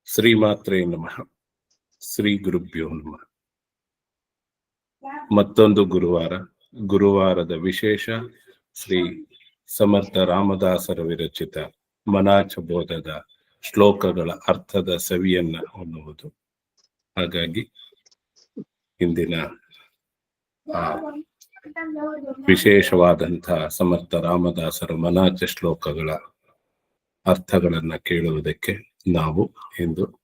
ಶ್ರೀಮಾತ್ರೇ ನಮಃ. ಶ್ರೀ ಗುರುಭ್ಯೋ ನಮಃ. ಮತ್ತೊಂದು ಗುರುವಾರದ ವಿಶೇಷ ಶ್ರೀ ಸಮರ್ಥ ರಾಮದಾಸರ ವಿರಚಿತ ಮನಾಚಬೋಧದ ಶ್ಲೋಕಗಳ ಅರ್ಥದ ಸವಿಯನ್ನ ಹೊಂದುವುದು. ಹಾಗಾಗಿ ಇಂದಿನ ವಿಶೇಷವಾದಂತಹ ಸಮರ್ಥ ರಾಮದಾಸರ ಮನಾಚ ಶ್ಲೋಕಗಳ ಅರ್ಥಗಳನ್ನ ಕೇಳುವುದಕ್ಕೆ ನಾವು ಇಂದು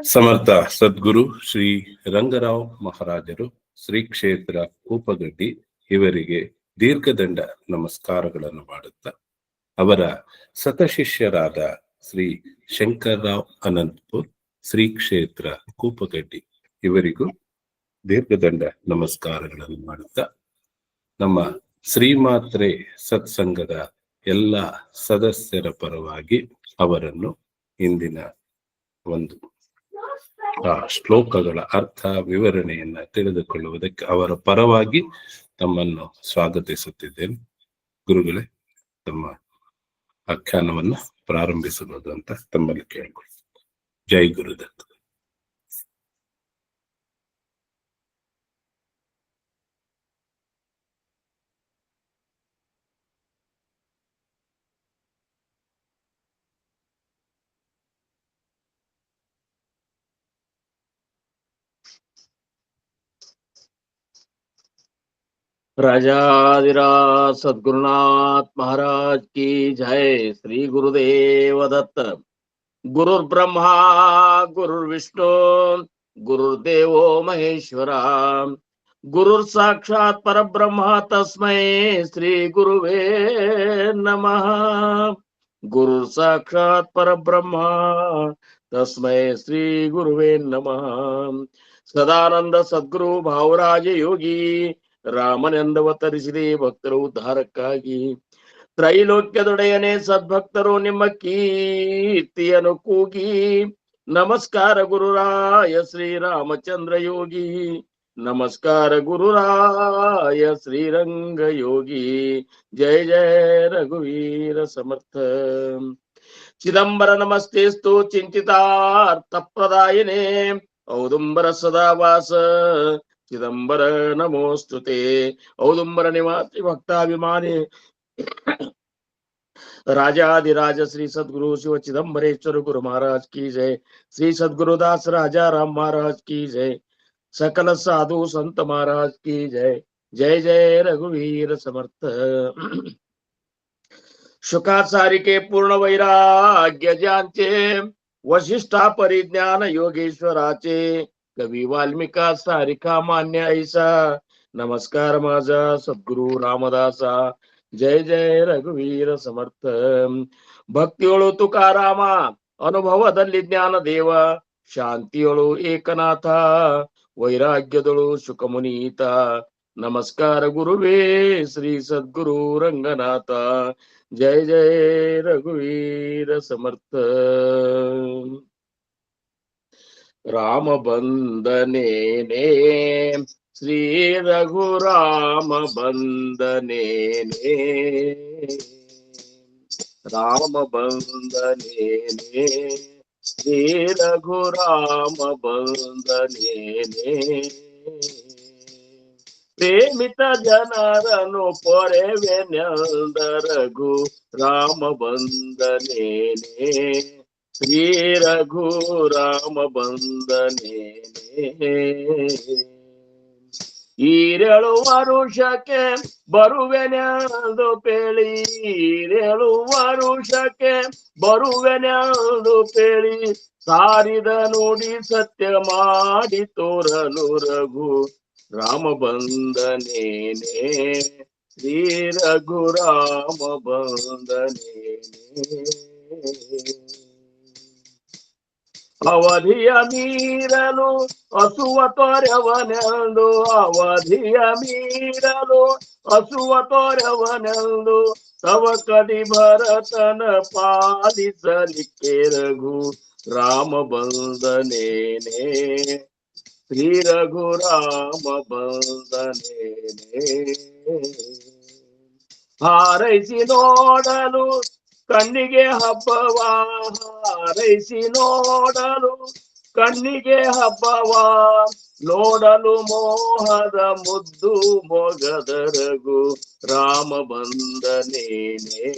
ಸಮರ್ಥ ಸದ್ಗುರು ಶ್ರೀ ರಂಗರಾವ್ ಮಹಾರಾಜರು ಶ್ರೀ ಕ್ಷೇತ್ರ ಕೂಪಗಡ್ಡಿ ಇವರಿಗೆ ದೀರ್ಘದಂಡ ನಮಸ್ಕಾರಗಳನ್ನು ಮಾಡುತ್ತಾ, ಅವರ ಸತಶಿಷ್ಯರಾದ ಶ್ರೀ ಶಂಕರರಾವ್ ಅನಂತಪುರ್ ಶ್ರೀ ಕ್ಷೇತ್ರ ಕೂಪಗಡ್ಡಿ ಇವರಿಗೂ ದೀರ್ಘದಂಡ ನಮಸ್ಕಾರಗಳನ್ನು ಮಾಡುತ್ತಾ, ನಮ್ಮ ಶ್ರೀಮಾತ್ರೆ ಸತ್ಸಂಗದ ಎಲ್ಲ ಸದಸ್ಯರ ಪರವಾಗಿ ಅವರನ್ನು ಇಂದಿನ ಒಂದು ಶ್ಲೋಕಗಳ ಅರ್ಥ ವಿವರಣೆಯನ್ನ ತಿಳಿದುಕೊಳ್ಳುವುದಕ್ಕೆ ಅವರ ಪರವಾಗಿ ತಮ್ಮನ್ನು ಸ್ವಾಗತಿಸುತ್ತಿದ್ದೇನೆ. ಗುರುಗಳೇ, ತಮ್ಮ ಆಖ್ಯಾನವನ್ನು ಪ್ರಾರಂಭಿಸಬಹುದು ಅಂತ ತಮ್ಮಲ್ಲಿ ಕೇಳಿಕೊಳ್ಳಿ. ಜೈ ಗುರುದತ್ತ. राजाधिराज सद्गुरुनाथ महाराज की जय. श्री गुरुदेव दत्त. गुरुर्ब्रह्मा गुरुर्विष्णु गुरुर्देवो महेश्वरा. गुरुर् साक्षात् परब्रह्म तस्मै श्री गुरुवे नमः. गुरुर् साक्षात् परब्रह्म तस्मै श्री गुरुवे नमः. सदानंद सद्गुरु भावराज योगी ರಾಮನೆಂದವತರಿಸಿದೆ ಭಕ್ತರ ಉದ್ಧಾರಕ್ಕಾಗಿ. ತ್ರೈಲೋಕ್ಯದೊಡೆಯನೇ ಸದ್ಭಕ್ತರು ನಿಮ್ಮ ಕೀರ್ತಿಯನ್ನು ಕೂಗಿ. ನಮಸ್ಕಾರ ಗುರುರಾಯ ಶ್ರೀರಾಮಚಂದ್ರ ಯೋಗಿ. ನಮಸ್ಕಾರ ಗುರುರಾಯ ಶ್ರೀರಂಗ ಯೋಗಿ. ಜಯ ಜಯ ರಘುವೀರ ಸಮರ್ಥ. ಚಿದಂಬರ ನಮಸ್ತೆಸ್ತು ಚಿಂತಿತಾರ್ಥ ಪ್ರದಾಯನೇ. ಔದುಂಬರ ಸದಾವಾಸ ಚಿದಂಬರ ನಮೋಸ್ತುತೆ. ಔದುಂಬರ ನಿವಾಸಿ ಭಕ್ತಾಭಿಮಾನಿ राजाधिराज श्री सद्गुरु शिव चिदंबरेश्वर गुरु महाराज की जय. श्री सद्गुरुदास राजा राम महाराज की जय. सकल साधु संत महाराज की जय. जय जय रघुवीर समर्थ. शुकाचारिके पूर्ण वैराग्य ज्यांचे. वशिष्ठा परिज्ञान योगेश्वराचे. कवी वाल्मिका सारिका मान्य ऐसा. नमस्कार माझा सद्गुरु रामदासा. जय जय रघुवीर समर्थ. ಭಕ್ತಿಯೊಳು ತುಕಾರಾಮ ಅನುಭವದಲ್ಲಿ ಜ್ಞಾನ ದೇವ. ಶಾಂತಿಯೊಳು ಏಕನಾಥ ವೈರಾಗ್ಯದೊಳು ಶುಕಮುನೀತ. ನಮಸ್ಕಾರ ಗುರುವೇ ಶ್ರೀ ಸದ್ಗುರು ರಂಗನಾಥ. ಜಯ ಜಯ ರಘುವೀರ ಸಮರ್ಥ. ರಾಮ ಬಂದನೇನೇ ಶ್ರೀ ರಘುರಾಮ ಬಂದನೇನೇ. ರಾಮ ಬಂದನೇನೇ ಶ್ರೀ ರಘುರಾಮ ಬಂದನೇನೇ. ಪ್ರೇಮಿತ ಜನರನ್ನು ಪೊರೆವೆನೆಂದ ರಘು ರಾಮ ಬಂದನೇನೇ. ಶ್ರೀ ರಘು ರಾಮ ಬಂದನೇನೇ. ಈರೇಳು ವರುಷಕ್ಕೆ ಬರುವೆನೆಂದು ಪೇಳಿ. ಈರೇಳು ವರುಷಕ್ಕೆ ಬರುವೆನೆಂದು ಪೇಳಿ. ಸಾರಿದ ನುಡಿ ಸತ್ಯ ಮಾಡಿ ತೋರಲು ರಘು ರಾಮ ಬಂದನೇನೇ. ಶ್ರೀ ರಘು ರಾಮ ಬಂದನೇನೇ. ಅವಧಿಯ ಮೀರಲು ಹಸುವ ತೊರೆವನೆಂದು. ಅವಧಿಯ ಮೀರಲು ಹಸುವ ತೊರೆವನೆಂದು. ತವ ಕದಿ ಭರತನ ಪಾಲಿಸಲಿಕ್ಕೆ ರಘು ರಾಮ ಬಂದನೇನೇ. ಶ್ರೀ ರಘು ರಾಮ ಬಂದನೇನೇ. ಹಾರೈಸಿ ನೋಡಲು ಕಣ್ಣಿಗೆ ಹಬ್ಬವ, ಹಾರೈಸಿ ನೋಡಲು ಕಣ್ಣಿಗೆ ಹಬ್ಬವ, ನೋಡಲು ಮೋಹದ ಮುದ್ದು ಮೊಗದರಗು ರಾಮ ಬಂದನೇನೆ,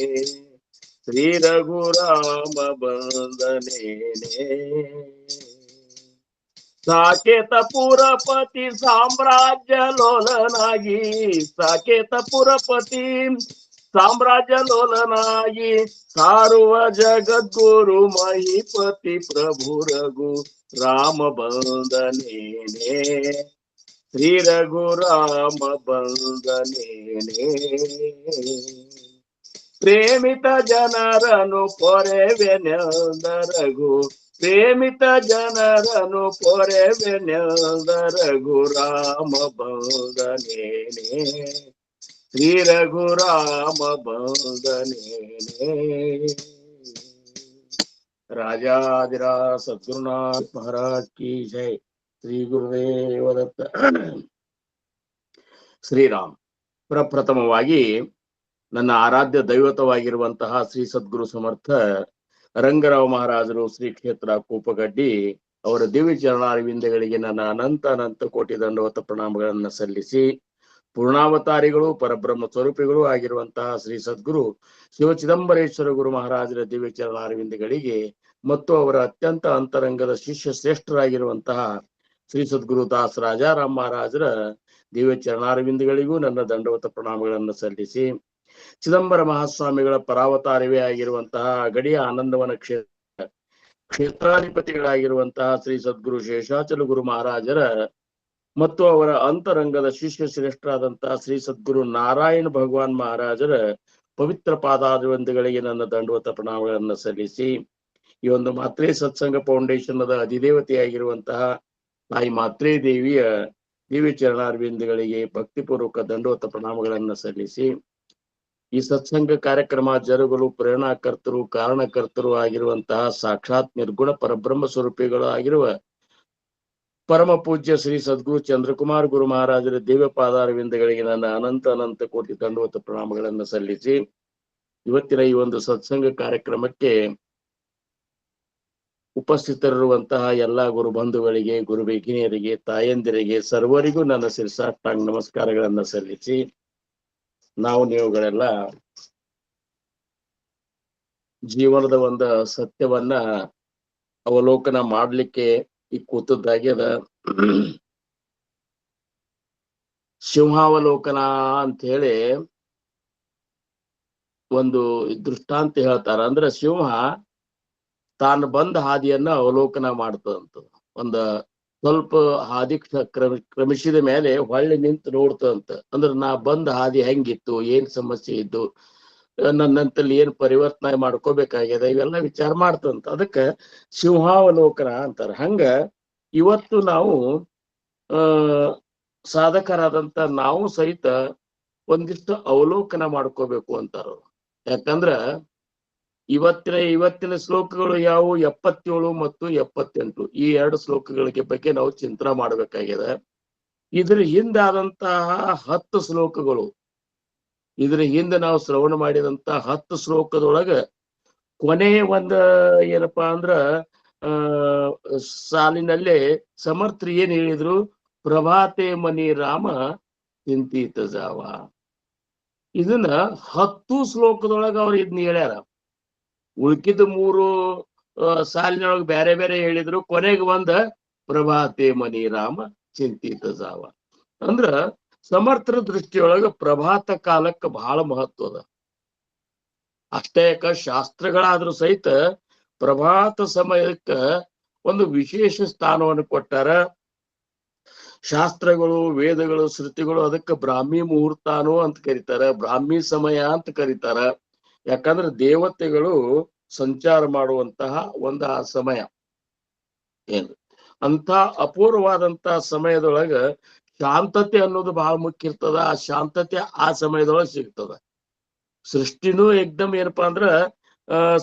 ಶ್ರೀ ರಘುರಾಮ ಬಂದನೇನೆ. ಸಾಕೇತಪುರಪತಿ ಸಾಮ್ರಾಜ್ಯ ಲೋಲನಾಗಿ, ಸಾಕೇತಪುರಪತಿ ಸಾಮ್ರಾಜ್ಯ ಲೋಲನಾಗಿ, ಸಾರುವ ಜಗದ್ಗುರು ಮಹಿಪತಿ ಪ್ರಭು ರಘು ರಾಮ ಬಂದನೇನೆ, ಶ್ರೀ ರಘುರಾಮ ಬಂದನೇನೆ. ಪ್ರೇಮಿತ ಜನರನ್ನು ಪೊರೆವೆನೆಂದ ರಘು, ಪ್ರೇಮಿತ ಜನರನ್ನು ಪೊರೆವೆನೆಂದ ರಘುರಾಮ ಬಂದನೇನೆ, ಶ್ರೀ ರಘುರಾಮ ಬಂದನೇನೆ. ರಾಜಾಧಿರಾಜ ಸದ್ಗುರುನಾಥ ಮಹಾರಾಜ್ ಕಿ ಜೈ. ಶ್ರೀ ಗುರುದೇವ ದತ್ತ. ಶ್ರೀರಾಮ್. ಪ್ರಪ್ರಥಮವಾಗಿ ನನ್ನ ಆರಾಧ್ಯ ದೈವತವಾಗಿರುವಂತಹ ಶ್ರೀ ಸದ್ಗುರು ಸಮರ್ಥ ರಂಗರಾವ್ ಮಹಾರಾಜರು ಶ್ರೀ ಕ್ಷೇತ್ರ ಕೂಪಗಡ್ಡಿ ಅವರ ದಿವ್ಯ ಚರಣಾರವಿಂದಗಳಿಗೆ ನನ್ನ ಅನಂತ ಅನಂತ ಕೋಟಿ ದಂಡವತ ಪ್ರಣಾಮಗಳನ್ನು ಸಲ್ಲಿಸಿ, ಪೂರ್ಣಾವತಾರಿಗಳು ಪರಬ್ರಹ್ಮ ಸ್ವರೂಪಿಗಳು ಆಗಿರುವಂತಹ ಶ್ರೀ ಸದ್ಗುರು ಶಿವ ಚಿದಂಬರೇಶ್ವರ ಗುರು ಮಹಾರಾಜರ ದಿವ್ಯ ಚರಣಾರವಿಂದಗಳಿಗೆ ಮತ್ತು ಅವರ ಅತ್ಯಂತ ಅಂತರಂಗದ ಶಿಷ್ಯ ಶ್ರೇಷ್ಠರಾಗಿರುವಂತಹ ಶ್ರೀ ಸದ್ಗುರು ದಾಸ್ ರಾಜಾರಾಮ್ ಮಹಾರಾಜರ ದಿವ್ಯ ಚರಣಾರವಿಂದಗಳಿಗೂ ನನ್ನ ದಂಡವತ ಪ್ರಣಾಮಗಳನ್ನು ಸಲ್ಲಿಸಿ, ಚಿದಂಬರ ಮಹಾಸ್ವಾಮಿಗಳ ಪರಾವತಾರವೇ ಆಗಿರುವಂತಹ ಗಡಿಯ ಆನಂದವನ ಕ್ಷೇತ್ರಾಧಿಪತಿಗಳಾಗಿರುವಂತಹ ಶ್ರೀ ಸದ್ಗುರು ಶೇಷಾಚಲ ಗುರು ಮಹಾರಾಜರ ಮತ್ತು ಅವರ ಅಂತರಂಗದ ಶಿಷ್ಯ ಶ್ರೇಷ್ಠರಾದಂತಹ ಶ್ರೀ ಸದ್ಗುರು ನಾರಾಯಣ ಭಗವಾನ್ ಮಹಾರಾಜರ ಪವಿತ್ರ ಪಾದಾರವಿಂದಗಳಿಗೆ ನನ್ನ ದಂಡವತ ಪ್ರಣಾಮಗಳನ್ನು ಸಲ್ಲಿಸಿ, ಈ ಒಂದು ಮಾತ್ರೆ ಸತ್ಸಂಗ ಫೌಂಡೇಶನ್ ಅಧಿದೇವತೆಯಾಗಿರುವಂತಹ ತಾಯಿ ಮಾತ್ರೆ ದೇವಿಯ ದಿವ್ಯ ಚರಣಾರವಿಂದಗಳಿಗೆ ಭಕ್ತಿಪೂರ್ವಕ ದಂಡವತ ಪ್ರಣಾಮಗಳನ್ನು ಸಲ್ಲಿಸಿ, ಈ ಸತ್ಸಂಗ ಕಾರ್ಯಕ್ರಮ ಜರುಗಲು ಪ್ರೇರಣಾಕರ್ತರು ಕಾರಣಕರ್ತರು ಆಗಿರುವಂತಹ ಸಾಕ್ಷಾತ್ ನಿರ್ಗುಣ ಪರಬ್ರಹ್ಮ ಸ್ವರೂಪಿಗಳು ಆಗಿರುವ ಪರಮ ಪೂಜ್ಯ ಶ್ರೀ ಸದ್ಗುರು ಚಂದ್ರಕುಮಾರ್ ಗುರು ಮಹಾರಾಜರ ದಿವ್ಯ ಪಾದಾರವಿಂದಗಳಿಗೆ ನನ್ನ ಅನಂತ ಅನಂತ ಕೋಟಿ ದಂಡವತ ಪ್ರಣಾಮಗಳನ್ನು ಸಲ್ಲಿಸಿ, ಇವತ್ತಿನ ಈ ಒಂದು ಸತ್ಸಂಗ ಕಾರ್ಯಕ್ರಮಕ್ಕೆ ಉಪಸ್ಥಿತರಿರುವಂತಹ ಎಲ್ಲಾ ಗುರು ಬಂಧುಗಳಿಗೆ, ಗುರು ಭಗಿನಿಯರಿಗೆ, ತಾಯಂದಿರಿಗೆ, ಸರ್ವರಿಗೂ ನನ್ನ ಶಿರಸಾಷ್ಟಾಂಗ ನಮಸ್ಕಾರಗಳನ್ನ ಸಲ್ಲಿಸಿ, ನಾವು ನೀವುಗಳೆಲ್ಲ ಜೀವನದ ಒಂದು ಸತ್ಯವನ್ನ ಅವಲೋಕನ ಮಾಡ್ಲಿಕ್ಕೆ ಈ ಕೂತದ್ದಾಗ್ಯದ. ಸಿಂಹಾವಲೋಕನ ಅಂತ ಹೇಳಿ ಒಂದು ದೃಷ್ಟಾಂತ ಹೇಳ್ತಾರ. ಅಂದ್ರೆ ಸಿಂಹ ತಾನು ಬಂದ ಹಾದಿಯನ್ನ ಅವಲೋಕನ ಮಾಡ್ತದಂತ. ಒಂದ ಸ್ವಲ್ಪ ಹಾದಿ ಕ್ರಮಿಸಿದ ಮೇಲೆ ಹೊಳ್ಳಿ ನಿಂತು ನೋಡ್ತದಂತ. ಅಂದ್ರೆ ನಾ ಬಂದ ಹಾದಿ ಹೆಂಗಿತ್ತು, ಏನ್ ಸಮಸ್ಯೆ ಇದ್ದು, ನನ್ನಂತಲ್ಲಿ ಏನ್ ಪರಿವರ್ತನೆ ಮಾಡ್ಕೋಬೇಕಾಗ್ಯದ, ಇವೆಲ್ಲ ವಿಚಾರ ಮಾಡ್ತಂತ. ಅದಕ್ಕೆ ಸಿಂಹಾವಲೋಕನ ಅಂತಾರ. ಹಂಗ ಇವತ್ತು ನಾವು ಸಾಧಕರಾದಂತ ನಾವು ಸಹಿತ ಒಂದಿಷ್ಟು ಅವಲೋಕನ ಮಾಡ್ಕೋಬೇಕು ಅಂತಾರ. ಯಾಕಂದ್ರ ಇವತ್ತಿನ ಶ್ಲೋಕಗಳು ಯಾವುವು, 77 ಮತ್ತು 78, ಈ 2 ಶ್ಲೋಕಗಳಿಗೆ ಬಗ್ಗೆ ನಾವು ಚಿಂತನೆ ಮಾಡ್ಬೇಕಾಗ್ಯದ. ಇದ್ರ ಹಿಂದಾದಂತಹ 10 ಶ್ಲೋಕಗಳು, ಇದ್ರ ಹಿಂದೆ ನಾವು ಶ್ರವಣ ಮಾಡಿದಂತ 10 ಶ್ಲೋಕದೊಳಗ ಕೊನೆ ಏನಪ್ಪಾ ಅಂದ್ರ ಸಾಲಿನಲ್ಲೇ ಸಮರ್ಥರು ಏನ್ ಹೇಳಿದ್ರು, ಪ್ರಭಾತೆ ಮನಿ ರಾಮ ಚಿಂತಿತ ಜಾವ. ಇದನ್ನ 10 ಶ್ಲೋಕದೊಳಗ ಅವ್ರು ಇದನ್ನ ಹೇಳ್ಯಾರ. ಉಳ್ಕಿದ 3 ಸಾಲಿನೊಳಗೆ ಬೇರೆ ಬೇರೆ ಹೇಳಿದ್ರು, ಕೊನೆಗೆ ಪ್ರಭಾತೆ ಮನಿ ರಾಮ ಚಿಂತಿತ ಜಾವ. ಅಂದ್ರ ಸಮರ್ಥರ ದೃಷ್ಟಿಯೊಳಗ ಪ್ರಭಾತ ಕಾಲಕ್ಕೆ ಬಹಳ ಮಹತ್ವ ಅದ. ಅಷ್ಟೇ ಯಾಕ ಶಾಸ್ತ್ರಗಳಾದ್ರೂ ಸಹಿತ ಪ್ರಭಾತ ಸಮಯಕ್ಕ ಒಂದು ವಿಶೇಷ ಸ್ಥಾನವನ್ನು ಕೊಟ್ಟಾರ. ಶಾಸ್ತ್ರಗಳು, ವೇದಗಳು, ಶ್ರುತಿಗಳು ಅದಕ್ಕೆ ಬ್ರಾಹ್ಮಿ ಮುಹೂರ್ತಾನು ಅಂತ ಕರೀತಾರ, ಬ್ರಾಹ್ಮಿ ಸಮಯ ಅಂತ ಕರೀತಾರ. ಯಾಕಂದ್ರೆ ದೇವತೆಗಳು ಸಂಚಾರ ಮಾಡುವಂತಹ ಒಂದು ಆ ಸಮಯ ಏನು ಅಂತ ಅಪೂರ್ವವಾದಂತ ಸಮಯದೊಳಗ ಶಾಂತತೆ ಅನ್ನೋದು ಬಹಳ ಮುಖ್ಯ ಇರ್ತದ. ಆ ಶಾಂತತೆ ಆ ಸಮಯದೊಳಗೆ ಸಿಗ್ತದ. ಸೃಷ್ಟಿನೂ ಏಕ್ದಮ್ ಏನಪ್ಪಾ ಅಂದ್ರ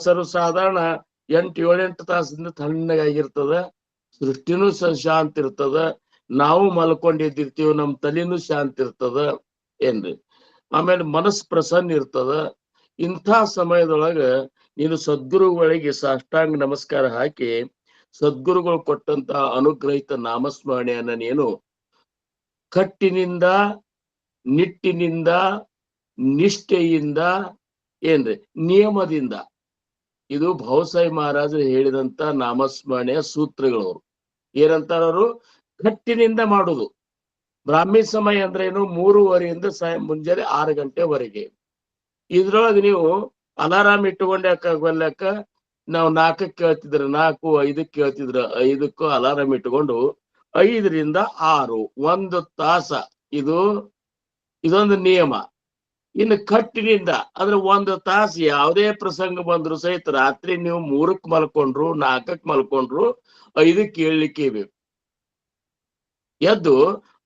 ಸರ್ವಸಾಧಾರಣ 8-7 ತಾಸಿಂದ ತಣ್ಣಗಾಗಿರ್ತದ. ಸೃಷ್ಟಿನೂ ಶಾಂತಿ ಇರ್ತದ. ನಾವು ಮಲ್ಕೊಂಡಿದ್ದಿರ್ತೀವಿ, ನಮ್ ತಲೆನೂ ಶಾಂತಿ ಇರ್ತದ ಏನ್ರಿ. ಆಮೇಲೆ ಮನಸ್ಸು ಪ್ರಸನ್ನ ಇರ್ತದ. ಇಂಥ ಸಮಯದೊಳಗ ನೀನು ಸದ್ಗುರುಗಳಿಗೆ ಸಾಷ್ಟಾಂಗ ನಮಸ್ಕಾರ ಹಾಕಿ ಸದ್ಗುರುಗಳು ಕೊಟ್ಟಂತ ಅನುಗ್ರಹಿತ ನಾಮಸ್ಮರಣೆಯನ್ನ ನೀನು ಕಟ್ಟಿನಿಂದ, ನಿಟ್ಟಿನಿಂದ, ನಿಷ್ಠೆಯಿಂದ, ಏನ್ರಿ ನಿಯಮದಿಂದ, ಇದು ಭಾವಸಾಯಿ ಮಹಾರಾಜರು ಹೇಳಿದಂತ ನಾಮಸ್ಮರಣೆಯ ಸೂತ್ರಗಳವರು. ಏನಂತಾರವರು? ಕಟ್ಟಿನಿಂದ ಮಾಡುದು. ಬ್ರಾಹ್ಮಿ ಸಮಯ ಅಂದ್ರೆ ಏನು? 3:30ಯಿಂದ ಮುಂಜಾನೆ 6 ಗಂಟೆವರೆಗೆ. ಇದ್ರೊಳಗೆ ನೀವು ಅಲಾರಾಮ್ ಇಟ್ಟುಕೊಂಡ್ಯಾಕ ನಾವು 4ಕ್ಕೆ ಕೇಳ್ತಿದ್ರ, 4, 5ಕ್ಕೆ ಕೇಳ್ತಿದ್ರ, 5ಕ್ಕೂ ಅಲಾರಾಮ್ ಇಟ್ಟುಕೊಂಡು 5ರಿಂದ 6 1 ತಾಸ ಇದೊಂದು ನಿಯಮ. ಇನ್ನು ಕಟ್ಟಿನಿಂದ ಅಂದ್ರೆ 1 ತಾಸು ಯಾವುದೇ ಪ್ರಸಂಗ ಬಂದ್ರು ಸಹಿತ ರಾತ್ರಿ ನೀವು 3ಕ್ಕೆ ಮಲ್ಕೊಂಡ್ರು, 4ಕ್ಕೆ ಮಲ್ಕೊಂಡ್ರು 5ಕ್ಕೆ ಏಳ್ಲಿಕ್ಕೆ ಬೇಕು. ಎದ್ದು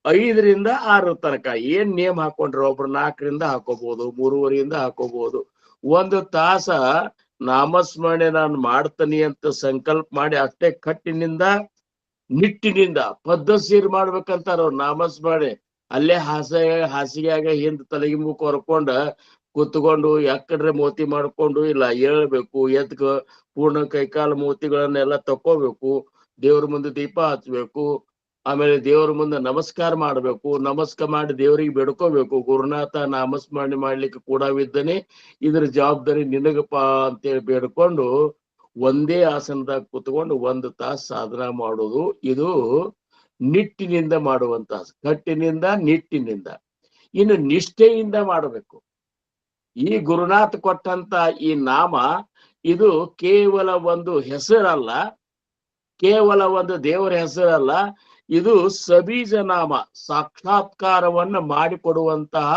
5ರಿಂದ 6 ತನಕ ಏನ್ ನಿಯಮ ಹಾಕೊಂಡ್ರು, ಒಬ್ರು 4ರಿಂದ ಹಾಕೋಬಹುದು, 3:30ಯಿಂದ ಹಾಕೋಬಹುದು. 1 ತಾಸ ನಾಮಸ್ಮರಣೆ ನಾನು ಮಾಡ್ತೀನಿ ಅಂತ ಸಂಕಲ್ಪ ಮಾಡಿ ಅಷ್ಟೇ ಕಟ್ಟಿನಿಂದ, ನಿಟ್ಟಿನಿಂದ ಪದ್ಧತಿ ಸೇರಿ ಮಾಡ್ಬೇಕಂತಾರ ಅವ್ರು. ನಾಮಸ್ಮರಣೆ ಅಲ್ಲೇ ಹಾಸಿಗೆಯಾಗ ಹಿಂದ್ ತಲೆಗೆ ಮೂಗು ಹೊರ್ಕೊಂಡ ಕೂತ್ಕೊಂಡು ಯಾಕಡ್ರೆ ಮೋತಿ ಮಾಡ್ಕೊಂಡು ಇಲ್ಲ ಹೇಳ್ಬೇಕು. ಎದ್ಕ ಪೂರ್ಣ ಕೈಕಾಲು ಮೋತಿಗಳನ್ನೆಲ್ಲ ತಕೋಬೇಕು, ದೇವ್ರ ಮುಂದೆ ದೀಪ ಹಚ್ಬೇಕು, ಆಮೇಲೆ ದೇವ್ರ ಮುಂದೆ ನಮಸ್ಕಾರ ಮಾಡ್ಬೇಕು, ನಮಸ್ಕಾರ ಮಾಡಿ ದೇವ್ರಿಗೆ ಬೇಡ್ಕೋಬೇಕು. ಗುರುನಾಥ ನಾಮಸ್ಮರಣೆ ಮಾಡ್ಲಿಕ್ಕೆ ಕೂಡವಿದ್ದನೆ, ಇದ್ರ ಜವಾಬ್ದಾರಿ ನಿನಗಪ್ಪ ಅಂತೇಳಿ ಬೇಡ್ಕೊಂಡು ಒಂದೇ ಆಸನದಾಗ ಕೂತ್ಕೊಂಡು 1 ತಾಸು ಸಾಧನ ಮಾಡೋದು. ಇದು ನಿಟ್ಟಿನಿಂದ ಮಾಡುವಂತ, ಕಟ್ಟಿನಿಂದ, ನಿಟ್ಟಿನಿಂದ. ಇನ್ನು ನಿಷ್ಠೆಯಿಂದ ಮಾಡಬೇಕು. ಈ ಗುರುನಾಥ ಕೊಟ್ಟಂತ ಈ ನಾಮ ಇದು ಕೇವಲ ಒಂದು ಹೆಸರಲ್ಲ, ಕೇವಲ ಒಂದು ದೇವರ ಹೆಸರಲ್ಲ, ಇದು ಸಬೀಜ ನಾಮ, ಸಾಕ್ಷಾತ್ಕಾರವನ್ನ ಮಾಡಿಕೊಡುವಂತಹ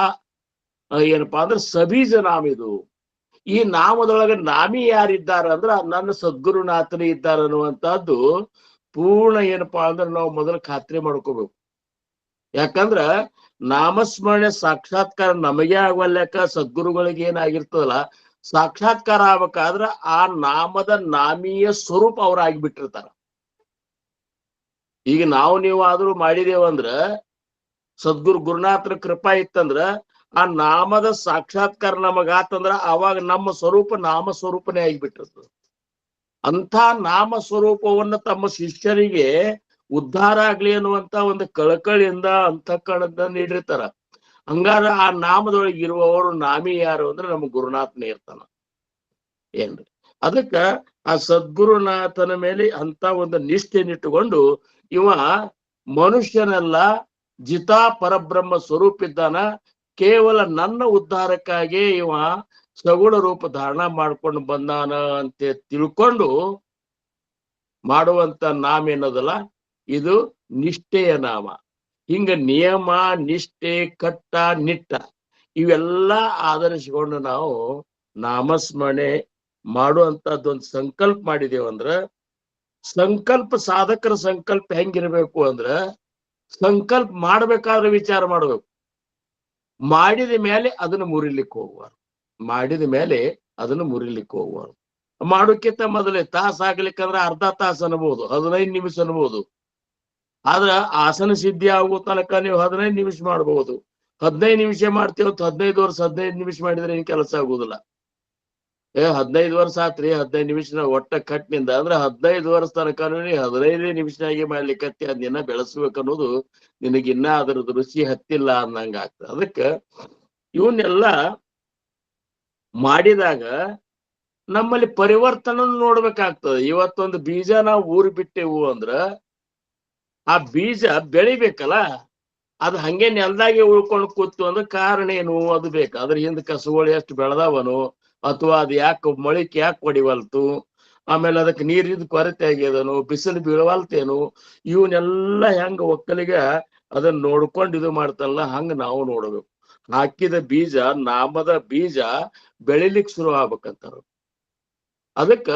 ಏನಪ್ಪಾ ಅಂದ್ರೆ ಸಬೀಜ ನಾಮ ಇದು. ಈ ನಾಮದೊಳಗೆ ನಾಮಿ ಯಾರಿದ್ದಾರ ಅಂದ್ರ ನನ್ನ ಸದ್ಗುರುನಾಥನೇ ಇದ್ದಾರೆ ಅನ್ನುವಂತಹದ್ದು ಪೂರ್ಣ ಏನಪ್ಪಾ ಅಂದ್ರೆ ನಾವು ಮೊದಲು ಖಾತ್ರಿ ಮಾಡ್ಕೋಬೇಕು. ಯಾಕಂದ್ರ ನಾಮಸ್ಮರಣೆ ಸಾಕ್ಷಾತ್ಕಾರ ನಮಗೆ ಆಗವಲ್ಯಾಕ, ಸದ್ಗುರುಗಳಿಗೆ ಏನಾಗಿರ್ತದಲ್ಲ ಸಾಕ್ಷಾತ್ಕಾರ ಆಗ್ಬೇಕಾದ್ರ ಆ ನಾಮದ ನಾಮೀಯ ಸ್ವರೂಪ ಅವ್ರ ಆಗಿಬಿಟ್ಟಿರ್ತಾರ. ಈಗ ನೀವು ಆದ್ರೂ ಮಾಡಿದೇವಂದ್ರ, ಸದ್ಗುರು ಗುರುನಾಥರ ಕೃಪಾ ಇತ್ತಂದ್ರ ಆ ನಾಮದ ಸಾಕ್ಷಾತ್ಕಾರ ನಮಗಾತಂದ್ರ ಅವಾಗ ನಮ್ಮ ಸ್ವರೂಪ ನಾಮ ಸ್ವರೂಪನೇ ಆಗಿಬಿಟ್ಟಿರ್ತದೆ. ಅಂಥ ನಾಮ ಸ್ವರೂಪವನ್ನ ತಮ್ಮ ಶಿಷ್ಯರಿಗೆ ಉದ್ಧಾರ ಆಗ್ಲಿ ಅನ್ನುವಂತ ಒಂದು ಕಳಕಳಿಯಿಂದ ಅಂತಃಕರಣದಿಂದ ನೀಡಿರ್ತಾರ. ಹಂಗಾರ ಆ ನಾಮದೊಳಗೆ ಇರುವವರು ನಾಮಿ ಯಾರು ಅಂದ್ರೆ ನಮ್ಮ ಗುರುನಾಥನೇ ಇರ್ತಾನ. ಏನ್ರಿ? ಅದಕ್ಕ ಆ ಸದ್ಗುರುನಾಥನ ಮೇಲೆ ಅಂತ ಒಂದು ನಿಷ್ಠೆನಿಟ್ಟುಕೊಂಡು ಇವ ಮನುಷ್ಯನೆಲ್ಲ ಜಿತಾ ಪರಬ್ರಹ್ಮ ಸ್ವರೂಪ ಇದ್ದಾನ. ಕೇವಲ ನನ್ನ ಉದ್ಧಾರಕ್ಕಾಗಿ ಇವ ಸಗುಣ ರೂಪ ಧಾರಣ ಮಾಡ್ಕೊಂಡು ಬಂದಾನ ಅಂತ ತಿಳ್ಕೊಂಡು ಮಾಡುವಂತ ನಾಮ ಏನದಲ್ಲ, ಇದು ನಿಷ್ಠೆಯ ನಾಮ. ಹಿಂಗ ನಿಯಮ, ನಿಷ್ಠೆ, ಕಟ್ಟ, ನಿಟ್ಟ ಇವೆಲ್ಲ ಆಧರಿಸಿಕೊಂಡು ನಾವು ನಾಮಸ್ಮರಣೆ ಮಾಡುವಂತದ್ದೊಂದು ಸಂಕಲ್ಪ ಮಾಡಿದೇವಂದ್ರ, ಸಂಕಲ್ಪ ಸಾಧಕರ ಸಂಕಲ್ಪ ಹೆಂಗಿರ್ಬೇಕು ಅಂದ್ರ, ಸಂಕಲ್ಪ ಮಾಡ್ಬೇಕಾದ್ರೆ ವಿಚಾರ ಮಾಡ್ಬೇಕು. ಮಾಡಿದ ಮೇಲೆ ಅದನ್ನು ಮುರಿಲಿಕ್ಕೆ ಹೋಗುವಾರು, ಮಾಡಿದ ಮೇಲೆ ಅದನ್ನು ಮುರಿಲಿಕ್ಕೆ ಹೋಗುವಾರು. ಮಾಡೋಕ್ಕಿಂತ ಮೊದಲೇ ತಾಸು ಆಗ್ಲಿಕ್ಕಂದ್ರೆ ಅರ್ಧ ತಾಸು ಅನ್ಬೋದು, 15 ನಿಮಿಷ ಅನ್ಬೋದು. ಆದ್ರ ಆಸನ ಸಿದ್ಧಿ ಆಗೋ ತನಕ ನೀವು 15 ನಿಮಿಷ ಮಾಡ್ಬೋದು. 15 ನಿಮಿಷ ಮಾಡ್ತೀವತ್ತು 15 ವರ್ಷ 15 ನಿಮಿಷ ಮಾಡಿದ್ರೆ ಏನ್ ಕೆಲಸ ಆಗುದಿಲ್ಲ. 15 ವರ್ಷ ಆತ್ರಿ, 15 ನಿಮಿಷ ಒಟ್ಟ ಕಟ್ನಿಂದ ಅಂದ್ರೆ 15 ವರ್ಷ ತನಕ 15 ನಿಮಿಷನಾಗೆ ಮಾಡ್ಲಿಕ್ಕತ್ತಿ, ಅದನ್ನ ಬೆಳೆಸ್ಬೇಕನ್ನೋದು ನಿನಗಿನ್ನ ಅದ್ರದ್ದು ರುಚಿ ಹತ್ತಿಲ್ಲ ಅನ್ನಂಗ ಆಗ್ತದೆ. ಅದಕ್ಕ ಇವನ್ನೆಲ್ಲ ಮಾಡಿದಾಗ ನಮ್ಮಲ್ಲಿ ಪರಿವರ್ತನ ನೋಡ್ಬೇಕಾಗ್ತದೆ. ಇವತ್ತೊಂದು ಬೀಜ ನಾವು ಊರು ಬಿಟ್ಟೆವು ಅಂದ್ರ ಆ ಬೀಜ ಬೆಳಿಬೇಕಲ್ಲ, ಅದು ಹಂಗೆ ನೆಲದಾಗೆ ಉಳ್ಕೊಂಡು ಕೂತು ಅಂದ್ರೆ ಕಾರಣ ಏನು? ಅದು ಬೇಕು. ಅದ್ರ ಹಿಂದ್ ಕಸುಗಳು ಎಷ್ಟು ಬೆಳೆದವನು, ಅಥವಾ ಅದು ಯಾಕೆ ಮೊಳಿಕೆ ಯಾಕೆ ಹೊಡಿವಲ್ತು, ಆಮೇಲೆ ಅದಕ್ಕೆ ನೀರಿನ ಕೊರತೆ ಆಗ್ಯದನು, ಬಿಸಿಲು ಬೀಳವಲ್ತೇನು, ಇವನ್ನೆಲ್ಲ ಹೆಂಗ ಒಕ್ಕಲಿಗ ಅದನ್ನ ನೋಡ್ಕೊಂಡು ಇದು ಮಾಡ್ತಾನಲ್ಲ, ಹಂಗ ನಾವು ನೋಡ್ಬೇಕು. ಹಾಕಿದ ಬೀಜ, ನಾಮದ ಬೀಜ ಬೆಳಿಲಿಕ್ಕೆ ಶುರು ಆಗ್ಬೇಕಂತಾರ. ಅದಕ್ಕ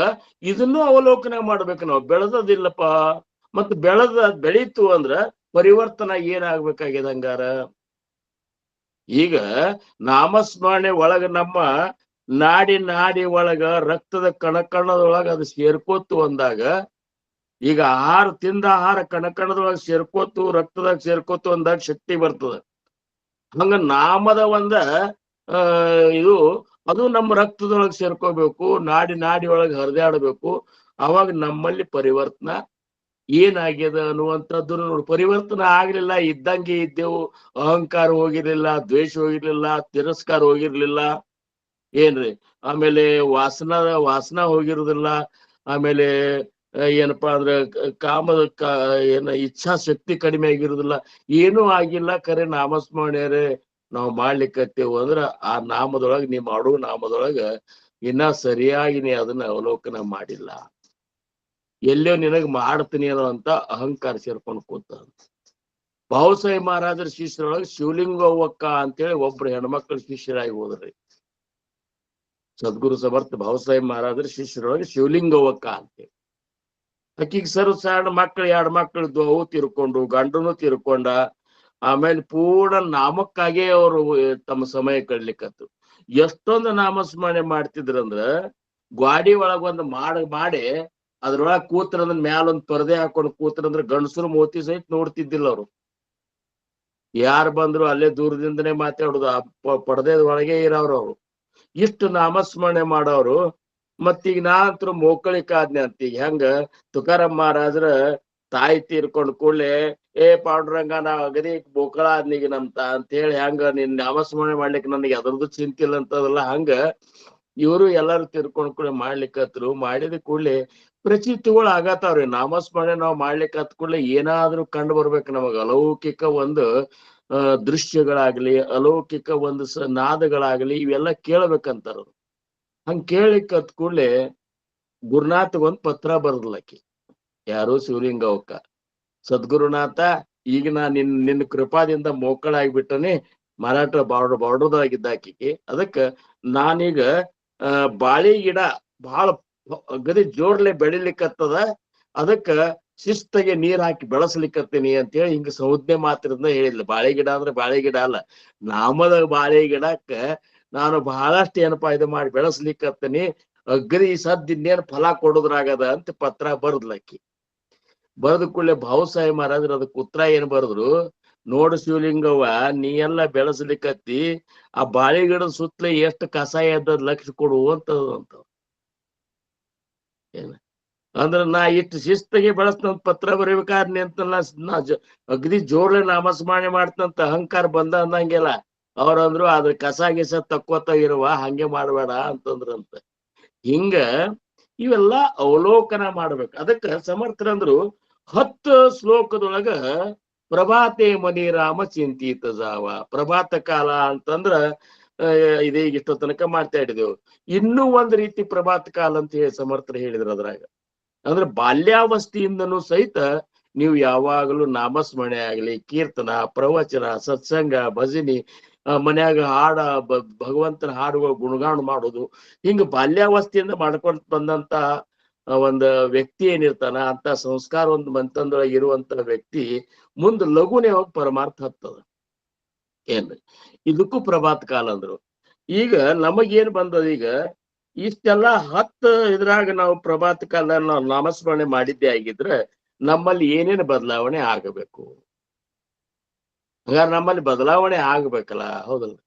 ಇದನ್ನು ಅವಲೋಕನ ಮಾಡ್ಬೇಕು ನಾವು. ಬೆಳೆದದಿಲ್ಲಪ್ಪ, ಮತ್ ಬೆಳೀತು ಅಂದ್ರ ಪರಿವರ್ತನ ಏನಾಗ್ಬೇಕಾಗ್ಯದ ಹಂಗಾರ? ಈಗ ನಾಮಸ್ಮರಣೆ ಒಳಗ ನಮ್ಮ ನಾಡಿ ಒಳಗ ರಕ್ತದ ಕಣದೊಳಗ ಅದು ಸೇರ್ಕೋತು ಅಂದಾಗ, ಈಗ ಆಹಾರ ತಿಂದ ಆಹಾರ ಕಣದೊಳಗ ಸೇರ್ಕೋತು, ರಕ್ತದಾಗ ಸೇರ್ಕೋತು ಅಂದಾಗ ಶಕ್ತಿ ಬರ್ತದ. ಹಂಗ ನಾಮದ ಇದು ಅದು ನಮ್ಮ ರಕ್ತದೊಳಗೆ ಸೇರ್ಕೋಬೇಕು, ನಾಡಿ ಒಳಗೆ ಹರಿದಾಡಬೇಕು. ಅವಾಗ ನಮ್ಮಲ್ಲಿ ಪರಿವರ್ತನ ಏನಾಗ್ಯದ ಅನ್ನುವಂಥದ್ದು ನೋಡಿ. ಪರಿವರ್ತನೆ ಆಗ್ಲಿಲ್ಲ, ಇದ್ದಂಗೆ ಇದ್ದೆವು. ಅಹಂಕಾರ ಹೋಗಿರ್ಲಿಲ್ಲ, ದ್ವೇಷ ಹೋಗಿರ್ಲಿಲ್ಲ, ತಿರಸ್ಕಾರ ಹೋಗಿರ್ಲಿಲ್ಲ ಏನ್ರಿ. ಆಮೇಲೆ ವಾಸನ ಹೋಗಿರುದಿಲ್ಲ. ಆಮೇಲೆ ಏನಪ್ಪಾ ಅಂದ್ರೆ ಕಾಮದ ಏನ ಇಚ್ಛಾಶಕ್ತಿ ಕಡಿಮೆ ಆಗಿರುದಿಲ್ಲ. ಏನೂ ಆಗಿಲ್ಲ. ಖರೆ ನಾಮಸ್ಮರಣೆಯರೇ ನಾವು ಮಾಡ್ಲಿಕ್ಕತ್ತೇವು ಅಂದ್ರ ಆ ನಾಮದೊಳಗ, ನೀ ಮಾಡುವ ನಾಮದೊಳಗ ಇನ್ನ ಸರಿಯಾಗಿ ನೀ ಅದನ್ನ ಅವಲೋಕನ ಮಾಡಿಲ್ಲ. ಎಲ್ಲೋ ನಿನಗ್ ಮಾಡ್ತೀನಿ ಅನ್ನೋ ಅಂತ ಅಹಂಕಾರ ಸೇರ್ಕೊಂಡು ಕೂತ. ಭಾವಸಾಹೇಬ್ ಮಹಾರಾಜರ ಶಿಷ್ಯರೊಳಗೆ ಶಿವಲಿಂಗವ್ವಕ್ಕ ಅಂತೇಳಿ ಒಬ್ರು ಹೆಣ್ಮಕ್ಳ ಶಿಷ್ಯರಾಗಿ ಹೋದ್ರಿ. ಸದ್ಗುರು ಸಮರ್ಥ ಭಾವಸಾಹೇಬ್ ಮಹಾರಾಜರ ಶಿಷ್ಯರೊಳಗೆ ಶಿವಲಿಂಗವ್ವಕ್ಕ ಅಂತೇಳಿ. ಆಕಿಗೆ ಸಣ್ಣ ಮಕ್ಳು 2 ಮಕ್ಳು ಇದ್ವು, ಅವು ತೀರ್ಕೊಂಡು, ಗಂಡನು ತೀರ್ಕೊಂಡ. ಆಮೇಲೆ ಪೂರ್ಣ ನಾಮಕ್ಕಾಗೆ ಅವರು ತಮ್ಮ ಸಮಯ ಕಳ್ಲಿಕ್ಕತ್ತು. ಎಷ್ಟೊಂದು ನಾಮಸ್ಮರಣೆ ಮಾಡ್ತಿದ್ರಂದ್ರ ಗ್ವಾಡಿ ಒಳಗ ಒಂದು ಮಾಡಿ ಅದ್ರೊಳಗ ಕೂತ್ರಂದ್ರ ಮ್ಯಾಲೊಂದ್ ಪರದೆ ಹಾಕೊಂಡು ಕೂತ್ರಂದ್ರ ಗಂಡಸರು ಮೋತಿ ಸಹಿತ ನೋಡ್ತಿದ್ದಿಲ್ಲ ಅವ್ರು. ಯಾರು ಬಂದ್ರು ಅಲ್ಲೇ ದೂರದಿಂದನೇ ಮಾತಾಡುದು, ಆ ಪರದೆ ಒಳಗೆ ಇರೋರು ಅವ್ರು. ಇಷ್ಟು ನಾಮಸ್ಮರಣೆ ಮಾಡೋರು. ಮತ್ತೀಗ ನಾನಂತರ ಮೋಕಳಿಕಾದ್ನೆ ಅಂತೀಗ ಹೆಂಗ ತುಕಾರಾಮ್ ಮಹಾರಾಜರ ತಾಯಿ ತೀರ್ಕೊಂಡ್ ಕೂಡ್ಲೆ ಪಾಂಡುರಂಗ ನಾ ಅಗದಿ ಬೋಕಳ ಆದ್ನೀಗ ನಮ್ತ ಅಂತ ಹೇಳಿ ಹೆಂಗ ನಿನ್ ನಾಮಸ್ಮರಣೆ ಮಾಡ್ಲಿಕ್ಕೆ ನನಗೆ ಅದ್ರದ್ದು ಚಿಂತಿಲ್ಲ ಅಂತದಲ್ಲ, ಹಂಗ ಇವರು ಎಲ್ಲಾರು ತೀರ್ಕೊಂಡ್ ಕೂಡಲೇ ಮಾಡ್ಲಿಕ್ಕತ್ರು. ಮಾಡಿದ ಕೂಡ್ಲೆ ಪ್ರಚಿತಿಗಳು ಆಗತ್ತಾವ್ರಿ. ನಾಮಸ್ಮರಣೆ ನಾವು ಮಾಡ್ಲಿಕ್ಕೆ ಹತ್ ಕೂಡ್ಲೆ ಏನಾದ್ರೂ ಕಂಡು ಬರ್ಬೇಕು ನಮಗ. ಅಲೌಕಿಕ ಒಂದು ದೃಶ್ಯಗಳಾಗ್ಲಿ, ಅಲೌಕಿಕ ಒಂದು ನಾದಗಳಾಗ್ಲಿ, ಇವೆಲ್ಲ ಕೇಳ್ಬೇಕಂತಾರ. ಹಂಗ ಕೇಳಿಕ್ ಹತ್ ಕೂಡ್ಲೆ ಗುರುನಾಥಗೊಂದ್ ಪತ್ರ ಬರ್ದಲಕ್ಕಿ. ಯಾರು? ಶಿವಲಿಂಗವ್ವಕ್ಕ. ಸದ್ಗುರುನಾಥ, ಈಗ ನಾ ನಿನ್ನ ಕೃಪಾದಿಂದ ಮೋಕಳಾಗ್ಬಿಟ್ಟನೆ. ಮರಾಠ ಬಾರ್ಡರ್ದಾಗಿದ್ದಾಕಿಗೆ. ಅದಕ್ಕ ನಾನೀಗ ಬಾಳಿ ಗಿಡ ಬಹಳ ಅಗದಿ ಜೋರ್ಲೆ ಬೆಳಿಲಿಕ್ಕತ್ತದ. ಅದಕ್ಕ ಶಿಸ್ತಿಗೆ ನೀರ್ ಹಾಕಿ ಬೆಳೆಸ್ಲಿಕ್ಕತ್ತೀನಿ ಅಂತೇಳಿ ಹಿಂಗ ಸಂಜ್ಞೆ ಮಾತ್ರದಿಂದ ಹೇಳಿದ್ಲು. ಬಾಳೆ ಗಿಡ ಅಂದ್ರೆ ಬಾಳೆ ಗಿಡ ಅಲ್ಲ, ನಾಮದ ಬಾಳೆ ಗಿಡಕ್ಕ ನಾನು ಬಹಳಷ್ಟು ಏನಪ್ಪಾ ಇದು ಮಾಡಿ ಬೆಳೆಸ್ಲಿಕ್ಕತ್ತೀನಿ. ಅಗ್ರಿ ಸದ್ ಇನ್ನೇನು ಫಲ ಕೊಡುದ್ರಾಗದ ಅಂತ ಪತ್ರ ಬರ್ದ್ಲಕ್ಕಿ. ಬರೆದ ಕೂಡಲೇ ಭಾವಸಾಹೇಬ್ ಮಹಾರಾಜರು ಅದಕ್ಕೆ ಉತ್ತರ ಏನ್ ಬರೆದ್ರು? ನೋಡು ಶಿವಲಿಂಗವ್ವ, ನೀ ಎಲ್ಲ ಬೆಳೆಸ್ಲಿಕ್ಕತ್ತಿ, ಆ ಬಾಳೆ ಗಿಡದ ಸುತ್ತಲೇ ಎಷ್ಟು ಕಸ ಎದ್ದದ್ ಲಕ್ಷ ಕೊಡು ಅಂತ. ಏನ ಅಂದ್ರ ನಾ ಇಷ್ಟು ಶಿಸ್ತಿಗೆ ಬೆಳೆಸ್ತಂತ ಪತ್ರ ಬರೀಬೇಕಾದ್ರೆ ಅಂತಲ್ಲ, ನಾ ಅಗದಿ ಜೋರ್ಲೆ ನಾಮಸ್ಮರಣೆ ಮಾಡ್ತಂತ ಅಹಂಕಾರ ಬಂದ ಅನ್ನಂಗಿಲ್ಲ. ಅವ್ರಂದ್ರು ಅದ್ರ ಕಸ ಗಿಸ ತಕ್ಕೋತ ಇರುವ, ಹಂಗೆ ಮಾಡ್ಬೇಡ ಅಂತಂದ್ರಂತ. ಹಿಂಗ ಇವೆಲ್ಲ ಅವಲೋಕನ ಮಾಡ್ಬೇಕು. ಅದಕ್ಕ ಸಮರ್ಥರಂದ್ರು 10 ಶ್ಲೋಕದೊಳಗ ಪ್ರಭಾತೆ ಮನಿ ರಾಮ ಚಿಂತಿತ ಜಾವ. ಪ್ರಭಾತ ಕಾಲ ಅಂತಂದ್ರ ಇದೀಗ ಇಷ್ಟೋ ತನಕ ಮಾಡ್ತಾ ಇಟ್ಟಿದೆವು. ಇನ್ನೂ ಒಂದ್ ರೀತಿ ಪ್ರಭಾತ ಕಾಲ ಅಂತ ಹೇಳಿ ಸಮರ್ಥರು ಹೇಳಿದ್ರು ಅದ್ರಾಗ. ಅಂದ್ರೆ ಬಾಲ್ಯಾವಸ್ಥೆಯಿಂದನೂ ಸಹಿತ ನೀವು ಯಾವಾಗಲೂ ನಾಮಸ್ಮರಣೆ ಆಗ್ಲಿ, ಕೀರ್ತನ, ಪ್ರವಚನ, ಸತ್ಸಂಗ, ಭಜನಿ, ಮನ್ಯಾಗ ಹಾಡ, ಭಗವಂತನ ಹಾಡುಗಳು ಗುಣಗಾನ ಮಾಡೋದು, ಹಿಂಗ ಬಾಲ್ಯಾವಸ್ಥೆಯಿಂದ ಮಾಡ್ಕೊಂಡ್ ಬಂದಂತ ಒಂದು ವ್ಯಕ್ತಿ ಏನಿರ್ತಾನ, ಅಂತ ಸಂಸ್ಕಾರ ಒಂದು ಮಂತಂದೊಳಗೆ ಇರುವಂತ ವ್ಯಕ್ತಿ ಮುಂದ್ ಲಘುನೇ ಹೋಗಿ ಪರಮಾರ್ಥ ಹತ್ತದ. ಏನ್ರಿ ಇದಕ್ಕೂ ಪ್ರಭಾತ ಕಾಲ ಅಂದ್ರು. ಈಗ ನಮಗೇನ್ ಬಂದದ? ಈಗ ಇಷ್ಟೆಲ್ಲ 10 ಇದ್ರಾಗ ನಾವು ಪ್ರಭಾತ ಕಾಲ ನಾವು ನಾಮಸ್ಮರಣೆ ಮಾಡಿದ್ದೇ ಆಗಿದ್ರೆ ನಮ್ಮಲ್ಲಿ ಏನೇನು ಬದಲಾವಣೆ ಆಗಬೇಕು? ಹಂಗಾರೆ ನಮ್ಮಲ್ಲಿ ಬದಲಾವಣೆ ಆಗ್ಬೇಕಲ್ಲ, ಹೌದಲ್ಲ?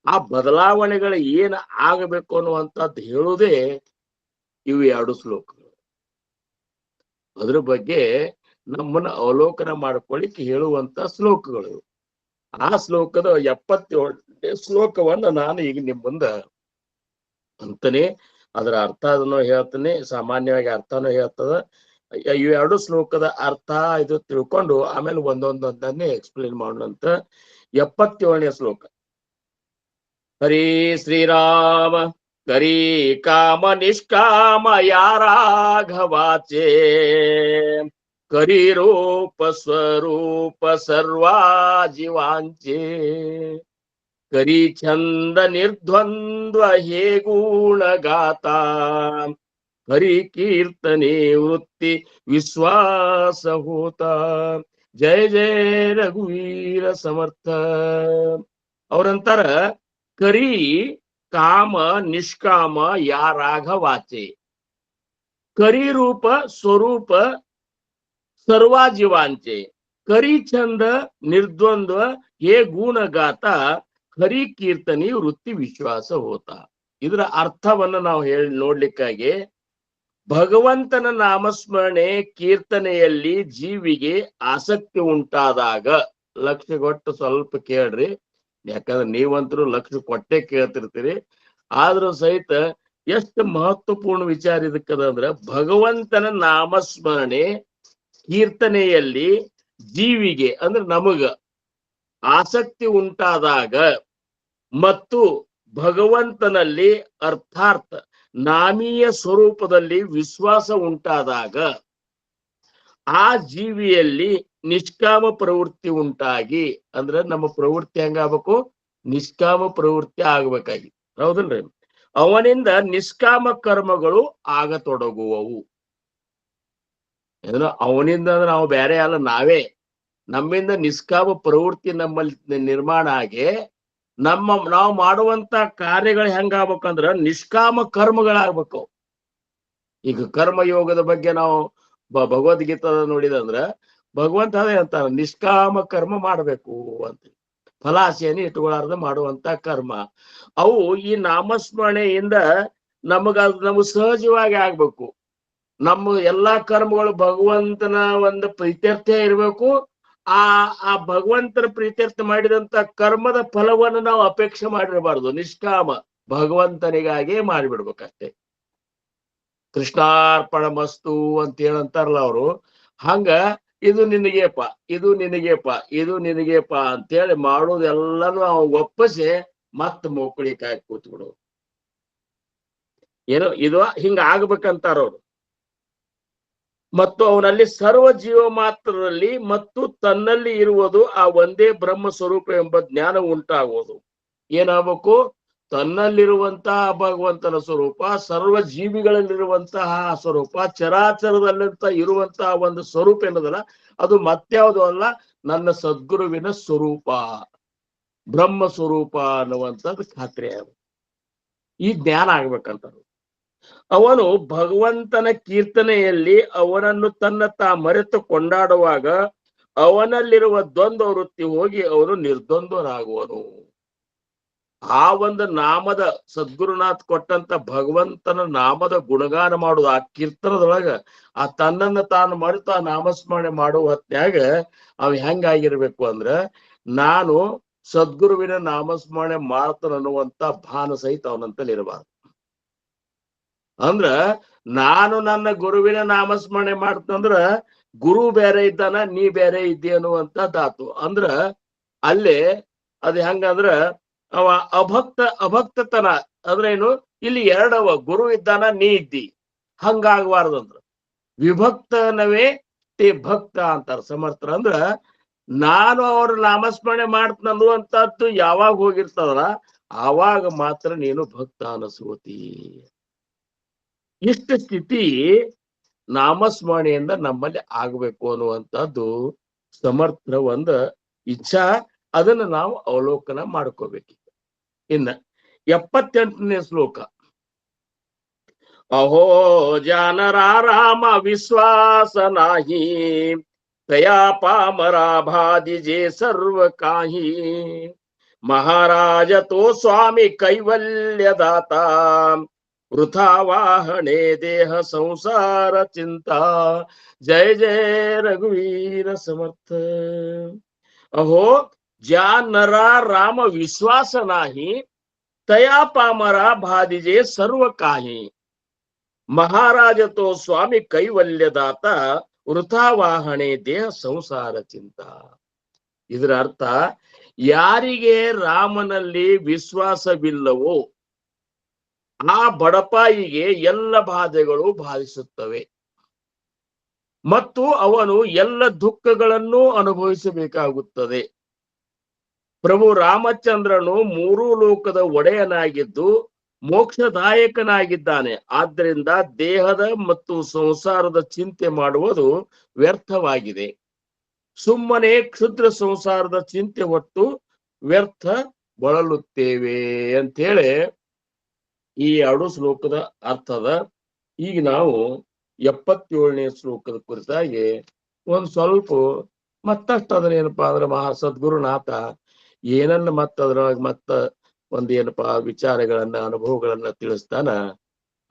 ಆ ಬದಲಾವಣೆಗಳು ಏನ್ ಆಗಬೇಕು ಅನ್ನುವಂಥದ್ದು ಹೇಳುವುದೇ ಇವು 2 ಶ್ಲೋಕಗಳು. ಅದ್ರ ಬಗ್ಗೆ ನಮ್ಮನ್ನ ಅವಲೋಕನ ಮಾಡ್ಕೊಳ್ಳಿಕ್ಕೆ ಹೇಳುವಂತ ಶ್ಲೋಕಗಳು. ಆ ಶ್ಲೋಕದ 77ನೇ ಶ್ಲೋಕವನ್ನ ನಾನು ಈಗ ನಿಮ್ ಮುಂದ ಅಂತಾನೆ ಅದರ ಅರ್ಥ ಅದನ್ನು ಹೇಳ್ತಾನೆ, ಸಾಮಾನ್ಯವಾಗಿ ಅರ್ಥನೂ ಹೇಳ್ತದ. ಈ 2 ಶ್ಲೋಕದ ಅರ್ಥ ಇದು ತಿಳ್ಕೊಂಡು ಆಮೇಲೆ ಒಂದೊಂದನ್ನೇ ಎಕ್ಸ್ಪ್ಲೇನ್ ಮಾಡೋಣಂತ. 77ನೇ ಶ್ಲೋಕ. ಹರಿ ಶ್ರೀರಾಮ ಕರಿ ಕಾಮ ನಿಷ್ಕಾಮ ಯಾರಾಘವಾಚೆ, ಕರಿ ರೂಪ ಸ್ವರೂಪ ಸರ್ವಾ ಜೀವಾಂಚೆ, ಕರಿ ಛಂದ ನಿರ್ದ್ವಂದ್ವ ಹೇ ಗುಣಗಾತ, ಹರಿ ಕೀರ್ತನೆ ವೃತ್ತಿ ವಿಶ್ವಾಸ ಹೋತ. ಜಯ ಜಯ ರಘುವೀರ ಸಮರ್ಥ. ಅವ್ರಂತಾರ ಕರಿ ಕಾಮ ನಿಷ್ಕಾಮ ಯಾ ರಾಘವಾಚೆ, ಕರಿ ರೂಪ ಸ್ವರೂಪ ಸರ್ವಾ ಜೀವಾಂಚೆ, ಕರಿ ಛಂದ ನಿರ್ದ್ವಂದ್ವ ಹೇ ಗುಣಗಾತ, ಖರಿ ಕೀರ್ತನಿ ವೃತ್ತಿ ವಿಶ್ವಾಸ ಹೋತ. ಇದರ ಅರ್ಥವನ್ನು ನಾವು ನೋಡ್ಲಿಕ್ಕಾಗಿ ಭಗವಂತನ ನಾಮಸ್ಮರಣೆ ಕೀರ್ತನೆಯಲ್ಲಿ ಜೀವಿಗೆ ಆಸಕ್ತಿ ಉಂಟಾದಾಗ, ಲಕ್ಷ್ಯ ಕೊಟ್ಟು ಸ್ವಲ್ಪ ಕೇಳ್ರಿ, ಯಾಕಂದ್ರೆ ನೀವಂತರೂ ಲಕ್ಷ್ಯ ಕೊಟ್ಟೆ ಕೇಳ್ತಿರ್ತೀರಿ. ಆದ್ರೂ ಸಹಿತ ಎಷ್ಟು ಮಹತ್ವಪೂರ್ಣ ವಿಚಾರ ಇದಕ್ಕದ ಅಂದ್ರ, ಭಗವಂತನ ನಾಮಸ್ಮರಣೆ ಕೀರ್ತನೆಯಲ್ಲಿ ಜೀವಿಗೆ ಅಂದ್ರೆ ನಮಗ ಆಸಕ್ತಿ ಉಂಟಾದಾಗ ಮತ್ತು ಭಗವಂತನಲ್ಲಿ ಅರ್ಥಾರ್ಥ ನಾಮೀಯ ಸ್ವರೂಪದಲ್ಲಿ ವಿಶ್ವಾಸ ಉಂಟಾದಾಗ ಆ ಜೀವಿಯಲ್ಲಿ ನಿಷ್ಕಾಮ ಪ್ರವೃತ್ತಿ ಉಂಟಾಗಿ, ಅಂದ್ರೆ ನಮ್ಮ ಪ್ರವೃತ್ತಿ ಹೆಂಗಾಗಬೇಕು, ನಿಷ್ಕಾಮ ಪ್ರವೃತ್ತಿ ಆಗ್ಬೇಕಾಗಿ, ಹೌದಲ್ರಿ? ಅವನಿಂದ ನಿಷ್ಕಾಮ ಕರ್ಮಗಳು ಆಗತೊಡಗುವವು. ಅವನಿಂದ ಅಂದ್ರೆ ನಾವು ಬೇರೆ ಅಲ್ಲ, ನಾವೇ ನಮ್ಮಿಂದ ನಿಷ್ಕಾಮ ಪ್ರವೃತ್ತಿ ನಮ್ಮಲ್ಲಿ ನಿರ್ಮಾಣ ಆಗಿ ನಾವು ಮಾಡುವಂತ ಕಾರ್ಯಗಳು ಹೆಂಗಾಗ್ಬೇಕಂದ್ರ ನಿಷ್ಕಾಮ ಕರ್ಮಗಳಾಗ್ಬೇಕು. ಈಗ ಕರ್ಮಯೋಗದ ಬಗ್ಗೆ ನಾವು ಭಗವದ್ಗೀತಾ ನೋಡಿದಂದ್ರ ಭಗವಂತ ಅದೇ ಅಂತಾರ, ನಿಷ್ಕಾಮ ಕರ್ಮ ಮಾಡ್ಬೇಕು ಅಂತ, ಫಲಾಸೆಯನ್ನು ಇಟ್ಟುಕೊಳ್ಳಾರ್ದ ಮಾಡುವಂತ ಕರ್ಮ. ಅವು ಈ ನಾಮಸ್ಮರಣೆಯಿಂದ ನಮಗ್ ಸಹಜವಾಗಿ ಆಗ್ಬೇಕು. ನಮ್ಮ ಎಲ್ಲಾ ಕರ್ಮಗಳು ಭಗವಂತನ ಒಂದು ಪ್ರೀತ್ಯರ್ಥ ಇರ್ಬೇಕು. ಆ ಭಗವಂತನ ಪ್ರೀತ್ಯರ್ಥ ಮಾಡಿದಂತ ಕರ್ಮದ ಫಲವನ್ನು ನಾವು ಅಪೇಕ್ಷೆ ಮಾಡಿರಬಾರ್ದು. ನಿಷ್ಕಾಮ ಭಗವಂತನಿಗಾಗೆ ಮಾಡಿಬಿಡ್ಬೇಕಷ್ಟೇ. ಕೃಷ್ಣಾರ್ಪಣ ಮಸ್ತು ಅಂತ ಹೇಳಂತಾರಲ್ಲ ಅವರು, ಹಂಗ ಇದು ನಿನಗೇಪ, ಇದು ನಿನಗೇಪ, ಇದು ನಿನಗೇಪ ಅಂತೇಳಿ ಮಾಡೋದೆಲ್ಲಾನು ನಾವು ಒಪ್ಪಿಸಿ ಮತ್ತ ಮೋಕಳಿಕಾಯಿ ಕೂತ್ಬಿಡು. ಏನೋ ಇದು ಹಿಂಗ ಆಗ್ಬೇಕಂತಾರವ್ರು. ಮತ್ತು ಅವನಲ್ಲಿ ಸರ್ವ ಜೀವ ಮಾತ್ರದಲ್ಲಿ ಮತ್ತು ತನ್ನಲ್ಲಿ ಇರುವುದು ಆ ಒಂದೇ ಬ್ರಹ್ಮ ಸ್ವರೂಪ ಎಂಬ ಜ್ಞಾನ ಉಂಟಾಗುವುದು. ಏನಾಗಬೇಕು? ತನ್ನಲ್ಲಿರುವಂತಹ ಭಗವಂತನ ಸ್ವರೂಪ, ಸರ್ವ ಜೀವಿಗಳಲ್ಲಿರುವಂತಹ ಸ್ವರೂಪ, ಚರಾಚರದಲ್ಲಂತ ಇರುವಂತಹ ಒಂದು ಸ್ವರೂಪ ಏನದಲ್ಲ, ಅದು ಮತ್ಯಾವುದು ಅಲ್ಲ, ನನ್ನ ಸದ್ಗುರುವಿನ ಸ್ವರೂಪ, ಬ್ರಹ್ಮ ಸ್ವರೂಪ ಅನ್ನುವಂಥದ್ದು ಖಾತ್ರಿ ಆಗ ಈ ಜ್ಞಾನ ಆಗ್ಬೇಕಂತ. ಅವನು ಭಗವಂತನ ಕೀರ್ತನೆಯಲ್ಲಿ ಅವನನ್ನು ತನ್ನ ಮರೆತು ಕೊಂಡಾಡುವಾಗ ಅವನಲ್ಲಿರುವ ದ್ವಂದ್ವ ವೃತ್ತಿ ಹೋಗಿ ಅವನು ನಿರ್ದ್ವಂದ್ವನಾಗುವನು. ಆ ಒಂದು ನಾಮದ ಸದ್ಗುರುನಾಥ್ ಕೊಟ್ಟಂತ ಭಗವಂತನ ನಾಮದ ಗುಣಗಾನ ಮಾಡುವುದು, ಆ ಕೀರ್ತನದೊಳಗ ಆ ತನ್ನನ್ನು ತಾನು ಮರೆತು ಆ ನಾಮಸ್ಮರಣೆ ಮಾಡುವ ಹೊತ್ನ್ಯಾಗ ಅವ ಹೆಂಗಾಗಿರ್ಬೇಕು ಅಂದ್ರ, ನಾನು ಸದ್ಗುರುವಿನ ನಾಮಸ್ಮರಣೆ ಮಾಡ್ತಾನನ್ನುವಂತ ಭಾನ ಸಹಿತ ಅವನಂತಲ್ಲಿ ಇರಬಾರ್ದು. ಅಂದ್ರ ನಾನು ನನ್ನ ಗುರುವಿನ ನಾಮಸ್ಮರಣೆ ಮಾಡ್ತಂದ್ರ ಗುರು ಬೇರೆ ಇದ್ದಾನ, ನೀ ಬೇರೆ ಇದ್ದಿ ಅನ್ನುವಂತ ಧಾತು. ಅಂದ್ರ ಅಲ್ಲೇ ಅದ್ ಹೆಂಗಂದ್ರ ಅವ ಅಭಕ್ತತನ ಅಂದ್ರೆ ಏನು, ಇಲ್ಲಿ ಎರಡವ, ಗುರು ಇದ್ದಾನ, ನೀ ಇದ್ದಿ, ಹಂಗಾಗಬಾರ್ದಂದ್ರ ವಿಭಕ್ತನವೇ ತೇ ಭಕ್ತ ಅಂತಾರ ಸಮರ್ಥರ. ಅಂದ್ರ ನಾನು ಅವ್ರ ನಾಮಸ್ಮರಣೆ ಮಾಡ್ತನ್ನುವಂತದ್ದು ಯಾವಾಗ ಹೋಗಿರ್ತದಲ್ಲ ಆವಾಗ ಮಾತ್ರ ನೀನು ಭಕ್ತ ಅನಸ್ಕೋತಿ. ಇಷ್ಟ ಸ್ಥಿತಿ ನಾಮಸ್ಮರಣೆಯಿಂದ ನಮ್ಮಲ್ಲಿ ಆಗ್ಬೇಕು ಅನ್ನುವಂಥದ್ದು ಸಮರ್ಥರ ಒಂದು ಇಚ್ಛಾ. ಅದನ್ನ ನಾವು ಅವಲೋಕನ ಮಾಡ್ಕೋಬೇಕು. ಇನ್ನ 78ನೇ ಶ್ಲೋಕ. ಅಹೋ ಜಾನರಾಮ ವಿಶ್ವಾಸ ನಾಹಿ ತಯಾ ಪಾಮರಾಭಾದಿಜೆ ಸರ್ವ ಕಾಹಿ ಮಹಾರಾಜ ತೋ ಸ್ವಾಮಿ ಕೈವಲ್ಯದಾತ ವೃಥಾ ವಾಹನೆ ದೇಹ ಸಂಸಾರ ಚಿಂತಾ. ಜಯ ಜಯ ರಘುವೀರ ಸಮರ್ಥ. ಅಹೋ ज्या नरा राम विश्वास नाही तया पामरा भादिजे सर्व काही महाराज तो स्वामी कैवल्यदाತ ವೃಥಾ ವಾಹನೆ ದೇಹ ಸಂಸಾರ ಚಿಂತಾ. ಇದರ ಅರ್ಥ, ಯಾರಿಗೆ ರಾಮನಲ್ಲಿ ವಿಶ್ವಾಸವಿಲ್ಲವೋ ಆ ಬಡಪಾಯಿಗೆ ಎಲ್ಲ ಬಾಧೆಗಳು ಬಾಧಿಸುತ್ತವೆ ಮತ್ತು ಅವನು ಎಲ್ಲ ದುಃಖಗಳನ್ನು ಅನುಭವಿಸಬೇಕಾಗುತ್ತದೆ. ಪ್ರಭು ರಾಮಚಂದ್ರನು ಮೂರೂ ಲೋಕದ ಒಡೆಯನಾಗಿದ್ದು ಮೋಕ್ಷದಾಯಕನಾಗಿದ್ದಾನೆ. ಆದ್ದರಿಂದ ದೇಹದ ಮತ್ತು ಸಂಸಾರದ ಚಿಂತೆ ಮಾಡುವುದು ವ್ಯರ್ಥವಾಗಿದೆ. ಸುಮ್ಮನೆ ಕ್ಷುದ್ರ ಸಂಸಾರದ ಚಿಂತೆ ಹೊತ್ತು ವ್ಯರ್ಥ ಬಳಲುತ್ತೇವೆ ಅಂತೇಳಿ ಈ 2 ಶ್ಲೋಕದ ಅರ್ಥದ. ಈಗ ನಾವು 77ನೇ ಶ್ಲೋಕದ ಕುರಿತಾಗಿ ಒಂದ್ ಸ್ವಲ್ಪ ಮತ್ತಷ್ಟು ಅದನ್ನೇನಪ್ಪಾ ಅಂದ್ರೆ ಸದ್ಗುರುನಾಥ ಏನನ್ನ ಅದ್ರೊಳಗೆ ಒಂದೇನಪ್ಪ ವಿಚಾರಗಳನ್ನ ಅನುಭವಗಳನ್ನ ತಿಳಿಸ್ತಾನ,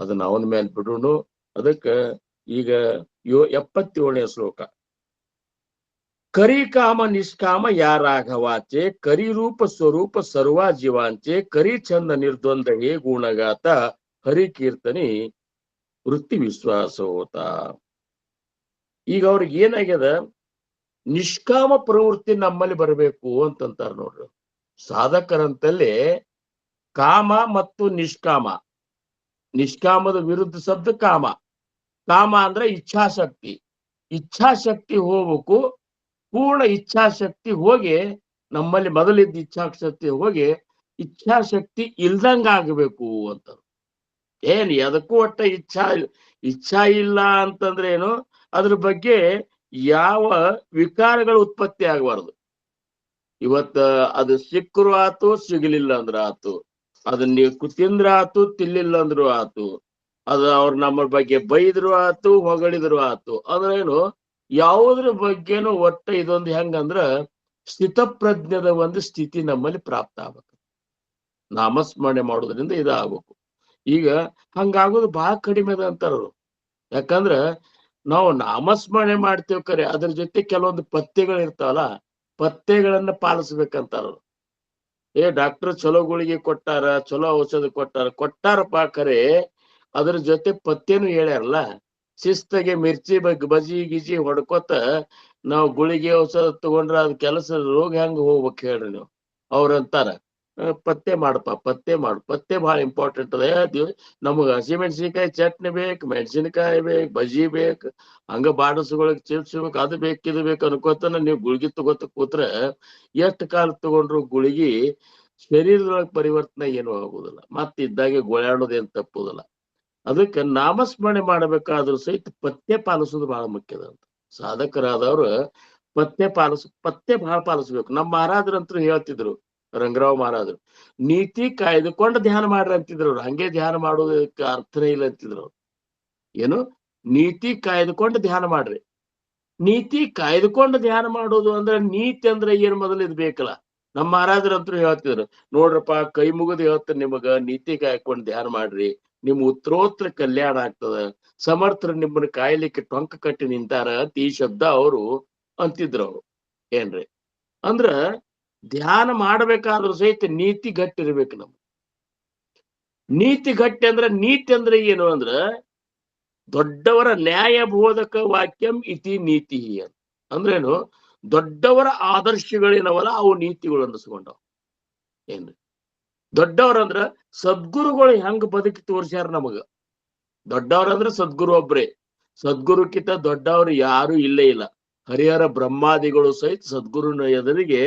ಅದನ್ನ ಅವನ ಮೇಲೆ ಬಿಡುನು. ಅದಕ್ಕ ಈಗ 77ನೇ ಶ್ಲೋಕ. ಕರಿಕಾಮ ನಿಷ್ಕಾಮ ಯಾರಾಘವಾಚೆ, ಕರಿರೂಪ ಸ್ವರೂಪ ಸರ್ವಾ ಜೀವಾಂಚೆ, ಕರಿ ಚಂದ ನಿರ್ದ್ವಂದ ಹೇ ಗುಣಗಾತ, ಹರಿ ಕೀರ್ತನಿ ವೃತ್ತಿ ವಿಶ್ವಾಸ ಹೋತ. ಈಗ ಅವ್ರಿಗೆ ಏನಾಗ್ಯದ, ನಿಷ್ಕಾಮ ಪ್ರವೃತ್ತಿ ನಮ್ಮಲ್ಲಿ ಬರಬೇಕು ಅಂತಂತಾರ ನೋಡ್ರಿ ಸಾಧಕರಂತಲ್ಲಿ. ಕಾಮ ಮತ್ತು ನಿಷ್ಕಾಮ, ನಿಷ್ಕಾಮದ ವಿರುದ್ಧ ಶಬ್ದ ಕಾಮ. ಕಾಮ ಅಂದ್ರೆ ಇಚ್ಛಾಶಕ್ತಿ. ಇಚ್ಛಾಶಕ್ತಿ ಹೋಗ್ಬೇಕು, ಪೂರ್ಣ ಇಚ್ಛಾಶಕ್ತಿ ಹೋಗಿ ನಮ್ಮಲ್ಲಿ ಮೊದಲಿದ್ದ ಇಚ್ಛಾಶಕ್ತಿ ಹೋಗಿ ಇಚ್ಛಾಶಕ್ತಿ ಇಲ್ದಂಗ ಆಗ್ಬೇಕು ಅಂತ. ಏನ್ ಅದಕ್ಕೂ ಒಟ್ಟ ಇಚ್ಛಾ ಇಲ್ಲ ಅಂತಂದ್ರೆ ಏನು, ಅದ್ರ ಬಗ್ಗೆ ಯಾವ ವಿಕಾರಗಳು ಉತ್ಪತ್ತಿ ಆಗಬಾರ್ದು. ಇವತ್ತ ಅದು ಸಿಕ್ಕರು ಆತು, ಸಿಗಲಿಲ್ಲ ಅಂದ್ರ ಆತು, ಅದನ್ನ ನೀವು ತಿಂದ್ರ ಆತು, ತಿನ್ಲಿಲ್ಲ ಅಂದ್ರು ಆತು, ಅದು ಅವ್ರು ನಮ್ಮ ಬಗ್ಗೆ ಬೈದ್ರು ಆತು, ಹೊಗಳಿದ್ರು ಆತು. ಅದ್ರೇನು ಯಾವುದ್ರ ಬಗ್ಗೆನೂ ಒಟ್ಟ ಇದೊಂದು ಹೆಂಗಂದ್ರ ಸ್ಥಿತಪ್ರಜ್ಞದ ಒಂದು ಸ್ಥಿತಿ ನಮ್ಮಲ್ಲಿ ಪ್ರಾಪ್ತ ಆಗ್ಬೇಕು. ನಾಮಸ್ಮರಣೆ ಮಾಡೋದ್ರಿಂದ ಇದಾಗಬೇಕು. ಈಗ ಹಂಗಾಗೋದು ಬಹಳ ಕಡಿಮೆ ಅದ ಅಂತಾರವ್ರು. ಯಾಕಂದ್ರ ನಾವು ನಾಮಸ್ಮರಣೆ ಮಾಡ್ತೇವ್ ಕರೆ, ಅದ್ರ ಜೊತೆ ಕೆಲವೊಂದು ಪಥ್ಯಗಳು ಇರ್ತಾವಲ್ಲ, ಪಥ್ಯಗಳನ್ನ ಪಾಲಿಸ್ಬೇಕಂತಾರ. ಡಾಕ್ಟರ್ ಚಲೋ ಗುಳಿಗೆ ಕೊಟ್ಟಾರ, ಚಲೋ ಔಷಧ ಕೊಟ್ಟಾರಪ್ಪ ಖರೆ, ಅದ್ರ ಜೊತೆ ಪಥ್ಯನು ಹೇಳ್ಯಾರಲ್ಲ. ಶಿಸ್ತಾಗೆ ಮಿರ್ಚಿ ಬಜಿ ಗಿಜಿ ಹೊಡ್ಕೊತ ನಾವು ಗುಳಿಗೆ ಔಷಧ ತಗೊಂಡ್ರ ಅದ್ ಕೆಲಸ ರೋಗ ಹೆಂಗ ಹೋಗ್ಬೇಕು ಹೇಳ್ರಿ ನೀವು. ಅವ್ರಂತಾರ ಪತ್ತೆ ಮಾಡಪ್ಪ, ಪತ್ತೆ ಮಾಡು. ಪತ್ತೆ ಬಹಳ ಇಂಪಾರ್ಟೆಂಟ್ ಅದ. ನಮಗ ಹಸಿಮೆಣಸಿನ್ಕಾಯಿ ಚಟ್ನಿ ಬೇಕು, ಮೆಣಸಿನಕಾಯಿ ಬೇಕು, ಬಜಿ ಬೇಕು, ಹಂಗ ಬಾಡಸುಗಳಿಗೆ ಚಿಪ್ಸ್ ಬೇಕು, ಅದು ಬೇಕು ಇದು ಬೇಕು ಅನ್ಕೋತಾನ ನೀವು ಗುಳಿಗೆ ತಗೋತ ಕೂತ್ರ ಎಷ್ಟು ಕಾಲ ತಗೊಂಡ್ರು ಗುಳಿಗಿ ಶರೀರದೊಳಗೆ ಪರಿವರ್ತನೆ ಏನು ಆಗುದಿಲ್ಲ. ಮತ್ತೆ ಇದ್ದಾಗೆ ಗೋಳಾಡೋದೇನು ತಪ್ಪುದಿಲ್ಲ. ಅದಕ್ಕೆ ನಾಮಸ್ಮರಣೆ ಮಾಡಬೇಕಾದ್ರೂ ಸಹಿತ ಪಥ್ಯ ಪಾಲಿಸೋದು ಬಹಳ ಮುಖ್ಯದ ಅಂತ. ಸಾಧಕರಾದವ್ರು ಪಥ್ಯ ಬಹಳ ಪಾಲಿಸ್ಬೇಕು. ನಮ್ಮ ಮಹಾರಾಜರಂತರೂ ಹೇಳ್ತಿದ್ರು, ರಂಗರಾವ್ ಮಹಾರಾಜರು, ನೀತಿ ಕಾಯ್ದುಕೊಂಡು ಧ್ಯಾನ ಮಾಡ್ರಿ ಅಂತಿದ್ರು ಅವ್ರು. ಹಂಗೆ ಧ್ಯಾನ ಮಾಡೋದಕ್ಕೆ ಅರ್ಥನೇ ಇಲ್ಲ ಅಂತಿದ್ರು ಅವ್ರು. ಏನು ನೀತಿ ಕಾಯ್ದುಕೊಂಡು ಧ್ಯಾನ ಮಾಡ್ರಿ. ನೀತಿ ಕಾಯ್ದುಕೊಂಡು ಧ್ಯಾನ ಮಾಡೋದು ಅಂದ್ರೆ ನೀತಿ ಅಂದ್ರೆ ಏನ್ ಮೊದಲು ಇದು ಬೇಕಲ್ಲ. ನಮ್ಮ ಮಹಾರಾಜರಂತರೂ ಹೇಳ್ತಿದ್ರು, ನೋಡ್ರಪ್ಪ ಕೈ ಮುಗಿದು ಹೇಳ್ತಾರೆ ನಿಮಗ, ನೀತಿ ಕಾಯ್ಕೊಂಡು ಧ್ಯಾನ ಮಾಡ್ರಿ, ನಿಮ್ ಉತ್ತರೋತ್ತರ ಕಲ್ಯಾಣ ಆಗ್ತದ, ಸಮರ್ಥರು ನಿಮ್ಮನ್ನ ಕಾಯ್ಲಿಕ್ಕೆ ಟೊಂಕ ಕಟ್ಟಿ ನಿಂತಾರ ಅಂತ ಈ ಶಬ್ದ ಅವರು ಅಂತಿದ್ರು ಅವ್ರು. ಏನ್ರಿ ಅಂದ್ರ ಧ್ಯಾನ ಮಾಡ್ಬೇಕಾದ್ರೂ ಸಹಿತ ನೀತಿ ಗಟ್ಟಿ ಇರ್ಬೇಕು. ನಮ್ ನೀತಿ ಗಟ್ಟಿ ನೀತಿ ಅಂದ್ರೆ ಏನು ಅಂದ್ರ ದೊಡ್ಡವರ ನ್ಯಾಯ ಬೋಧಕ ವಾಕ್ಯಂ ಇತಿ ನೀತಿ ಅಂದ್ರೇನು, ದೊಡ್ಡವರ ಆದರ್ಶಗಳೇನವಲ್ಲ ಅವು ನೀತಿಗಳು ಅನ್ನಿಸ್ಕೊಂಡವ್. ಏನ್ರಿ ದೊಡ್ಡವ್ರಂದ್ರ ಸದ್ಗುರುಗಳು ಹೆಂಗ್ ಬದುಕಿ ತೋರ್ಸ್ಯಾರ ನಮಗ. ದೊಡ್ಡವ್ರಂದ್ರ ಸದ್ಗುರು ಒಬ್ರೇ. ಸದ್ಗುರುಕ್ಕಿಂತ ದೊಡ್ಡವ್ರು ಯಾರು ಇಲ್ಲೇ ಇಲ್ಲ. ಹರಿಹರ ಬ್ರಹ್ಮಾದಿಗಳು ಸಹಿತ ಸದ್ಗುರುನ ಎದುರಿಗೆ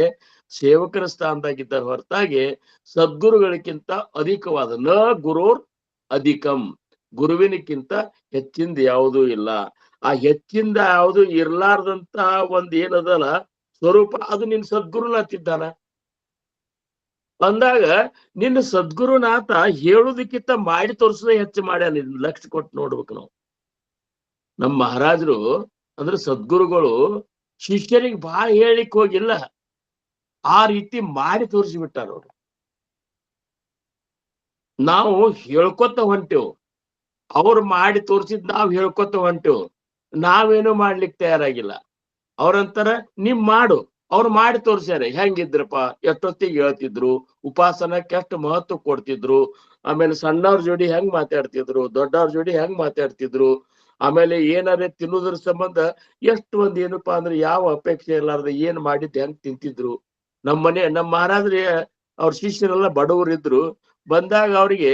ಸೇವಕರ ಸ್ಥಾನದಾಗಿದ್ದಾರೆ ಹೊರತಾಗಿ ಸದ್ಗುರುಗಳಿಗಿಂತ ಅಧಿಕವಾದ ನ ಗುರೋರ್ ಅಧಿಕಂ, ಗುರುವಿನಕ್ಕಿಂತ ಹೆಚ್ಚಿಂದ ಯಾವುದೂ ಇಲ್ಲ. ಆ ಹೆಚ್ಚಿಂದ ಯಾವುದು ಇರ್ಲಾರ್ದಂತ ಒಂದ್ ಏನದಲ್ಲ ಸ್ವರೂಪ, ಅದು ನಿನ್ ಸದ್ಗುರುನಾಥಿದ್ದಾನ ಅಂದಾಗ ನಿನ್ನ ಸದ್ಗುರುನಾಥ ಹೇಳುದಕ್ಕಿಂತ ಮಾಡಿ ತೋರಿಸೋದೇ ಹೆಚ್ಚು ಮಾಡ್ಯಾನ. ಲಕ್ಷ ಕೊಟ್ಟು ನೋಡ್ಬೇಕು ನಾವು. ನಮ್ಮ ಮಹಾರಾಜರು ಅಂದ್ರೆ ಸದ್ಗುರುಗಳು ಶಿಷ್ಯರಿಗೆ ಬಹಳ ಹೇಳಿಕ್ ಹೋಗಿಲ್ಲ, ಆ ರೀತಿ ಮಾಡಿ ತೋರಿಸಿಬಿಟ್ಟಾರ ಅವರು. ನಾವು ಹೇಳ್ಕೊತ ಹೊಂಟೇವು, ಅವ್ರು ಮಾಡಿ ತೋರಿಸಿದ್ ನಾವ್ ಹೇಳ್ಕೊತ ಹೊಂಟೇವು. ನಾವೇನು ಮಾಡ್ಲಿಕ್ಕೆ ತಯಾರಾಗಿಲ್ಲ. ಅವ್ರಂತಾರ ನಿಮ್ ಮಾಡು, ಅವ್ರು ಮಾಡಿ ತೋರ್ಸ್ಯಾರ. ಹೆಂಗಿದ್ರಪ್ಪ, ಎಷ್ಟೊತ್ತಿಗೆ ಹೇಳ್ತಿದ್ರು, ಉಪಾಸನಕ್ಕೆ ಎಷ್ಟು ಮಹತ್ವ ಕೊಡ್ತಿದ್ರು, ಆಮೇಲೆ ಸಣ್ಣವ್ರ ಜೋಡಿ ಹೆಂಗ್ ಮಾತಾಡ್ತಿದ್ರು, ದೊಡ್ಡವ್ರ ಜೋಡಿ ಹೆಂಗ್ ಮಾತಾಡ್ತಿದ್ರು, ಆಮೇಲೆ ಏನಾರೇ ತಿನ್ನೋದ್ರ ಸಂಬಂಧ ಎಷ್ಟು ಒಂದ್ ಏನಪ್ಪಾ ಅಂದ್ರೆ ಯಾವ ಅಪೇಕ್ಷೆ ಇರ್ಲಾರ್ದ ಏನ್ ಮಾಡಿದ್ ಹೆಂಗ್ ತಿಂತಿದ್ರು. ನಮ್ಮ ಮಹಾರಾಜ್ರೆ ಅವ್ರ ಶಿಷ್ಯರೆಲ್ಲ ಬಡವರಿದ್ರು. ಬಂದಾಗ ಅವ್ರಿಗೆ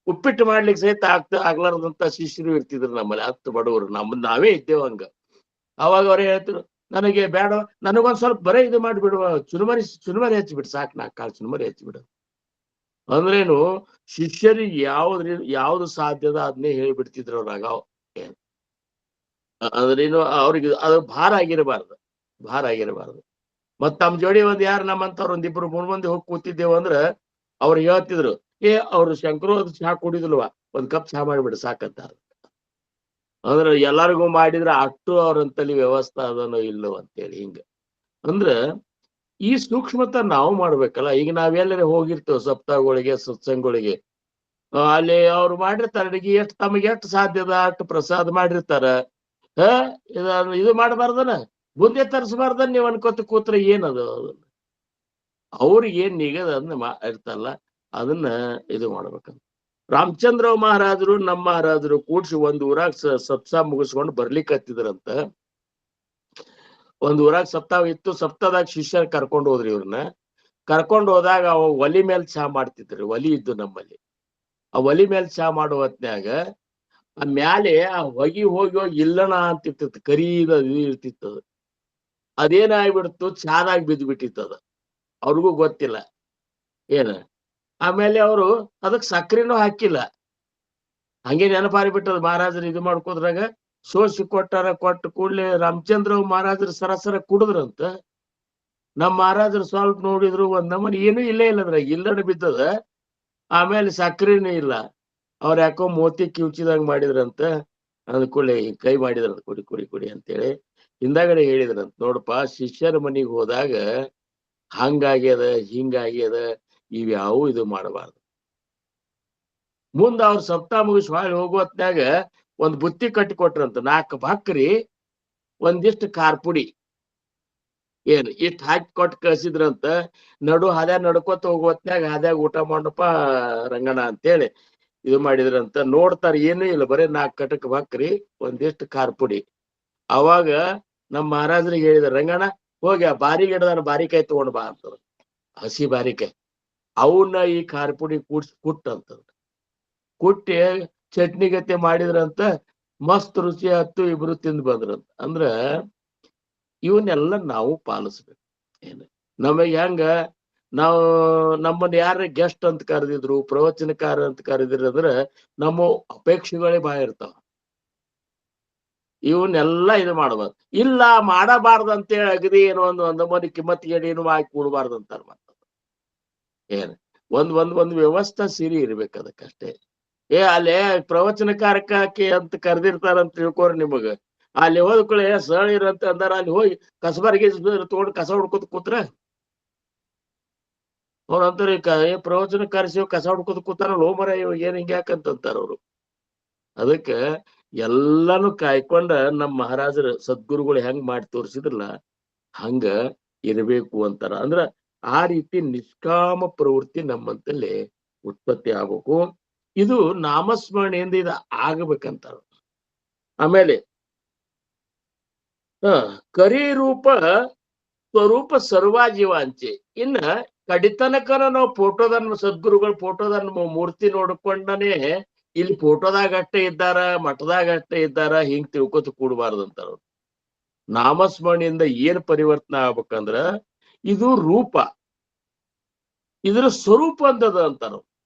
ಉಪ್ಪಿಟ್ಟು ಮಾಡ್ಲಿಕ್ಕೆ ಸಹಿತ ಆಗ್ಲಾರ್ದಂತ ಶಿಷ್ಯರು ಇರ್ತಿದ್ರು ನಮ್ಮಲ್ಲಿ. ಹತ್ತು ಬಡವರು ನಾವೇ ಇದ್ದೇವ ಹಂಗ. ಅವಾಗ ಅವ್ರು ಹೇಳ್ತಿರು, ನನಗೆ ಬೇಡ, ನನಗೊಂದ್ ಸ್ವಲ್ಪ ಬರೇ ಇದು ಮಾಡಿಬಿಡುವ, ಚುರುಮರಿ ಹಚ್ಚಿಬಿಡು ಸಾಕು, 4 ಕಾಳು ಚುರುಮರಿ ಹಚ್ಚಿಬಿಡು ಅಂದ್ರೇನು. ಶಿಷ್ಯರಿಗೆ ಯಾವ್ದು ಸಾಧ್ಯದ ಅದನ್ನೇ ಹೇಳ್ಬಿಡ್ತಿದ್ರು ಅವ್ರಾಗ. ಅಂದ್ರೇನು ಅವ್ರಿಗೆ ಅದು ಭಾರ ಆಗಿರಬಾರ್ದು. ಮತ್ ತಮ್ಮ ಜೋಡಿ ಒಂದ್ ಯಾರು ನಮ್ಮಂತವ್ರು ಒಂದಿಬ್ರು 3 ಮಂದಿ ಹೋಗಿ ಕೂತಿದ್ದೇವ ಅಂದ್ರ ಅವ್ರು ಹೇಳ್ತಿದ್ರು, ಅವ್ರು ಶಂಕರು ಅದು ಚಹಾ ಕುಡಿದಿಲ್ವಾ, 1 ಕಪ್ ಚಹಾ ಮಾಡಿಬಿಡು ಸಾಕಂತ. ಅಂದ್ರೆ ಎಲ್ಲರಿಗೂ ಮಾಡಿದ್ರೆ ಅಷ್ಟು ಅವ್ರಂತಲ್ಲಿ ವ್ಯವಸ್ಥೆ ಅದನೋ ಇಲ್ಲೋ ಅಂತೇಳಿ. ಹಿಂಗ ಅಂದ್ರ ಈ ಸೂಕ್ಷ್ಮತ ನಾವು ಮಾಡ್ಬೇಕಲ್ಲ. ಈಗ ನಾವೆಲ್ಲರೂ ಹೋಗಿರ್ತೇವೆ ಸಪ್ತಾಹಗಳಿಗೆ ಸತ್ಸಂಗಗಳಿಗೆ, ಅಲ್ಲಿ ಅವ್ರು ಮಾಡಿರ್ತಾರೆ ಅಡಿಗೆ, ಎಷ್ಟು ತಮಗೆ ಎಷ್ಟು ಸಾಧ್ಯದ ಅಷ್ಟು ಪ್ರಸಾದ ಮಾಡಿರ್ತಾರ. ಇದು ಮಾಡಬಾರ್ದನ, ಬುಂದೆ ತರಿಸಬಾರ್ದನ್ ನೀವ್ ಅನ್ಕೋತ ಕೂತ್ರೆ ಏನದು? ಅವ್ರಿಗೆ ಏನ್ ನಿಗದ ಅದನ್ನ ಇರ್ತಲ್ಲ, ಅದನ್ನ ಇದು ಮಾಡ್ಬೇಕಂತ. ರಾಮಚಂದ್ರ ಮಹಾರಾಜರು ನಮ್ಮ ಮಹಾರಾಜರು ಕೂಡ್ಸಿ ಒಂದ್ ಊರಾಗ ಸಪ್ತಾಹ ಮುಗಿಸ್ಕೊಂಡು ಬರ್ಲಿಕ್ಕೆ ಹತ್ತಿದ್ರಂತ. ಒಂದ್ ಊರಾಗ ಸಪ್ತಾಹ ಇತ್ತು, ಸಪ್ತಾಹದಾಗ ಶಿಷ್ಯರ್ ಕರ್ಕೊಂಡು ಹೋದ್ರಿ. ಇವ್ರನ್ನ ಕರ್ಕೊಂಡು ಹೋದಾಗ ಅವ ಒಲಿ ಮೇಲೆ ಚಹಾ ಮಾಡ್ತಿದ್ರಿ. ಒಲಿ ಇದ್ದು ನಮ್ಮಲ್ಲಿ. ಆ ಒಲಿ ಮೇಲೆ ಚಹಾ ಮಾಡೋ ಹೊತ್ನ್ಯಾಗ ಆ ಮ್ಯಾಲೆ ಆ ಹೋಗಿ ಇಲ್ಲಣ ಅಂತಿರ್ತದ, ಕರೀದ ಇರ್ತಿತ್ತದ. ಅದೇನಾಗ್ಬಿಡ್ತು, ಚಹಾದಾಗ ಬಿದ್ದು ಬಿಟ್ಟಿತ್ತದ. ಅವ್ರಿಗೂ ಗೊತ್ತಿಲ್ಲ ಏನ. ಆಮೇಲೆ ಅವರು ಅದಕ್ ಸಕ್ರಿನೂ ಹಾಕಿಲ್ಲ, ಹಂಗೆ ನೆನಪಾರಿಬಿಟ್ಟದ. ಮಹಾರಾಜರು ಇದು ಮಾಡ್ಕೋದ್ರಾಗ ಸೋಸಿ ಕೊಟ್ಟಾರ. ಕೊಟ್ಟ ಕೂಡ್ಲೆ ರಾಮಚಂದ್ರ ಮಹಾರಾಜರು ಸರಸರ ಕುಡಿದ್ರಂತ. ನಮ್ಮ ಮಹಾರಾಜರು ಸ್ವಲ್ಪ ನೋಡಿದ್ರು, ಒಂದ್ ನಮೂನಿ ಏನೂ ಇಲ್ಲೇ ಇಲ್ಲದ್ರಾಗ, ಇಲ್ಲಡ ಬಿದ್ದದ. ಆಮೇಲೆ ಸಕ್ರಿನೂ ಇಲ್ಲ. ಅವ್ರ ಯಾಕೋ ಮೋತಿ ಕಿವುಚಿದಂಗ್ ಮಾಡಿದ್ರಂತ. ಅಂದ ಕೂಡಲೇ ಕೈ ಮಾಡಿದ್ರಂತ, ಕುಡಿ ಕುಡಿ ಕುಡಿ ಅಂತೇಳಿ. ಹಿಂದಾಗಡೆ ಹೇಳಿದ್ರಂತ, ನೋಡಪ್ಪ ಶಿಷ್ಯರ ಮನಿಗ್ ಹೋದಾಗ ಹಂಗಾಗ್ಯದ ಹಿಂಗಾಗ್ಯದ, ಇವ್ಯಾವು ಇದು ಮಾಡಬಾರ್ದು. ಮುಂದ ಅವ್ರ ಸಪ್ತಾಹ ಮುಗಿಸ್ ಹೊಳ್ಳಿ ಹೋಗುವತ್ನ್ಯಾಗ ಒಂದ್ ಬುತ್ತಿ ಕಟ್ಟಿ ಕೊಟ್ರಂತ. 4 ಭಕ್ರಿ ಒಂದಿಷ್ಟು ಖಾರಪುಡಿ ಏನ್ ಇಷ್ಟ ಹಾಕಿ ಕೊಟ್ಟು ಕಳ್ಸಿದ್ರಂತ. ಹಾದ್ಯಾಗ ನಡ್ಕೊತ ಹೋಗುವತ್ನ್ಯಾಗ ಹಾದ್ಯಾಗ ಊಟ ಮಾಡಪ್ಪ ರಂಗಣ್ಣ ಅಂತೇಳಿ ಇದು ಮಾಡಿದ್ರಂತ. ನೋಡ್ತಾರ ಏನೂ ಇಲ್ಲ, ಬರೀ 4 ಕಟಕ್ ಭಕ್ರಿ ಒಂದಿಷ್ಟು ಖಾರಪುಡಿ. ಅವಾಗ ನಮ್ಮ ಮಹಾರಾಜರಿಗೆ ಹೇಳಿದ, ರಂಗಣ್ಣ ಹೋಗಿ ಆ ಬಾರಿ ಗಿಡದ ಬಾರಿಕಾಯಿ ತಗೊಂಡ್ ಬಾ ಅಂತ. ಹಸಿ ಬಾರಿಕಾಯಿ ಅವನ್ನ ಈ ಖಾರಪುಡಿ ಕುಟ್ಟಂತ ಕುಟ್ಟಿ ಚಟ್ನಿ ಗತೆ ಮಾಡಿದ್ರಂತ. ಮಸ್ತ್ ರುಚಿ ಹತ್ತು, ಇಬ್ರು ತಿಂದ್ ಬಂದ್ರಂತ. ಅಂದ್ರ ಇವನ್ನೆಲ್ಲ ನಾವು ಪಾಲಿಸ್ಬೇಕು. ಏನ ನಮಗ್ ಹೆಂಗ ನಾವು ನಮ್ಮನ್ನ ಯಾರ ಗೆಸ್ಟ್ ಅಂತ ಕರೆದಿದ್ರು, ಪ್ರವಚನಕಾರ ಅಂತ ಕರೆದಿದ್ರು ಅಂದ್ರ ನಮ್ಮ ಅಪೇಕ್ಷೆಗಳೇ ಬಾಳ ಇರ್ತಾವ. ಇವನ್ನೆಲ್ಲ ಇದು ಮಾಡಬಾರ್ದು. ಇಲ್ಲ ಮಾಡಬಾರ್ದು ಅಂತೇಳಿ ಅಗದಿ ಏನೋ ಒಂದು ಮನೆ ಕಿಮ್ಮತ್ತಿಗೆ ಏನು ಹಾಕಿ ಕೂಡಬಾರ್ದು ಅಂತಾರ. ಮತ್ತ ಏನ್ ಒಂದ್ ವ್ಯವಸ್ಥೆ ಸಿರಿ ಇರ್ಬೇಕು ಅದಕ್ಕಷ್ಟೇ. ಅಲ್ಲೇ ಪ್ರವಚನಕಾರಕ್ಕೆ ಅಂತ ಕರೆದಿರ್ತಾರಂತ ತಿಳ್ಕೊರಿ. ನಿಮಗ ಅಲ್ಲಿ ಹೋದ ಕೂಡಲೇ ಸರಳ ಇರಂತ ಅಂದಾರ, ಅಲ್ಲಿ ಹೋಗಿ ಕಸಬಾರಿಗೆ ತಗೊಂಡು ಕಸ ಹುಡ್ಕೋತ ಕೂತ್ರ ಅವ್ರಂತಾರೆ, ಪ್ರವಚನ ಕರೆಸಿ ಕಸ ಹುಡ್ಕೋತ ಕೂತಾರ, ಲೋಮರ ಏನ್ ಹಿಂಗ ಯಾಕಂತಾರ ಅವ್ರು. ಅದಕ್ಕ ಎಲ್ಲಾನು ಕಾಯ್ಕೊಂಡ ನಮ್ಮ ಮಹಾರಾಜರ ಸದ್ಗುರುಗಳು ಹೆಂಗ್ ಮಾಡಿ ತೋರಿಸಿದ್ರಲ್ಲ ಹಂಗ ಇರಬೇಕು ಅಂತಾರ. ಅಂದ್ರ ಆ ರೀತಿ ನಿಷ್ಕಾಮ ಪ್ರವೃತ್ತಿ ನಮ್ಮಂತಲ್ಲಿ ಉತ್ಪತ್ತಿ ಆಗ್ಬೇಕು. ಇದು ನಾಮಸ್ಮರಣೆಯಿಂದ ಇದು ಆಗಬೇಕಂತಾರ. ಆಮೇಲೆ ಕರಿರೂಪ ಸ್ವರೂಪ ಸರ್ವಾಜೀವಾಂಚೆ. ಇನ್ನ ಕಡಿತನಕನ ನಾವು ಫೋಟೋದನ್ನ ಸದ್ಗುರುಗಳ ಫೋಟೋದನ್ನ ಮೂರ್ತಿ ನೋಡ್ಕೊಂಡನೆ ಇಲ್ಲಿ ಫೋಟೋದಾಗ ಅಷ್ಟೇ ಇದ್ದಾರ, ಮಠದಾಗ ಅಷ್ಟೇ ಇದ್ದಾರ, ಹಿಂಗ್ ತಿಳ್ಕೊತ ಕೂಡಬಾರ್ದಂತಾರ. ನಾಮಸ್ಮರಣೆಯಿಂದ ಏನ್ ಪರಿವರ್ತನೆ ಆಗ್ಬೇಕಂದ್ರ ಇದು ರೂಪ, ಇದ್ರ ಸ್ವರೂಪ ಅಂತದ ಅಂತಾರ.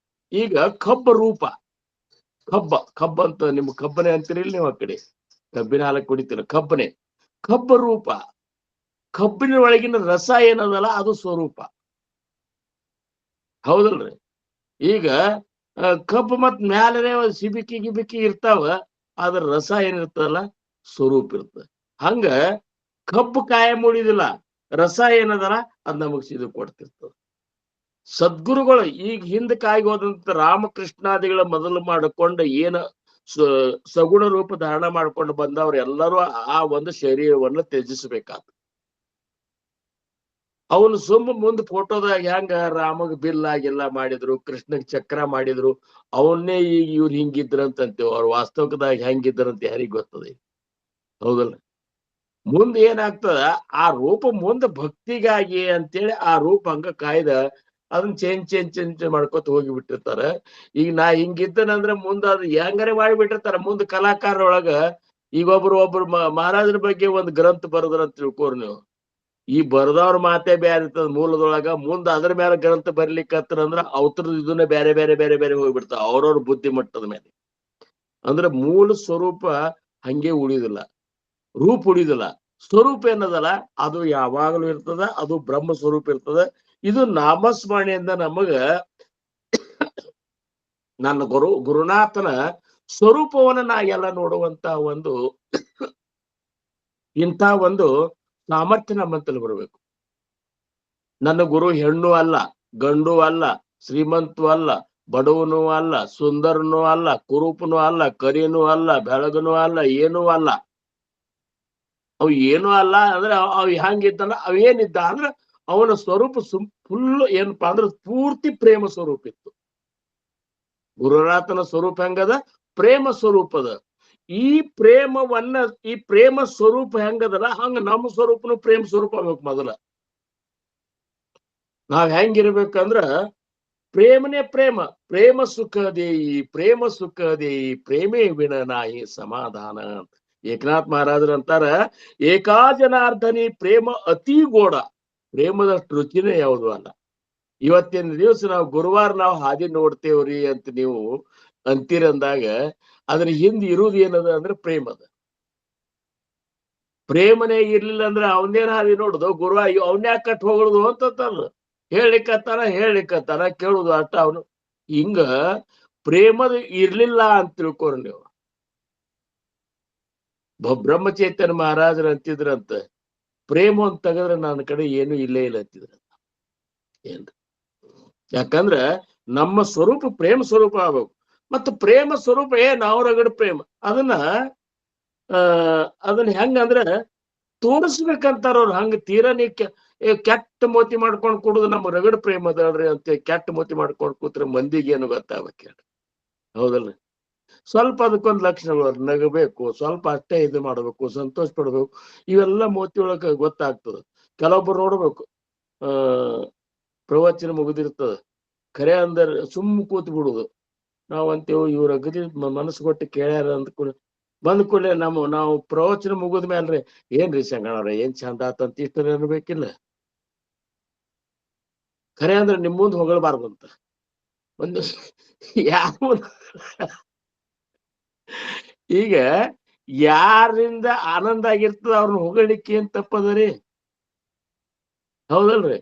ಈಗ ಕಬ್ಬ ರೂಪ, ಕಬ್ಬ ಅಂತ ನಿಮ್ ಕಬ್ಬನೆ ಅಂತೀರಿಲ್ಲ ನೀವು. ಆ ಕಡೆ ಕಬ್ಬಿನ ಹಾಲಕ್ಕೆ ಕುಡಿತೀರ, ಕಬ್ಬ ರೂಪ. ಕಬ್ಬಿನ ಒಳಗಿನ ರಸ ಏನದಲ್ಲ ಅದು ಸ್ವರೂಪ, ಹೌದಲ್ರಿ? ಈಗ ಕಬ್ಬು ಮತ್ ಮ್ಯಾಲನೆ ಸಿಬಿಕಿ ಗಿಬಿಕಿ ಇರ್ತಾವ, ಅದ್ರ ರಸ ಏನಿರ್ತದಲ್ಲ ಸ್ವರೂಪ ಇರ್ತದ. ಹಂಗ ಕಬ್ಬು ಕಾಯಂ ಉಳಿದಿಲ್ಲ, ರಸ ಏನದಲ್ಲ ಅದ್ ನಮಗ್ ಸಿದು ಕೊಡ್ತಿರ್ತದ. ಸದ್ಗುರುಗಳು ಈಗ ಹಿಂದಕ್ಕೆ ಆಗಿ ಹೋದಂತ ರಾಮಕೃಷ್ಣಾದಿಗಳ ಮೊದಲು ಮಾಡಿಕೊಂಡು ಏನ ಸಗುಣ ರೂಪ ಧಾರಣ ಮಾಡ್ಕೊಂಡು ಬಂದವ್ರು ಎಲ್ಲರೂ ಆ ಒಂದು ಶರೀರವನ್ನು ತ್ಯಜಿಸಬೇಕಾದ. ಅವನು ಮುಂದ್ ಫೋಟೋದಾಗ ಹೆಂಗ ರಾಮಗ್ ಬಿಲ್ಲಾಗೆಲ್ಲ ಮಾಡಿದ್ರು, ಕೃಷ್ಣಗ್ ಚಕ್ರ ಮಾಡಿದ್ರು, ಅವನ್ನೇ ಈಗ ಇವ್ರು ಹಿಂಗಿದ್ರಂತಂತೇವ್. ಅವ್ರ ವಾಸ್ತವಕದಾಗ ಹೆಂಗಿದ್ರಂತ ಯಾರಿಗ್ ಗೊತ್ತದೆ? ಹೌದಲ್ಲ? ಮುಂದ್ ಏನಾಗ್ತದ, ಆ ರೂಪ ಮುಂದೆ ಭಕ್ತಿಗಾಗಿ ಅಂತೇಳಿ ಆ ರೂಪ ಹಂಗ ಕಾಯ್ದ ಅದನ್ನ ಚೇಂಜ್ ಮಾಡ್ಕೊತ ಹೋಗಿ ಬಿಟ್ಟಿರ್ತಾರ. ಈಗ ನಾ ಹಿಂಗಿದ್ದನಂದ್ರ ಮುಂದ ಅದು ಹೆಂಗಾರೆ ಮಾಡಿಬಿಟ್ಟಿರ್ತಾರ. ಮುಂದ್ ಕಲಾಕಾರೊಳಗ ಈಗ ಒಬ್ರು ಮಹಾರಾಜರ ಬಗ್ಗೆ ಒಂದ್ ಗ್ರಂಥ ಬರದ್ರಂತ ತಿಳ್ಕೋರ್ ನೀವು. ಈ ಬರ್ದವ್ರ ಮಾತೆ ಬ್ಯಾರೆ ಇರ್ತದ ಮೂಲದೊಳಗ. ಮುಂದ ಅದ್ರ ಮೇಲೆ ಗ್ರಂಥ ಬರ್ಲಿಕ್ಕತ್ತಂದ್ರ ಅವತರದ ಇದನ್ನ ಬೇರೆ ಬೇರೆ ಬೇರೆ ಬೇರೆ ಹೋಗ್ಬಿಡ್ತಾವ ಅವ್ರವ್ರ ಬುದ್ಧಿ ಮಟ್ಟದ ಮೇಲೆ. ಅಂದ್ರೆ ಮೂಲ ಸ್ವರೂಪ ಹಂಗೆ ಉಳಿದಿಲ್ಲ, ರೂಪ ಉಳಿದಿಲ್ಲ. ಸ್ವರೂಪ ಏನದಲ್ಲ ಅದು ಯಾವಾಗಲೂ ಇರ್ತದ, ಅದು ಬ್ರಹ್ಮ ಸ್ವರೂಪ ಇರ್ತದ. ಇದು ನಾಮಸ್ಮರಣೆಯಿಂದ ನಮಗ ನನ್ನ ಗುರುನಾಥನ ಸ್ವರೂಪವನ್ನ ನಾ ಎಲ್ಲ ನೋಡುವಂತ ಒಂದು ಇಂಥ ಒಂದು ಸಾಮರ್ಥ್ಯ ನಮ್ಮಂತಲ್ಲಿ ಬರಬೇಕು. ನನ್ನ ಗುರು ಹೆಣ್ಣು ಅಲ್ಲ, ಗಂಡು ಅಲ್ಲ, ಶ್ರೀಮಂತು ಅಲ್ಲ, ಬಡವನು ಅಲ್ಲ, ಸುಂದರನು ಅಲ್ಲ, ಕುರುಪನು ಅಲ್ಲ, ಕರಿನೂ ಅಲ್ಲ, ಬೆಳಗನು ಅಲ್ಲ, ಏನೂ ಅಲ್ಲ. ಅವ್ ಏನೂ ಅಲ್ಲ ಅಂದ್ರೆ ಅವ್ ಹೆಂಗಿದ್ದಾನ ಅವೇನಿದ್ದ ಅಂದ್ರ ಅವನ ಸ್ವರೂಪ ಫುಲ್ ಏನಪ್ಪಾ ಅಂದ್ರೆ ಪೂರ್ತಿ ಪ್ರೇಮ ಸ್ವರೂಪ ಇತ್ತು. ಗುರುನಾಥನ ಸ್ವರೂಪ ಹೆಂಗದ? ಪ್ರೇಮ ಸ್ವರೂಪದ. ಈ ಪ್ರೇಮ ಸ್ವರೂಪ ಹೆಂಗದಲ್ಲ ಹಂಗ ನಮ್ಮ ಸ್ವರೂಪನು ಪ್ರೇಮ ಸ್ವರೂಪ ಆಗ್ಬೇಕು. ಮೊದಲ ನಾವ್ ಹೆಂಗಿರ್ಬೇಕಂದ್ರ ಪ್ರೇಮನೇ ಪ್ರೇಮ. ಪ್ರೇಮ ಸುಖ ದೇಯಿ, ಪ್ರೇಮ ಸುಖ ದೇಯಿ, ಪ್ರೇಮೇ ವಿನ ನಾಯಿ ಸಮಾಧಾನ. ಏಕನಾಥ್ ಮಹಾರಾಜರು ಅಂತಾರ, ಏಕಾ ಜನಾರ್ದನಿ ಪ್ರೇಮ ಅತಿ ಗೋಡ, ಪ್ರೇಮದಷ್ಟು ರುಚಿನೇ ಯಾವುದು ಅಲ್ಲ. ಇವತ್ತಿನ ದಿವಸ ನಾವು ಗುರುವಾರ ನಾವು ಹಾದಿ ನೋಡ್ತೇವ್ರಿ ಅಂತ ನೀವು ಅಂತೀರಂದಾಗ ಅದ್ರ ಹಿಂದ್ ಇರುವುದು ಏನದ ಅಂದ್ರೆ ಪ್ರೇಮದ. ಪ್ರೇಮನೇ ಇರ್ಲಿಲ್ಲ ಅಂದ್ರೆ ಅವನೇನ್ ಹಾದಿ ನೋಡುದು, ಗುರುವ ಅವನ್ಯಾಕ ಕಟ್ ಹೋಗುದು ಅಂತಂತಾರ. ಹೇಳಿಕತ್ತಾನ ಕೇಳುದು ಅಷ್ಟ. ಅವನು ಹಿಂಗ ಪ್ರೇಮದ ಇರ್ಲಿಲ್ಲ ಅಂತ ತಿಳ್ಕೊರಿ ನೀವು. ಬ್ರಹ್ಮಚೈತನ್ಯ ಮಹಾರಾಜರು ಅಂತಿದ್ರಂತ, ಪ್ರೇಮ ಅಂತ ತೆಗೆದ್ರೆ ನನ್ನ ಕಡೆ ಏನು ಇಲ್ಲೇ ಇಲ್ಲ ಅಂತಿದ್ರ. ಏನ್ರಿ? ಯಾಕಂದ್ರ ನಮ್ಮ ಸ್ವರೂಪ ಪ್ರೇಮ ಸ್ವರೂಪ ಆಗ್ಬೇಕು. ಮತ್ತು ಪ್ರೇಮ ಸ್ವರೂಪ ನಾವು ರಗಡ ಪ್ರೇಮ ಅದನ್ನ ಹೆಂಗಂದ್ರ ತೋರಿಸ್ಬೇಕಂತಾರ ಅವ್ರು. ಹಂಗ ತೀರಾ ನೀ ಕೆಟ್ಟ ಮೋತಿ ಮಾಡ್ಕೊಂಡ್ ಕೊಡುದು ನಮ್ಮ ರಗಡ ಪ್ರೇಮ ಅದಲ್ರಿ ಅಂತ ಕೆಟ್ಟ ಮೋತಿ ಮಾಡ್ಕೊಂಡ್ ಕೂತ್ರೆ ಮಂದಿಗೆ ಏನು ಗೊತ್ತಾಗ್ಬೇಕು ಹೇಳ್ರಿ? ಹೌದಲ್ರಿ? ಸ್ವಲ್ಪ ಅದಕ್ಕೊಂದು ಲಕ್ಷಣಗಳು, ನಗಬೇಕು, ಸ್ವಲ್ಪ ಅಷ್ಟೇ ಇದು ಮಾಡ್ಬೇಕು, ಸಂತೋಷ ಪಡ್ಬೇಕು, ಇವೆಲ್ಲ ಮೋತಿ ಒಳಗ ಗೊತ್ತಾಗ್ತದ. ಕೆಲವೊಬ್ರು ನೋಡ್ಬೇಕು, ಪ್ರವಚನ ಮುಗಿದಿರ್ತದ, ಖರೆ ಅಂದರ್ ಸುಮ್ಮ ಕೂತ್ ಬಿಡುದು. ನಾವ್ ಅಂತೀವಿ ಇವ್ರ ಅಗದಿ ಮನಸ್ಸು ಕೊಟ್ಟು ಕೇಳ್ಯಾರ ಅಂದ ಕೂಡ ಬಂದ್ ಕೂಡಲೇ ನಾವು ಪ್ರವಚನ ಮುಗಿದ ಮ್ಯಾಲ್ರಿ ಏನ್ರಿ ಸಂಗಣ್ಣವ್ರ ಏನ್ ಚಂದ ಆತಂತ ಇಷ್ಟ ಅನ್ಬೇಕಿಲ್ಲ. ಖರೆ ಅಂದ್ರೆ ನಿಮ್ ಮುಂದ್ ಹೊಗಳಬಾರ್ದಂತ ಒಂದು ಯಾವ ಈಗ ಯಾರಿಂದ ಆನಂದ ಆಗಿರ್ತದ ಅವ್ರನ್ನ ಹೊಗಳಿಕ್ಕೆ ಏನ್ ತಪ್ಪದರಿ? ಹೌದಲ್ರಿ?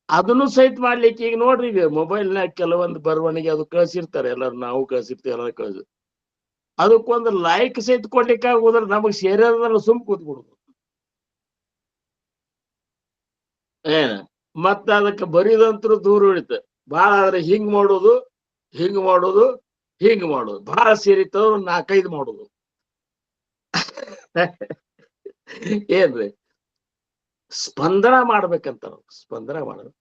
ಅದನ್ನು ಸಹಿತ ಮಾಡ್ಲಿಕ್ಕೆ ಈಗ ನೋಡ್ರಿ, ಈಗ ಮೊಬೈಲ್ನಾಗ ಕೆಲವೊಂದು ಬರವಣಿಗೆ ಅದು ಕಳ್ಸಿರ್ತಾರೆ, ಎಲ್ಲಾರು ನಾವು ಕಳ್ಸಿರ್ತೀವಿ, ಎಲ್ಲಾರು ಕಳ್ಸಿ ಅದಕ್ಕೊಂದು ಲೈಕ್ ಸಹಿತ ಕೊಡ್ಲಿಕ್ಕೆ ಹೋದ್ರ ನಮಗ್ ಸೇರಿಯಲ್ಲ ಸುಮ್ ಕೂತ್ಬಿಡುದು. ಏನ ಮತ್ತ ಅದಕ್ಕೆ ಬರೀದಂತರೂ ದೂರ ಉಳಿತ. ಬಾಳ ಆದ್ರೆ ಹಿಂಗ್ ಮಾಡೋದು, ಹಿಂಗ್ ಮಾಡೋದು, ಹಿಂಗ್ ಮಾಡೋದು, ಬಹಳ ಸೇರಿತವ್ರು 4-5 ಮಾಡೋದು. ಏನ್ರಿ? ಸ್ಪಂದನ ಮಾಡ್ಬೇಕಂತ. ಸ್ಪಂದನ ಮಾಡ್ಬೇಕು.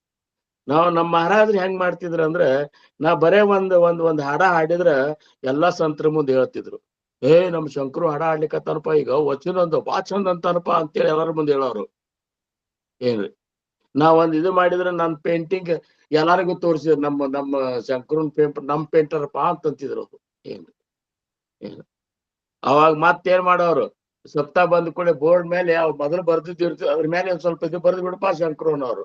ನಾವು ನಮ್ಮ ಮಹಾರಾಜ್ರು ಹೆಂಗ್ ಮಾಡ್ತಿದ್ರ ಅಂದ್ರ, ನಾ ಬರೇ ಒಂದ್ ಹಾಡ ಹಾಡಿದ್ರ ಎಲ್ಲಾ ಸಂತರ ಮುಂದೆ ಹೇಳ್ತಿದ್ರು, ನಮ್ ಶಂಕರು ಹಾಡ ಹಾಡ್ಲಿಕ್ಕತ್ತಾನಪ್ಪ, ಈಗ ವಚನ ಒಂದು ಬಾ ಚಂದ ಅಂತಾನಪ್ಪ ಅಂತೇಳಿ ಎಲ್ಲಾರ ಮುಂದೆ ಹೇಳೋರು. ಏನ್ರಿ? ನಾವೊಂದ್ ಇದು ಮಾಡಿದ್ರೆ ನನ್ ಪೇಂಟಿಂಗ್ ಎಲ್ಲಾರಿಗೂ ತೋರಿಸಿದ್ರು, ನಮ್ಮ ಶಂಕರನ್ ನಮ್ ಪೇಂಟರ್ಪಾ ಅಂತಂತಿದ್ರು ಅವ್ರು. ಏನ್ರಿ? ಅವಾಗ ಮತ್ತೇನ್ ಮಾಡೋರು, ಸಪ್ತಾ ಬಂದ ಕೂಡ ಬೋರ್ಡ್ ಮೇಲೆ ಮೊದಲು ಬರ್ದಿರ್ತೀವಿ ಅದ್ರ ಮೇಲೆ ಒಂದ್ ಸ್ವಲ್ಪ ಇದು ಬರ್ದು ಬಿಡಪಾ ಶಂಕರನವ್ರು.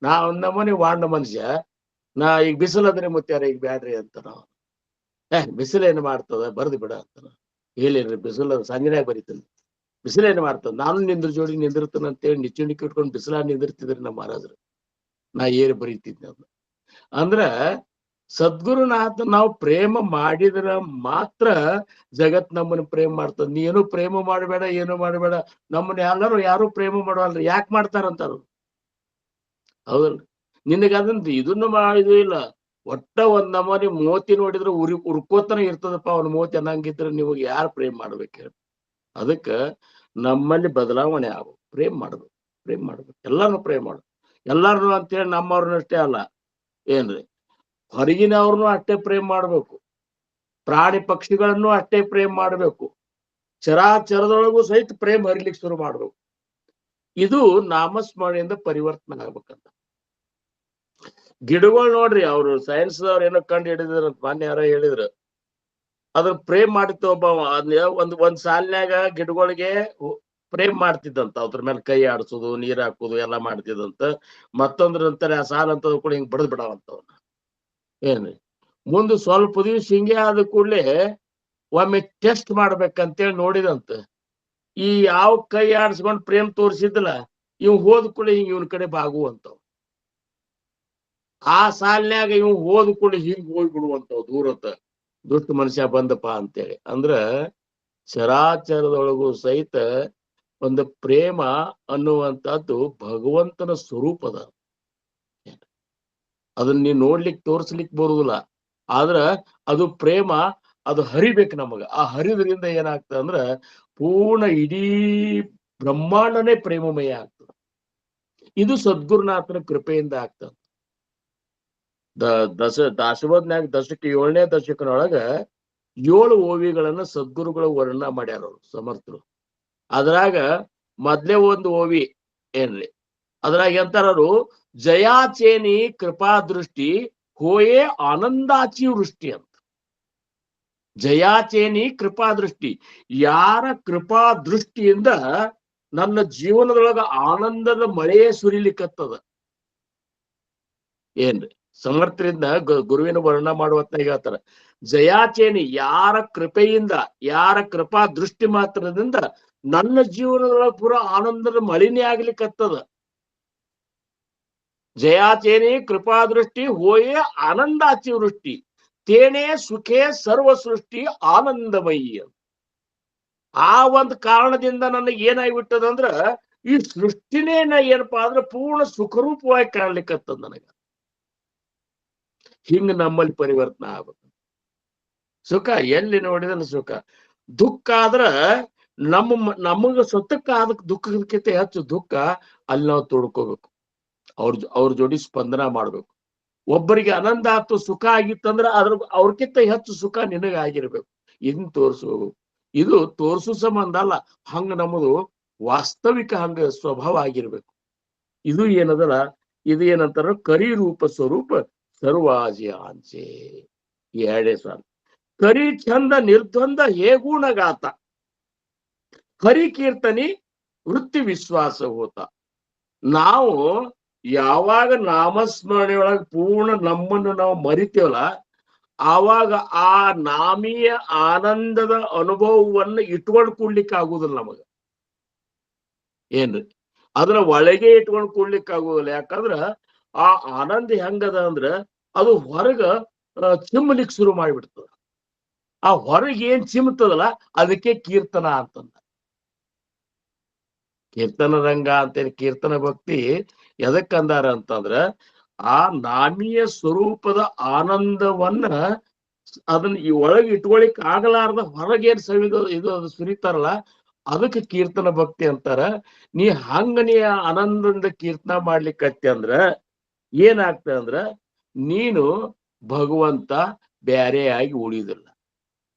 ನಾ ಒಂದ್ ನಮೂನಿ ವಾಂಡ ಮನುಷ್ಯ, ನಾ ಈಗ ಬಿಸಿಲದ್ರೆ ಮುತ್ಯಾರ ಈಗ ಬ್ಯಾಡ್ರಿ ಅಂತ ನಾವು. ಬಿಸಿಲೇನು ಮಾಡ್ತದ ಬರ್ದು ಬಿಡ ಅಂತ. ಹೇಳಿಲ್ರಿ, ಬಿಸಿಲು ಸಂಜೆನಾಗ ಬರೀತೇನೆ, ಬಿಸಿಲೇನು ಮಾಡ್ತದ, ನಾನು ನಿಂದ್ರ ಜೋಡಿ ನಿಂದಿರ್ತೇನೆ ಅಂತೇಳಿ ನಿಚ್ಚುಣಿಕೆ ಇಟ್ಕೊಂಡು ಬಿಸಿಲಾಗ ನಿಂದಿರ್ತಿದ್ರಿ ನಮ್ಮ ಮಹಾರಾಜರು. ನಾ ಏನ್ ಬರೀತಿದ್ನ ಅದ ಅಂದ್ರ ಸದ್ಗುರುನಾಥ ನಾವು ಪ್ರೇಮ ಮಾಡಿದ್ರ ಮಾತ್ರ ಜಗತ್ ನಮ್ಮನ್ನ ಪ್ರೇಮ ಮಾಡ್ತದ. ನೀ ಏನು ಪ್ರೇಮ ಮಾಡಬೇಡ, ಏನು ಮಾಡಬೇಡ, ನಮ್ಮನ್ನ ಎಲ್ಲರೂ ಯಾರು ಪ್ರೇಮ ಮಾಡವಲ್ರಿ. ಯಾಕೆ ಮಾಡ್ತಾರಂತಾರು? ಹೌದಲ್ರಿ? ನಿನಗ ಅದನ್ನ ಇದನ್ನು ಮಾಡಿದ್ವಿ ಇಲ್ಲ, ಒಟ್ಟ ಒಂದ್ ನಮೂನಿ ಮೋತಿ ನೋಡಿದ್ರೆ ಉರ್ಕೋತನ ಇರ್ತದಪ್ಪ ಅವ್ನ ಮೋತಿ ಅನ್ನಂಗಿದ್ರೆ ನಿಮಗೆ ಯಾರು ಪ್ರೇಮ ಮಾಡ್ಬೇಕು ಹೇಳಿ? ಅದಕ್ಕ ನಮ್ಮಲ್ಲಿ ಬದಲಾವಣೆ ಆಗ್ಬೇಕು. ಪ್ರೇಮ ಮಾಡ್ಬೇಕು, ಪ್ರೇಮ ಮಾಡ್ಬೇಕು, ಎಲ್ಲಾರು ಪ್ರೇಮ ಮಾಡ್ಬೇಕು. ಎಲ್ಲಾರು ಅಂತೇಳಿ ನಮ್ಮವ್ರನ್ನಷ್ಟೇ ಅಲ್ಲ, ಏನ್ರಿ, ಹೊರಗಿನವ್ರನ್ನು ಅಷ್ಟೇ ಪ್ರೇಮ ಮಾಡ್ಬೇಕು, ಪ್ರಾಣಿ ಪಕ್ಷಿಗಳನ್ನು ಅಷ್ಟೇ ಪ್ರೇಮ ಮಾಡ್ಬೇಕು, ಚರಾಚರದೊಳಗೂ ಸಹಿತ ಪ್ರೇಮ ಹರಿಲಿಕ್ಕೆ ಶುರು ಮಾಡ್ಬೇಕು. ಇದು ನಾಮಸ್ಮರಣೆಯಿಂದ ಪರಿವರ್ತನೆ ಆಗ್ಬೇಕಂತ. ಗಿಡಗಳು ನೋಡ್ರಿ, ಅವ್ರು ಸೈನ್ಸ್ದವ್ರು ಏನೋ ಕಂಡು ಹಿಡಿದ್ರ, ಮೊನ್ನೆ ಯಾರೋ ಹೇಳಿದ್ರು, ಅದ್ರ ಪ್ರೇಮ್ ಮಾಡಿತ್ತು ಒಬ್ಬ. ಒಂದ್ ಸಾಲಿನಾಗ ಗಿಡಗಳಿಗೆ ಪ್ರೇಮ್ ಮಾಡ್ತಿದ್ದಂತ, ಅದ್ರ ಮೇಲೆ ಕೈ ಆಡ್ಸೋದು, ನೀರ್ ಹಾಕೋದು ಎಲ್ಲಾ ಮಾಡ್ತಿದ್ದಂತ. ಮತ್ತೊಂದ್ರಂತಾರೆ ಆ ಸಾಲ ಅಂತ ಕೂಡ ಹಿಂಗ್ ಬಡದ್ ಬಿಡವಂತವ್ನ. ಏನ್ರಿ? ಮುಂದೆ ಸ್ವಲ್ಪ ದಿವ್ಸ ಹಿಂಗೆ ಆದ ಕೂಡ್ಲೆ ಒಮ್ಮೆ ಟೆಸ್ಟ್ ಮಾಡ್ಬೇಕಂತೇಳಿ ನೋಡಿದಂತ. ಈ ಯಾವ ಕೈ ಆಡ್ಸ್ಕೊಂಡ್ ಪ್ರೇಮ್ ತೋರಿಸಿದ್ಲ ಇವ್ ಹೋದ್ ಕೂಡಲೇ ಹಿಂಗ್ ಇವನ್ ಕಡೆ ಬಾಗುವಂತವ್. ಆ ಸಾಲಿನ್ಯಾಗ ಇವ್ ಹೋದ್ ಕೂಡಲೇ ಹಿಂಗ್ ಹೋಗ್ಬಿಡುವಂತವ್ ದೂರತ್ತ, ದುಷ್ಟ ಮನುಷ್ಯ ಬಂದಪ್ಪ ಅಂತೇಳಿ. ಅಂದ್ರ ಚರಾಚರದೊಳಗೂ ಸಹಿತ ಒಂದು ಪ್ರೇಮ ಅನ್ನುವಂಥದ್ದು ಭಗವಂತನ ಸ್ವರೂಪದ. ಅದನ್ನ ನೀವ್ ನೋಡ್ಲಿಕ್ಕೆ ತೋರ್ಸ್ಲಿಕ್ ಬರುದಿಲ್ಲ. ಆದ್ರ ಅದು ಪ್ರೇಮ, ಅದು ಹರಿಬೇಕು ನಮಗ. ಆ ಹರಿದ್ರಿಂದ ಏನಾಗ್ತದ ಅಂದ್ರ ಪೂರ್ಣ ಇಡೀ ಬ್ರಹ್ಮಾಂಡನೇ ಪ್ರೇಮಮಯ ಆಗ್ತದ. ಇದು ಸದ್ಗುರುನಾಥನ ಕೃಪೆಯಿಂದ ಆಗ್ತದ. ದಾಸಬೋಧನ್ಯಾಗ ದಶಕ 7ನೇ ದಶಕನೊಳಗ 7 ಓವಿಗಳನ್ನ ಸದ್ಗುರುಗಳು ವರ್ಣನ ಮಾಡ್ಯಾರ ಅವ್ರು ಸಮರ್ಥರು. ಅದ್ರಾಗ ಮೊದ್ಲೇ ಒಂದು ಓವಿ ಏನ್ರಿ, ಅದ್ರಾಗ ಎಂತಾರರು, ಜಯಾಚೇನಿ ಕೃಪಾ ದೃಷ್ಟಿ ಹೋಯೇ ಆನಂದಾಚಿ ವೃಷ್ಟಿ ಅಂತ. ಜಯಾಚೇನಿ ಕೃಪಾ ದೃಷ್ಟಿ, ಯಾರ ಕೃಪಾ ದೃಷ್ಟಿಯಿಂದ ನನ್ನ ಜೀವನದೊಳಗ ಆನಂದದ ಮಳೆಯೇ ಸುರಿಲಿಕ್ಕತ್ತದ ಏನ್ರಿ. ಸಮರ್ಥರಿಂದ ಗುರುವಿನ ವರ್ಣನ ಮಾಡುವತ್ತ ಹೇಳ್ತಾರ, ಜಯಾಚೇನಿ ಯಾರ ಕೃಪೆಯಿಂದ, ಯಾರ ಕೃಪಾ ದೃಷ್ಟಿ ಮಾತ್ರದಿಂದ ನನ್ನ ಜೀವನದೊಳಗ ಪೂರ ಆನಂದದ ಮಳಿನೇ ಆಗ್ಲಿಕ್ಕತ್ತದ. ಜಯಾಚೇನಿ ಕೃಪಾ ದೃಷ್ಟಿ ಹೋಯೇ ಆನಂದಾಚಿ ವೃಷ್ಟಿ, ತೇನೇ ಸುಖೇ ಸರ್ವ ಸೃಷ್ಟಿ ಆನಂದಮಯಿ. ಆ ಒಂದು ಕಾರಣದಿಂದ ನನಗೆ ಏನಾಗ್ಬಿಟ್ಟದಂದ್ರ ಈ ಸೃಷ್ಟಿನೇ ಏನಪ್ಪಾ ಅಂದ್ರೆ ಪೂರ್ಣ ಸುಖರೂಪವಾಗಿ ಕಾಣ್ಲಿಕ್ಕತ್ತದ ನನಗ. ಹಿಂಗ ನಮ್ಮಲ್ಲಿ ಪರಿವರ್ತನೆ ಆಗ್ಬೇಕು. ಸುಖ ಎಲ್ಲಿ ನೋಡಿದ್ರೆ ಸುಖ. ದುಃಖ ಆದ್ರ ನಮಗ ಸ್ವತಕ್ಕಾದ ದುಃಖಕ್ಕಿಂತ ಹೆಚ್ಚು ದುಃಖ ಅಲ್ಲಿ ನಾವು ತೊಡ್ಕೋಬೇಕು. ಅವ್ರ ಜೋಡಿ ಸ್ಪಂದನ ಮಾಡ್ಬೇಕು. ಒಬ್ಬರಿಗೆ ಆನಂದ ಆತು, ಸುಖ ಆಗಿತ್ತಂದ್ರ ಅವ್ರಕ್ಕಿಂತ ಹೆಚ್ಚು ಸುಖ ನಿನಗ ಆಗಿರ್ಬೇಕು. ಇದನ್ನ ತೋರಿಸ್ಬೇಕು. ಇದು ತೋರ್ಸು ಸಂಬಂಧ ಅಲ್ಲ, ಹಂಗ ನಮ್ಮದು ವಾಸ್ತವಿಕ ಹಂಗ ಸ್ವಭಾವ ಆಗಿರ್ಬೇಕು. ಇದು ಏನದಲ್ಲ, ಇದು ಏನಂತಾರ, ಕರಿ ರೂಪ ಸ್ವರೂಪ ಸರ್ವಾಜಿಯಾಂಚೆ. 2ನೇ ಸಾಲು. ಕರಿ ಚಂದ ನಿರ್ದ್ವಂದ ಹೇಗೂಣಗಾತ, ಹರಿ ಕೀರ್ತನಿ ವೃತ್ತಿ ವಿಶ್ವಾಸ ಹೋತ. ನಾವು ಯಾವಾಗ ನಾಮಸ್ಮರಣೆ ಒಳಗೆ ಪೂರ್ಣ ನಮ್ಮನ್ನು ನಾವು ಮರಿತೇವಲ್ಲ, ಆವಾಗ ಆ ನಾಮೀಯ ಆನಂದದ ಅನುಭವವನ್ನು ಇಟ್ಕೊಂಡು ಕೂಡ್ಲಿಕ್ಕೆ ಆಗುದಿಲ್ಲ ನಮಗ ಏನ್ರಿ. ಅದನ್ನ ಒಳಗೆ ಇಟ್ಕೊಂಡು ಕೂಡ್ಲಿಕ್ಕೆ ಆಗುದಿಲ್ಲ. ಯಾಕಂದ್ರ ಆ ಆನಂದ ಹೆಂಗದ ಅಂದ್ರ ಅದು ಹೊರಗ ಚಿಮ್ಮಲಿಕ್ಕೆ ಶುರು ಮಾಡಿಬಿಡ್ತದ. ಆ ಹೊರಗೆ ಏನ್ ಚಿಮ್ತದಲ್ಲ ಅದಕ್ಕೆ ಕೀರ್ತನ ಅಂತಂದ. ಕೀರ್ತನ ರಂಗ ಅಂತೇಳಿ ಕೀರ್ತನ ಭಕ್ತಿ ಎದಕ್ಕಂದಾರ ಅಂತಂದ್ರ ಆ ನಾಮೀಯ ಸ್ವರೂಪದ ಆನಂದವನ್ನ ಅದನ್ನ ಈ ಒಳಗೆ ಇಟ್ಕೊಳಿಕ್ ಆಗಲಾರ್ದ ಹೊರಗೇನ್ ಇದು ಸುರಿತಾರಲ್ಲ ಅದಕ್ಕೆ ಕೀರ್ತನ ಭಕ್ತಿ ಅಂತಾರ. ನೀ ಆನಂದದಿಂದ ಕೀರ್ತನ ಮಾಡ್ಲಿಕ್ಕತ್ತಿ ಅಂದ್ರ ಏನಾಗ್ತದೆ ಅಂದ್ರ ನೀನು ಭಗವಂತ ಬ್ಯಾರೆ ಆಗಿ ಉಳಿಯುದಿಲ್ಲ.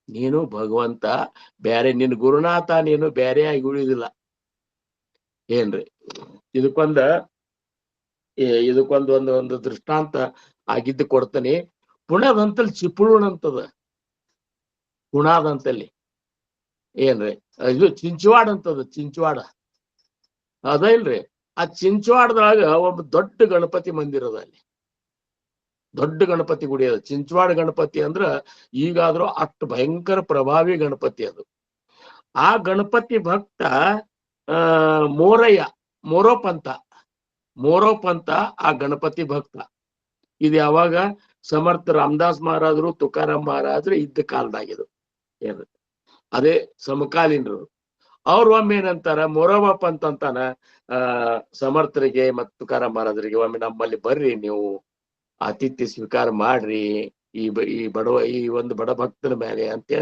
ನೀನು ಭಗವಂತ ಬ್ಯಾರೆ, ನಿನ್ನ ಗುರುನಾಥ ನೀನು ಬ್ಯಾರೆ ಆಗಿ ಉಳಿಯುದಿಲ್ಲ ಏನ್ರಿ. ಒಂದು ದೃಷ್ಟಾಂತ ಆಗಿದ್ದು ಕೊಡ್ತಾನೆ. ಪುಣದಂತಲ್ಲಿ ಚಿಪ್ಪುಳುಣಂತದ, ಪುಣಾದಂತಲ್ಲಿ ಏನ್ರಿ, ಇದು ಚಿಂಚವಾಡ ಅಂತದ, ಚಿಂಚವಾಡ ಅದ ಇಲ್ರಿ. ಆ ಚಿಂಚವಾಡದಾಗ ಒಬ್ಬ ದೊಡ್ಡ ಗಣಪತಿ ಮಂದಿರದ, ಅಲ್ಲಿ ದೊಡ್ಡ ಗಣಪತಿ ಗುಡಿ ಅದ. ಚಿಂಚವಾಡ ಗಣಪತಿ ಅಂದ್ರ ಈಗಾದ್ರೂ ಅಷ್ಟು ಭಯಂಕರ ಪ್ರಭಾವಿ ಗಣಪತಿ ಅದು. ಆ ಗಣಪತಿ ಭಕ್ತ ಮೋರೋಪಂತ ಆ ಗಣಪತಿ ಭಕ್ತ. ಇದು ಯಾವಾಗ ಸಮರ್ಥ ರಾಮದಾಸ್ ಮಹಾರಾಜರು, ತುಕಾರಾಮ್ ಮಹಾರಾಜರು ಇದ್ದ ಕಾಲದಾಗಿದು ಏನು, ಅದೇ ಸಮಕಾಲೀನರು. ಅವ್ರು ಒಮ್ಮೆ ಏನಂತಾರ, ಮೊರೋಬಪ್ಪ ಅಂತಾನ ಸಮರ್ಥರಿಗೆ ಮತ್ತು ತುಕಾರಾಮ್ ಮಹಾರಾಜರಿಗೆ, ಒಮ್ಮೆ ನಮ್ಮಲ್ಲಿ ಬರ್ರಿ, ನೀವು ಆತಿಥ್ಯ ಸ್ವೀಕಾರ ಮಾಡ್ರಿ ಈ ಒಂದು ಬಡ ಭಕ್ತನ ಮೇಲೆ ಅಂತ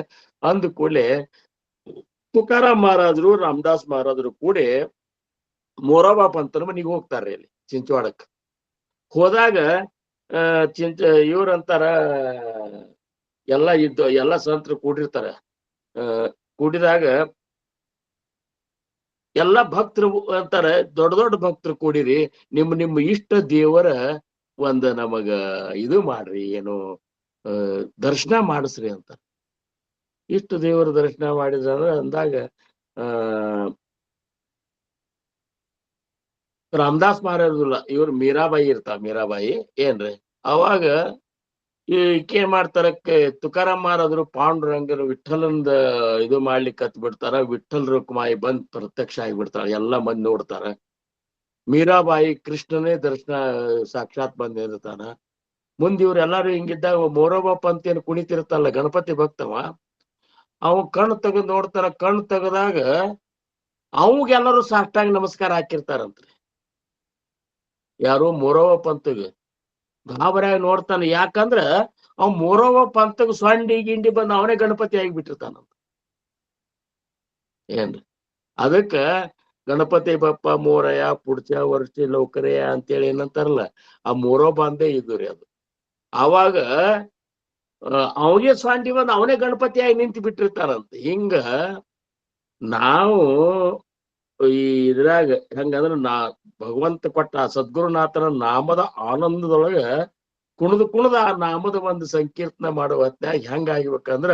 ಅಂದ ಕೂಡಲೇ ತುಕಾರಾಮ್ ಮಹಾರಾಜರು, ರಾಮದಾಸ್ ಮಹಾರಾಜರು ಕೂಡ ಮೊರೋಬಪ್ಪ ಅಂತನ ಮನೆಗೆ ಹೋಗ್ತಾರ್ರಿ ಅಲ್ಲಿ ಚಿಂಚವಾಡಕ್. ಹೋದಾಗ ಇವ್ರಂತಾರ, ಎಲ್ಲ ಸಂತರು ಕೂಡಿರ್ತಾರ. ಕೂಡಿದಾಗ ಎಲ್ಲ ಭಕ್ತರು ಅಂತಾರೆ, ದೊಡ್ಡ ದೊಡ್ಡ ಭಕ್ತರು ಕೂಡಿರಿ, ನಿಮ್ಮ ಇಷ್ಟ ದೇವರ ಒಂದ ನಮಗ ಇದು ಮಾಡ್ರಿ, ಏನು ದರ್ಶನ ಮಾಡಿಸ್ರಿ ಅಂತ. ಇಷ್ಟು ದೇವರ ದರ್ಶನ ಮಾಡಿದ್ರ ಅಂದಾಗ ರಾಮದಾಸ್ ಮಹಾರಾಜಲ್ಲ, ಇವ್ರು ಮೀರಾಬಾಯಿ ಇರ್ತಾವ, ಮೀರಾಬಾಯಿ ಏನ್ರಿ. ಅವಾಗ ಏನ್ ಮಾಡ್ತಾರ, ತುಕಾರಾಮ್ ಮಹಾರಾಜರು ಪಾಂಡುರಂಗರು ವಿಠಲಂದ ಇದು ಮಾಡ್ಲಿಕ್ಕೆ ಹತ್ ಬಿಡ್ತಾರ. ವಿಠಲ್ ರುಕ್ಮಾಯಿ ಬಂದ್ ಪ್ರತ್ಯಕ್ಷ ಆಗಿಬಿಡ್ತಾರ, ಎಲ್ಲಾ ಮಂದಿ ನೋಡ್ತಾರ. ಮೀರಾಬಾಯಿ ಕೃಷ್ಣನೇ ದರ್ಶನ ಸಾಕ್ಷಾತ್ ಬಂದಿರ್ತಾನ. ಮುಂದೆ ಇವ್ರೆಲ್ಲಾರು ಹಿಂಗಿದ್ದಾಗ ಮೊರೋಬಪ್ಪ ಅಂತ ಏನ್ ಕುಣಿತಿರ್ತಾರಲ್ಲ ಗಣಪತಿ ಭಕ್ತವ, ಅವ ಕಣ್ಣು ತೆಗೆದು ನೋಡ್ತಾರ. ಕಣ್ಣು ತೆಗದಾಗ ಅವಾಗೆಲ್ಲರೂ ಸಾಷ್ಟಾಂಗ ನಮಸ್ಕಾರ ಹಾಕಿರ್ತಾರಂತ್ರಿ. ಯಾರು ಮೊರೋಬಪ್ಪ ಅಂತಗ. ಗಾಬರಿಯಾಗಿ ನೋಡ್ತಾನೆ. ಯಾಕಂದ್ರ ಅವ್ ಮೂರವ ಪಂಥಕ್ ಸೊಂಡಿ ಗಿಂಡಿ ಬಂದು ಅವನೇ ಗಣಪತಿ ಆಗಿಬಿಟ್ಟಿರ್ತಾನಂತ. ಏನ್ರಿ ಅದಕ್ಕ ಗಣಪತಿ ಬಪ್ಪ ಮೋರಯ್ಯ ಪುಡ್ಚ ವರ್ಷ ಲೌಕರಯ್ಯ ಅಂತೇಳಿ ಏನಂತಾರಲ್ಲ, ಆ ಮೂರೋ ಬಂದೇ ಇದ್ರಿ ಅದು. ಅವಾಗ ಅವನಿಗೆ ಸ್ವಾಂಟಿ ಬಂದು ಅವನೇ ಗಣಪತಿಯಾಗಿ ನಿಂತು ಬಿಟ್ಟಿರ್ತಾರಂತ. ಹಿಂಗ ನಾವು ಈ ಇದ್ರಾಗ ಹೆಂಗಂದ್ರ ಭಗವಂತ ಕೊಟ್ಟ ಸದ್ಗುರುನಾಥನ ನಾಮದ ಆನಂದದೊಳಗ ಕುಣದ ಆ ನಾಮದ ಒಂದು ಸಂಕೀರ್ತನ ಮಾಡುವ ಹೊತ್ನ್ಯಾಗ ಹೆಂಗ ಆಗಿಬೇಕಂದ್ರ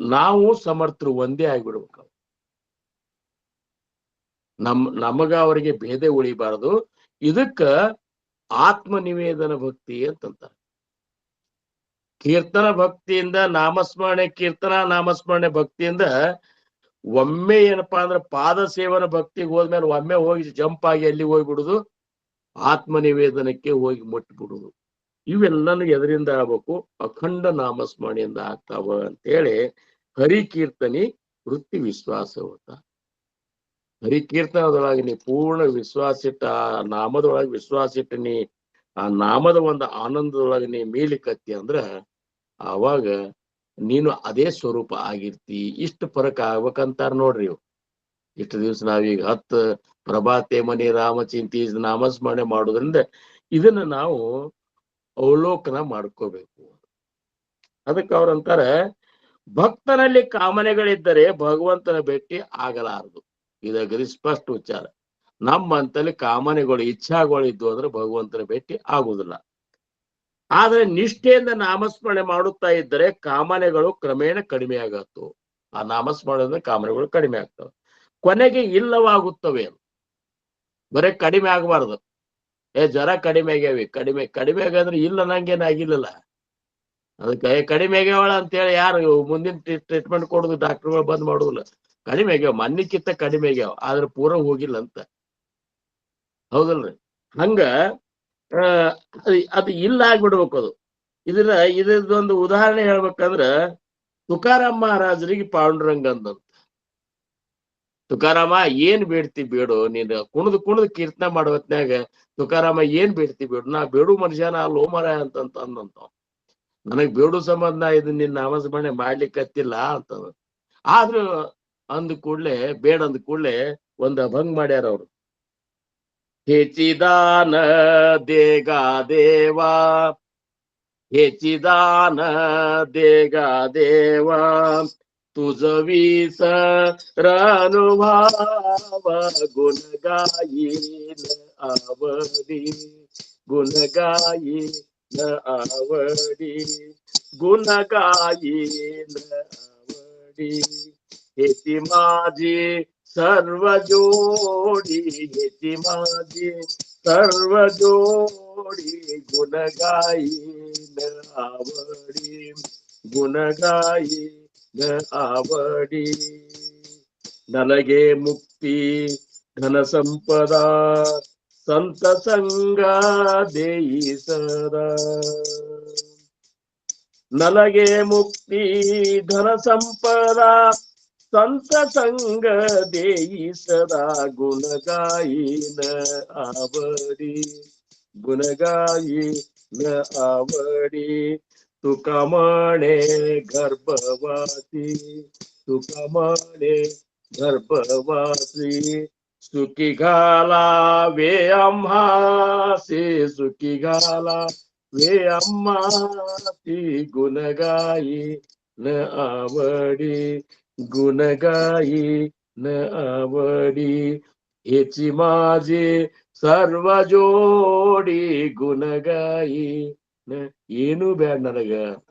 ನಾವು ಸಮರ್ಥರು ಒಂದೇ ಆಗಿಬಿಡ್ಬೇಕು. ನಮಗ ಅವರಿಗೆ ಭೇದ ಉಳಿಬಾರದು. ಇದಕ್ಕ ಆತ್ಮ ನಿವೇದನ ಭಕ್ತಿ ಅಂತಂತಾರೆ. ಕೀರ್ತನ ಭಕ್ತಿಯಿಂದ ನಾಮಸ್ಮರಣೆ, ಕೀರ್ತನ ನಾಮಸ್ಮರಣೆ ಭಕ್ತಿಯಿಂದ ಒಮ್ಮೆ ಏನಪ್ಪಾ ಅಂದ್ರೆ ಪಾದ ಸೇವನ ಭಕ್ತಿಗೆ ಹೋದ್ಮೇಲೆ ಒಮ್ಮೆ ಹೋಗಿ ಜಂಪ್ ಆಗಿ ಎಲ್ಲಿ ಹೋಗ್ಬಿಡುದು, ಆತ್ಮ ನಿವೇದನಕ್ಕೆ ಹೋಗಿ ಮುಟ್ಬಿಡುದು. ಇವೆಲ್ಲನೂ ಎದರಿಂದ ಆಗ್ಬೇಕು? ಅಖಂಡ ನಾಮಸ್ಮರಣೆಯಿಂದ ಆಗ್ತಾವ ಅಂತೇಳಿ ಹರಿಕೀರ್ತನಿ ವೃತ್ತಿ ವಿಶ್ವಾಸ ಹೋತ. ಹರಿಕೀರ್ತನದೊಳಗೆ ನೀ ಪೂರ್ಣ ವಿಶ್ವಾಸ ಇಟ್ಟ, ಆ ನಾಮದೊಳಗೆ ವಿಶ್ವಾಸ ಇಟ್ಟ, ನೀ ಆ ನಾಮದ ಒಂದು ಆನಂದದೊಳಗೆ ನೀ ಮೀಲಿಕತ್ತಿ ಅಂದ್ರ ಆವಾಗ ನೀನು ಅದೇ ಸ್ವರೂಪ ಆಗಿರ್ತಿ. ಇಷ್ಟು ಫರಕ್ ಆಗ್ಬೇಕಂತಾರ ನೋಡ್ರಿ. ಇಷ್ಟು ದಿವ್ಸ ನಾವೀಗ 10 ಪ್ರಭಾತೆ ಮನಿ ರಾಮಚಿಂತಿ ನಾಮಸ್ಮರಣೆ ಮಾಡೋದ್ರಿಂದ ಇದನ್ನ ನಾವು ಅವಲೋಕನ ಮಾಡ್ಕೋಬೇಕು. ಅದಕ್ಕೆ ಅವ್ರಂತಾರೆ, ಭಕ್ತನಲ್ಲಿ ಕಾಮನೆಗಳಿದ್ದರೆ ಭಗವಂತನ ಭೇಟಿ ಆಗಲಾರದು. ಇದಾಗ್ರಿ ಸ್ಪಷ್ಟ ವಿಚಾರ. ನಮ್ಮಂತಲ್ಲಿ ಕಾಮನೆಗಳು, ಇಚ್ಛಾಗಳು ಇದ್ವು ಅಂದ್ರೆ ಭಗವಂತನ ಭೇಟಿ ಆಗುದಿಲ್ಲ. ಆದ್ರೆ ನಿಷ್ಠೆಯಿಂದ ನಾಮಸ್ಮರಣೆ ಮಾಡುತ್ತಾ ಇದ್ದರೆ ಕಾಮನೆಗಳು ಕ್ರಮೇಣ ಕಡಿಮೆ ಆಗತ್ತು. ಆ ನಾಮಸ್ಮರಣೆ ಕಾಮನೆಗಳು ಕಡಿಮೆ ಆಗ್ತವೆ, ಕೊನೆಗೆ ಇಲ್ಲವಾಗುತ್ತವೆ. ಬರೇ ಕಡಿಮೆ ಆಗಬಾರ್ದು. ಜ್ವರ ಕಡಿಮೆ ಆಗ್ಯಾವಿ, ಕಡಿಮೆ ಆಗಂದ್ರೆ ಇಲ್ಲ ನಂಗೇನಾಗಿಲ್ಲಲ್ಲ. ಅದಕ್ಕೆ ಕಡಿಮೆ ಆಗ್ಯಾವಳ ಅಂತೇಳಿ ಯಾರು ಮುಂದಿನ ಟ್ರೀಟ್ಮೆಂಟ್ ಕೊಡುದು ಡಾಕ್ಟರ್ಗಳು ಬಂದ್ ಮಾಡುದಿಲ್ಲ. ಕಡಿಮೆ ಆಗ್ಯಾವ, ಮನ್ನಿಕ್ಕಿಂತ ಕಡಿಮೆ ಆಗ್ಯಾವ, ಆದ್ರೆ ಪೂರ ಹೋಗಿಲ್ಲ ಅಂತ. ಹೌದಲ್ರಿ? ಹಂಗ ಅದು ಇಲ್ಲ ಆಗ್ಬಿಡ್ಬೇಕು. ಅದು ಇದೊಂದು ಉದಾಹರಣೆ ಹೇಳ್ಬೇಕಂದ್ರ ತುಕಾರಾಮ್ ಮಹಾರಾಜರಿಗೆ ಪಾಂಡುರಂಗ ಅಂದಂತ. ತುಕಾರಾಮ ಏನ್ ಬೇಡ್ತಿ ಬೇಡು, ನೀನ್ ಕುಣದು ಕೀರ್ತನ ಮಾಡುವತ್ನ್ಯಾಗ ತುಕಾರಾಮ ಏನ್ ಬೇಡ್ತಿ ಬೇಡು, ನಾ ಬೇಡು ಮನುಷ್ಯನ ಅಲ್ಲೋ ಮರ ಅಂತಂತ ಅಂದಂತ. ನನಗ್ ಬೇಡು ಸಂಬಂಧ ಇದು ನಿನ್ನ ನಾಮಸ್ಮರಣೆ ಮಾಡ್ಲಿಕ್ಕತ್ತಿಲ್ಲ ಅಂತ. ಆದ್ರೂ ಅಂದ ಕೂಡ್ಲೆ ಬೇಡ ಅಂದ ಕೂಡ್ಲೆ ಒಂದ್ ಅಭಂಗ್ ಮಾಡ್ಯಾರ ಅವ್ರು. ಹೆಚ್ಚಿದಾನ ದೇಗಾ ದೇವಾ, ಹೆಚ್ಚಿದಾನ ದೇಗಾ ದೇವಾ, ತುಜ ವಿಸರಾನುಭಾವ ಗುಣಗಾಯಿನ ಅವಧಿ, ಗುಣಗಾಯಿನ ಅವಧಿ, ಗುಣಗಾಯಿನ ಅವಧಿ. हेती माझी सर्व जोडी, हेती माझी सर्व जोडी, गुणगायीन आवडी, गुणगायीन आवडी. ನನಗೆ ಮುಕ್ತಿ ಧನ ಸಂಪದ ಸಂತ ಸಂಗ ದೇಯಿ ಸದಾ. ನನಗೆ ಮುಕ್ತಿ ಧನ ಸಂಪದ ಸಂತ ಸಂಗ ದೇಯಿ ಸದಾ, ಗುಣಗಾಯಿನ आवडी, ಗುಣಗಾಯಿನ आवडी. तुका म्हणे गर्भवासी, तुका म्हणे गर्भवासी, सुखी घालावे आम्हासी, सुखी घालावे आम्हासी, गुणगायीन आवडी, गुणगायीन आवडी. हेची माझी सर्व जोडी, ಗುಣಗಾಯೀನ. ಏನು ಬೇಡ ನನಗ ಅಂತ.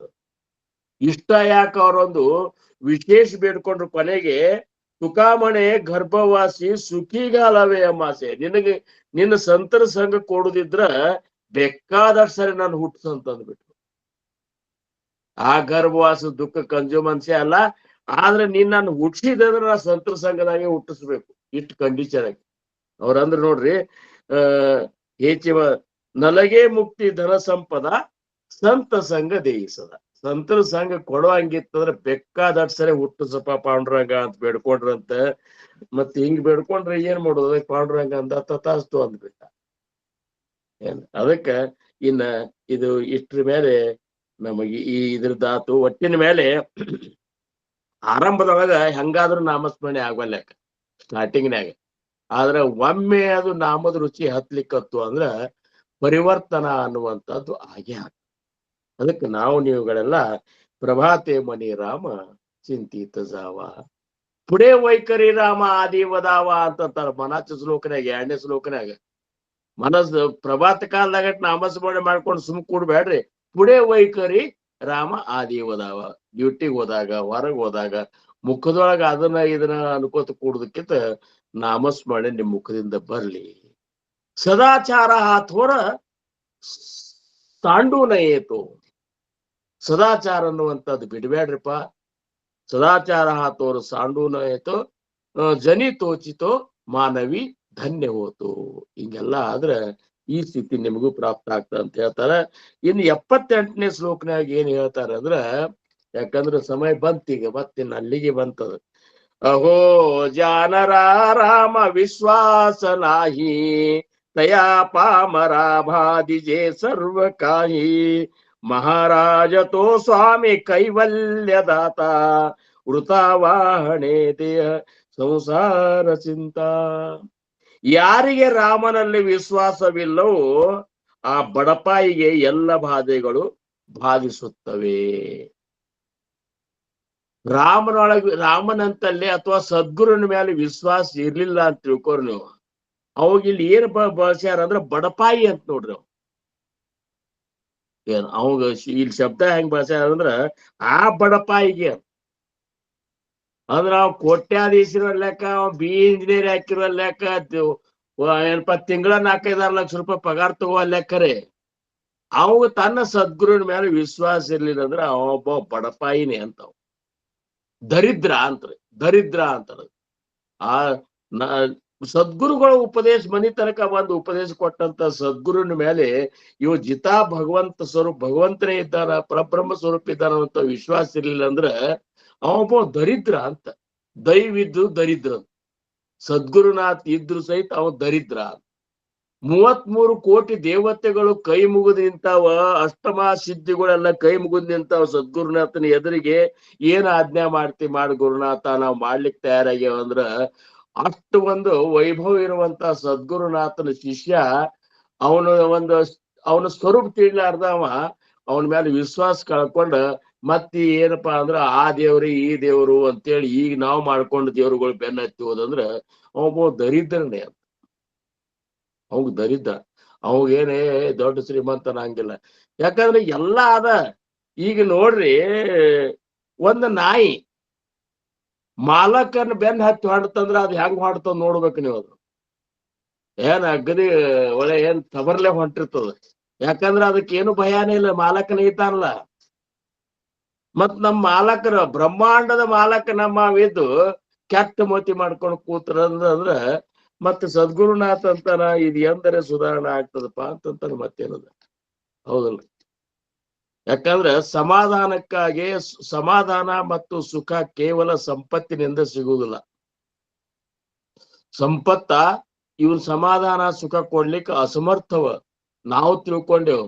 ಇಷ್ಟ ಯಾಕ ಅವರೊಂದು ವಿಶೇಷ ಬೇಡ್ಕೊಂಡ್ರು. ಕೊನೆಗೆ ತುಕಾಮಣೆ ಗರ್ಭವಾಸಿ ಸುಖಿಗಾಲವೇ ಅಮಾಸೆ. ನಿನ್ನ ಸಂತರ ಸಂಘ ಕೊಡುದಿದ್ರ ಬೇಕಾದಷ್ಟು ಸರಿ ನಾನು ಹುಟ್ಟಿಸಂತಂದ್ಬಿಟ್ರು. ಆ ಗರ್ಭವಾಸ ದುಃಖ ಕಂಜು ಮನ್ಸೆ ಅಲ್ಲ, ಆದ್ರೆ ನೀನ್ ನಾನು ಹುಟ್ಟಿಸಿದ್ರೆ ನಾ ಸಂತರ ಸಂಘದಾಗೆ ಹುಟ್ಟಿಸ್ಬೇಕು. ಇಷ್ಟು ಕಂಡೀಷನ್ ಆಗಿ ಅವ್ರಂದ್ರ ನೋಡ್ರಿ, ಹೆಚ್ಚಿವ ನನಗೆ ಮುಕ್ತಿ ಧನ ಸಂಪದ ಸಂತ ಸಂಘ ದೇಯಿಸದ. ಸಂತರ ಸಂಘ ಕೊಡೋ ಹಂಗಿತ್ತಂದ್ರೆ ಬೇಕಾದಷ್ಟು ಸರಿ ಹುಟ್ಟಿಸಪ್ಪ ಪಾಂಡುರಂಗ ಅಂತ ಬೇಡ್ಕೊಂಡ್ರಂತ. ಮತ್ ಹಿಂಗ್ ಬೇಡ್ಕೊಂಡ್ರೆ ಏನ್ ಮಾಡೋದು? ಪಾಂಡುರಂಗ ಅಂದ ತಥಾಸ್ತು ಅಂದ್ಬಿಟ್ಟ. ಅದಕ್ಕ ಇನ್ನ ಇದು ಇಷ್ಟ್ರ ಮೇಲೆ ನಮಗೆ ಈ ಇದ್ರದ್ದಾತು. ಒಟ್ಟಿನ ಮೇಲೆ ಆರಂಭದೊಳಗ ಹೆಂಗಾದ್ರೂ ನಾಮಸ್ಮರಣೆ ಆಗವಲ್ಯಾಕ ಸ್ಟಾರ್ಟಿಂಗ್ನ್ಯಾಗ. ಆದ್ರ ಒಮ್ಮೆ ಅದು ನಾಮದ ರುಚಿ ಹತ್ಲಿಕ್ಕತ್ತು ಅಂದ್ರ ಪರಿವರ್ತನ ಅನ್ನುವಂಥದ್ದು ಆಗೇ ಆಗ. ಅದಕ್ಕೆ ನಾವು ನೀವುಗಳೆಲ್ಲ ಪ್ರಭಾತೆ ಮಣಿ ರಾಮ ಚಿಂತಿತ ಜಾವ, ಪುಡೇ ವೈಖರಿ ರಾಮ ಆದಿ ವದಾವ ಅಂತಾರ ಮನಾಚ ಶ್ಲೋಕನ್ಯಾಗ 2ನೇ ಶ್ಲೋಕನ್ಯಾಗ. ಮನಸ್ಸು ಪ್ರಭಾತ ಕಾಲದಾಗ ನಾಮಸ್ಮರಣೆ ಮಾಡ್ಕೊಂಡು ಸುಮ್ ಕೂಡ್ಬೇಡ್ರಿ. ಪುಡೇ ವೈಖರಿ ರಾಮ ಆದಿ ವದಾವ. ಡ್ಯೂಟಿಗೆ ಹೋದಾಗ, ಹೊರಗೆ ಹೋದಾಗ, ಮುಖದೊಳಗ ಅದನ್ನ ಇದನ್ನ ಅನ್ಕೋತ ಕೂಡುದಕ್ಕಿಂತ ನಾಮಸ್ಮರಣೆ ನಿಮ್ ಮುಖದಿಂದ ಬರ್ಲಿ. ಸದಾಚಾರ ಥೋರ ಸಾಂಡೂನಯೇತು. ಸದಾಚಾರ ಅನ್ನುವಂಥದ್ದು ಬಿಡ್ಬೇಡ್ರಿಪ್ಪ. ಸದಾಚಾರ ತೋರ ಸಾಂಡೂನಯೇತು ಜನಿ ತೋಚಿತೋ ಮಾನವಿ ಧನ್ಯ ಹೋತು. ಹಿಂಗೆಲ್ಲ ಆದ್ರೆ ಈ ಸ್ಥಿತಿ ನಿಮಗೂ ಪ್ರಾಪ್ತ ಆಗ್ತದೆ ಅಂತ ಹೇಳ್ತಾರೆ. ಇನ್ನು 78ನೇ ಶ್ಲೋಕನಾಗ ಏನ್ ಹೇಳ್ತಾರೆ ಅಂದ್ರ, ಯಾಕಂದ್ರೆ ಸಮಯ ಬಂತೀಗ, ಮತ್ತಿನ್ನು ಅಲ್ಲಿಗೆ ಬಂತದ. ಅಹೋ ಜಾನರ ರಾಮ ವಿಶ್ವಾಸ ನಾಹಿ, ತಯಾ ಪಾಮರಾ ಭಾದಿಜೆ ಸರ್ವ ಕಾಹಿ, ಮಹಾರಾಜ ತೋ ಸ್ವಾಮಿ ಕೈವಲ್ಯದಾತ, ವೃತಾವಾಹಣೆ ದೇಹ ಸಂಸಾರ ಚಿಂತಾ. ಯಾರಿಗೆ ರಾಮನಲ್ಲಿ ವಿಶ್ವಾಸವಿಲ್ಲವೋ ಆ ಬಡಪಾಯಿಗೆ ಎಲ್ಲ ಬಾಧೆಗಳು ಬಾಧಿಸುತ್ತವೆ. ರಾಮನಂತಲ್ಲಿ ಅಥವಾ ಸದ್ಗುರುನ ಮೇಲೆ ವಿಶ್ವಾಸ ಇರ್ಲಿಲ್ಲ ಅಂತ ತಿಳ್ಕೊರ್ ನೀವು. ಅವಾಗ ಇಲ್ಲಿ ಏನ್ ಬಳಸ್ಯಾರ ಅಂದ್ರ ಬಡಪಾಯಿ ಅಂತ ನೋಡ್ರಿ. ಏನ್ ಅವಾಗ ಇಲ್ಲಿ ಶಬ್ದ ಹೆಂಗ್ ಬಳಸ್ಯಾರ ಅಂದ್ರ ಆ ಬಡಪಾಯಿಗೆ ಅಂದ್ರ ಅವ್ ಕೋಟ್ಯಾಧೀಶರ ಲೆಕ್ಕ, ಬಿ ಇಂಜಿನಿಯರ್ ಹಾಕಿರೋ ಲೆಕ್ಕ, ಏನಪ್ಪಾ ತಿಂಗಳ 4-5 ಲಕ್ಷ ರೂಪಾಯಿ ಪಗಾರ ತಗೋ ಲೆಕ್ಕರೆ. ಅವಾಗ ತನ್ನ ಸದ್ಗುರುನ ಮೇಲೆ ವಿಶ್ವಾಸ ಇರ್ಲಿಲ್ಲ ಅಂದ್ರೆ ಅವೊಬ್ಬ ಬಡಪಾಯಿನೇ ಅಂತಾವ. ದರಿದ್ರ ಅಂತಾರೆ, ದರಿದ್ರ ಅಂತಾರ. ಆ ಸದ್ಗುರುಗಳ ಉಪದೇಶ ಮನಿ ತನಕ ಬಂದು ಉಪದೇಶ ಕೊಟ್ಟಂತ ಸದ್ಗುರುನ ಮೇಲೆ ಇವ್ ಜಿತಾ ಭಗವಂತ ಸ್ವರೂಪ, ಭಗವಂತನೇ ಇದ್ದಾನ, ಪರಬ್ರಹ್ಮ ಸ್ವರೂಪ ಇದ್ದಾನ ಅಂತ ವಿಶ್ವಾಸ ಇರ್ಲಿಲ್ಲ ಅಂದ್ರೆ ಅವೊಬ್ಬ ದರಿದ್ರ ಅಂತ. ದೈವಿದ್ದು ದರಿದ್ರ, ಸದ್ಗುರುನಾಥ್ ಇದ್ರು ಸಹಿತ ಅವ ದರಿದ್ರ. 33 ಕೋಟಿ ದೇವತೆಗಳು ಕೈ ಮುಗಿದು ನಿಂತಾವ, ಅಷ್ಟಮ ಸಿದ್ಧಿಗಳೆಲ್ಲ ಕೈ ಮುಗಿದು ನಿಂತಾವ. ಸದ್ಗುರುನಾಥನ ಎದುರಿಗೆ ಏನ್ ಆಜ್ಞಾ ಮಾಡ್ತಿ ಮಾಡಿ ಗುರುನಾಥ, ನಾವು ಮಾಡ್ಲಿಕ್ಕೆ ತಯಾರಾಗ್ಯಾವ ಅಂದ್ರ ಅಷ್ಟು ಒಂದು ವೈಭವ ಇರುವಂತ ಸದ್ಗುರುನಾಥನ ಶಿಷ್ಯ ಅವನ ಸ್ವರೂಪ ತಿಳಿಲಾರ್ದವ ಅವನ ಮೇಲೆ ವಿಶ್ವಾಸ ಕಳ್ಕೊಂಡ ಮತ್ತಿ ಏನಪ್ಪಾ ಅಂದ್ರ ಆ ದೇವ್ರಿ ಈ ದೇವ್ರು ಅಂತೇಳಿ ಈಗ ನಾವು ಮಾಡ್ಕೊಂಡು ದೇವ್ರುಗಳು ಬೆನ್ನ ಹತ್ತಿ ಹೋದಂದ್ರ ಅವೊಬ್ಬ ದರಿದ್ರನೇ ಅಂತ. ಅವಾಗ ದರಿದ್ರ, ಅವಾಗೇನೇ ದೊಡ್ಡ ಶ್ರೀಮಂತನಾಗಿಲ್ಲ. ಯಾಕಂದ್ರೆ ಎಲ್ಲ ಅದ. ಈಗ ನೋಡ್ರಿ, ಒಂದು ನಾಯಿ ಮಾಲಕನ ಬೆನ್ನ ಹತ್ತಿ ಹೊಡ್ತಂದ್ರ ಅದು ಹೆಂಗ್ ಹೊಡ್ತದ ನೋಡ್ಬೇಕು ನೀವು. ಅದು ಏನ್ ಅಗದಿ ಒಳ್ಳೆ ಏನ್ ತಬರ್ಲೆ ಹೊಂಟಿರ್ತದ. ಯಾಕಂದ್ರ ಅದಕ್ಕೆ ಏನು ಭಯಾನೇ ಇಲ್ಲ, ಮಾಲಕನ ಇದ್ದಾನಲ್ಲ. ಮತ್ ನಮ್ಮ ಮಾಲಕರ, ಬ್ರಹ್ಮಾಂಡದ ಮಾಲಕ ನಮ್ಮ ಇದ್ದು ಕೆಟ್ಟ ಮತಿ ಮಾಡ್ಕೊಂಡು ಕೂತ್ರಂದ್ರ ಮತ್ತೆ ಸದ್ಗುರುನಾಥ ಅಂತಾನ ಇದು ಎಂದರೆ ಸುಧಾರಣೆ ಆಗ್ತದಪ್ಪ ಅಂತಂತಾರ. ಮತ್ತೇನದ, ಹೌದಲ್ಲ? ಯಾಕಂದ್ರೆ ಸಮಾಧಾನಕ್ಕಾಗಿ, ಸಮಾಧಾನ ಮತ್ತು ಸುಖ ಕೇವಲ ಸಂಪತ್ತಿನಿಂದ ಸಿಗುವುದಿಲ್ಲ. ಸಂಪತ್ತ ಇವನ್ ಸಮಾಧಾನ ಸುಖ ಕೊಡ್ಲಿಕ್ಕೆ ಅಸಮರ್ಥವ. ನಾವು ತಿಳ್ಕೊಂಡೆವು,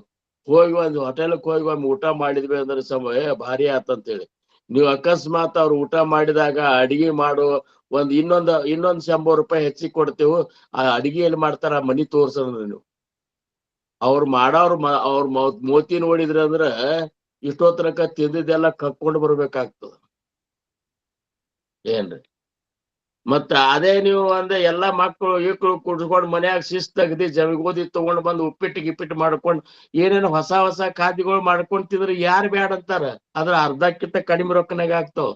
ಹೋಗಿ ಒಂದು ಹೋಟೆಲ್ಗೆ ಹೋಗಿ ಒಮ್ಮೆ ಊಟ ಮಾಡಿದ್ವಿ ಅಂದ್ರೆ ಸಮಯ ಭಾರಿ ಆತಂತೇಳಿ. ನೀವು ಅಕಸ್ಮಾತ್ ಅವ್ರು ಊಟ ಮಾಡಿದಾಗ ಅಡಿಗೆ ಮಾಡೋ ಇನ್ನೊಂದು 100 ರೂಪಾಯಿ ಹೆಚ್ಚಿಗೆ ಕೊಡ್ತೇವು, ಆ ಅಡಿಗೆಯಲ್ಲಿ ಮಾಡ್ತಾರ ಮನಿ ತೋರ್ಸಂದ್ರೆ ನೀವು ಅವ್ರು ಮಾಡೋರು ಅವ್ರ ಮೋತಿ ನೋಡಿದ್ರ ಅಂದ್ರ ಇಷ್ಟೊತ್ತನಕ ತಿಂದಿದ್ದೆಲ್ಲ ಕಕ್ಕೊಂಡು ಬರ್ಬೇಕಾಗ್ತದ ಏನ್ರಿ. ಮತ್ತ ಅದೇ ನೀವು ಅಂದ್ರೆ ಎಲ್ಲಾ ಮಕ್ಕಳು ಈಕಳು ಕುಡ್ಸ್ಕೊಂಡ್ ಮನ್ಯಾಗ ಶಿಸ್ತಗದಿ ಜವಿಗೋದಿ ತಗೊಂಡ್ ಬಂದು ಉಪ್ಪಿಟ್ಟು ಗಿಪ್ಪಿಟ್ಟು ಮಾಡ್ಕೊಂಡ್ ಏನೇನು ಹೊಸ ಖಾದ್ಯಗಳು ಮಾಡ್ಕೊಂಡ್ ತಿಂದ್ರೆ ಯಾರು ಬ್ಯಾಡ ಅಂತಾರ. ಅದ್ರ ಅರ್ಧಕ್ಕಿಂತ ಕಡಿಮೆ ರೊಕ್ಕನಾಗ ಆಗ್ತಾವ.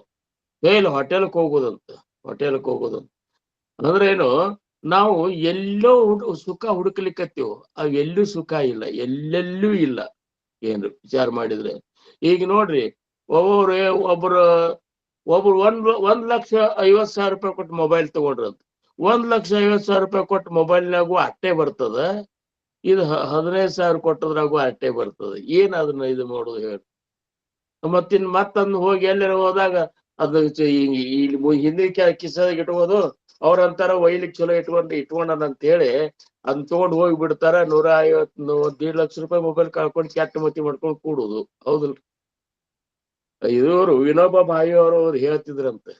ಇಲ್ಲ ಹೋಟೆಲ್ಕ್ ಹೋಗೋದಂತ, ಹೋಟೆಲ್ಕ್ ಹೋಗೋದಂತ ಅಂದ್ರೆ ಏನು, ನಾವು ಎಲ್ಲೋ ಸುಖ ಹುಡುಕ್ಲಿಕ್ಕತ್ತೀವಿ. ಅವ್ ಎಲ್ಲೂ ಸುಖ ಇಲ್ಲ, ಎಲ್ಲೆಲ್ಲೂ ಇಲ್ಲ. ಏನ್ರಿ ವಿಚಾರ ಮಾಡಿದ್ರೆ ಈಗ ನೋಡ್ರಿ, ಒಬ್ರು 1,50,000 ರೂಪಾಯಿ ಕೊಟ್ಟು ಮೊಬೈಲ್ ತಗೊಂಡ್ರಂತ. 1,50,000 ರೂಪಾಯಿ ಕೊಟ್ಟು ಮೊಬೈಲ್ನಾಗು ಅಟ್ಟೆ ಬರ್ತದ, ಇದು 15,000 ಕೊಟ್ಟದ್ರಾಗು ಅಟ್ಟೆ ಬರ್ತದ. ಏನ್ ಅದನ್ನ ಇದು ಮಾಡೋದು ಹೇಳಿ. ಮತ್ತೊಂದು ಹೋಗಿ ಎಲ್ಲರ ಹೋದಾಗ ಅದು ಇಲ್ಲಿ ಹಿಂದಿನ ಕಿಸದಾಗ ಇಟ್ಕೋದು, ಅವ್ರಂತಾರ ಒಯ್ಲಿಕ್ ಚಲೋ ಇಟ್ಕೊಂಡನ ಅಂತ ಹೇಳಿ ಅದ್ ತಗೊಂಡ್ ಹೋಗಿ ಬಿಡ್ತಾರ. 150 1.5 ಲಕ್ಷ ರೂಪಾಯಿ ಮೊಬೈಲ್ ಕಳ್ಕೊಂಡು ಕೆಟ್ಟ ಮತಿ ಮಾಡ್ಕೊಂಡು ಕೂಡುದು. ಹೌದಲ್ರಿ? ಇವರು ವಿನೋಬಾ ಭಾವೆ ಅವರು ಹೇಳ್ತಿದ್ರಂತೆ.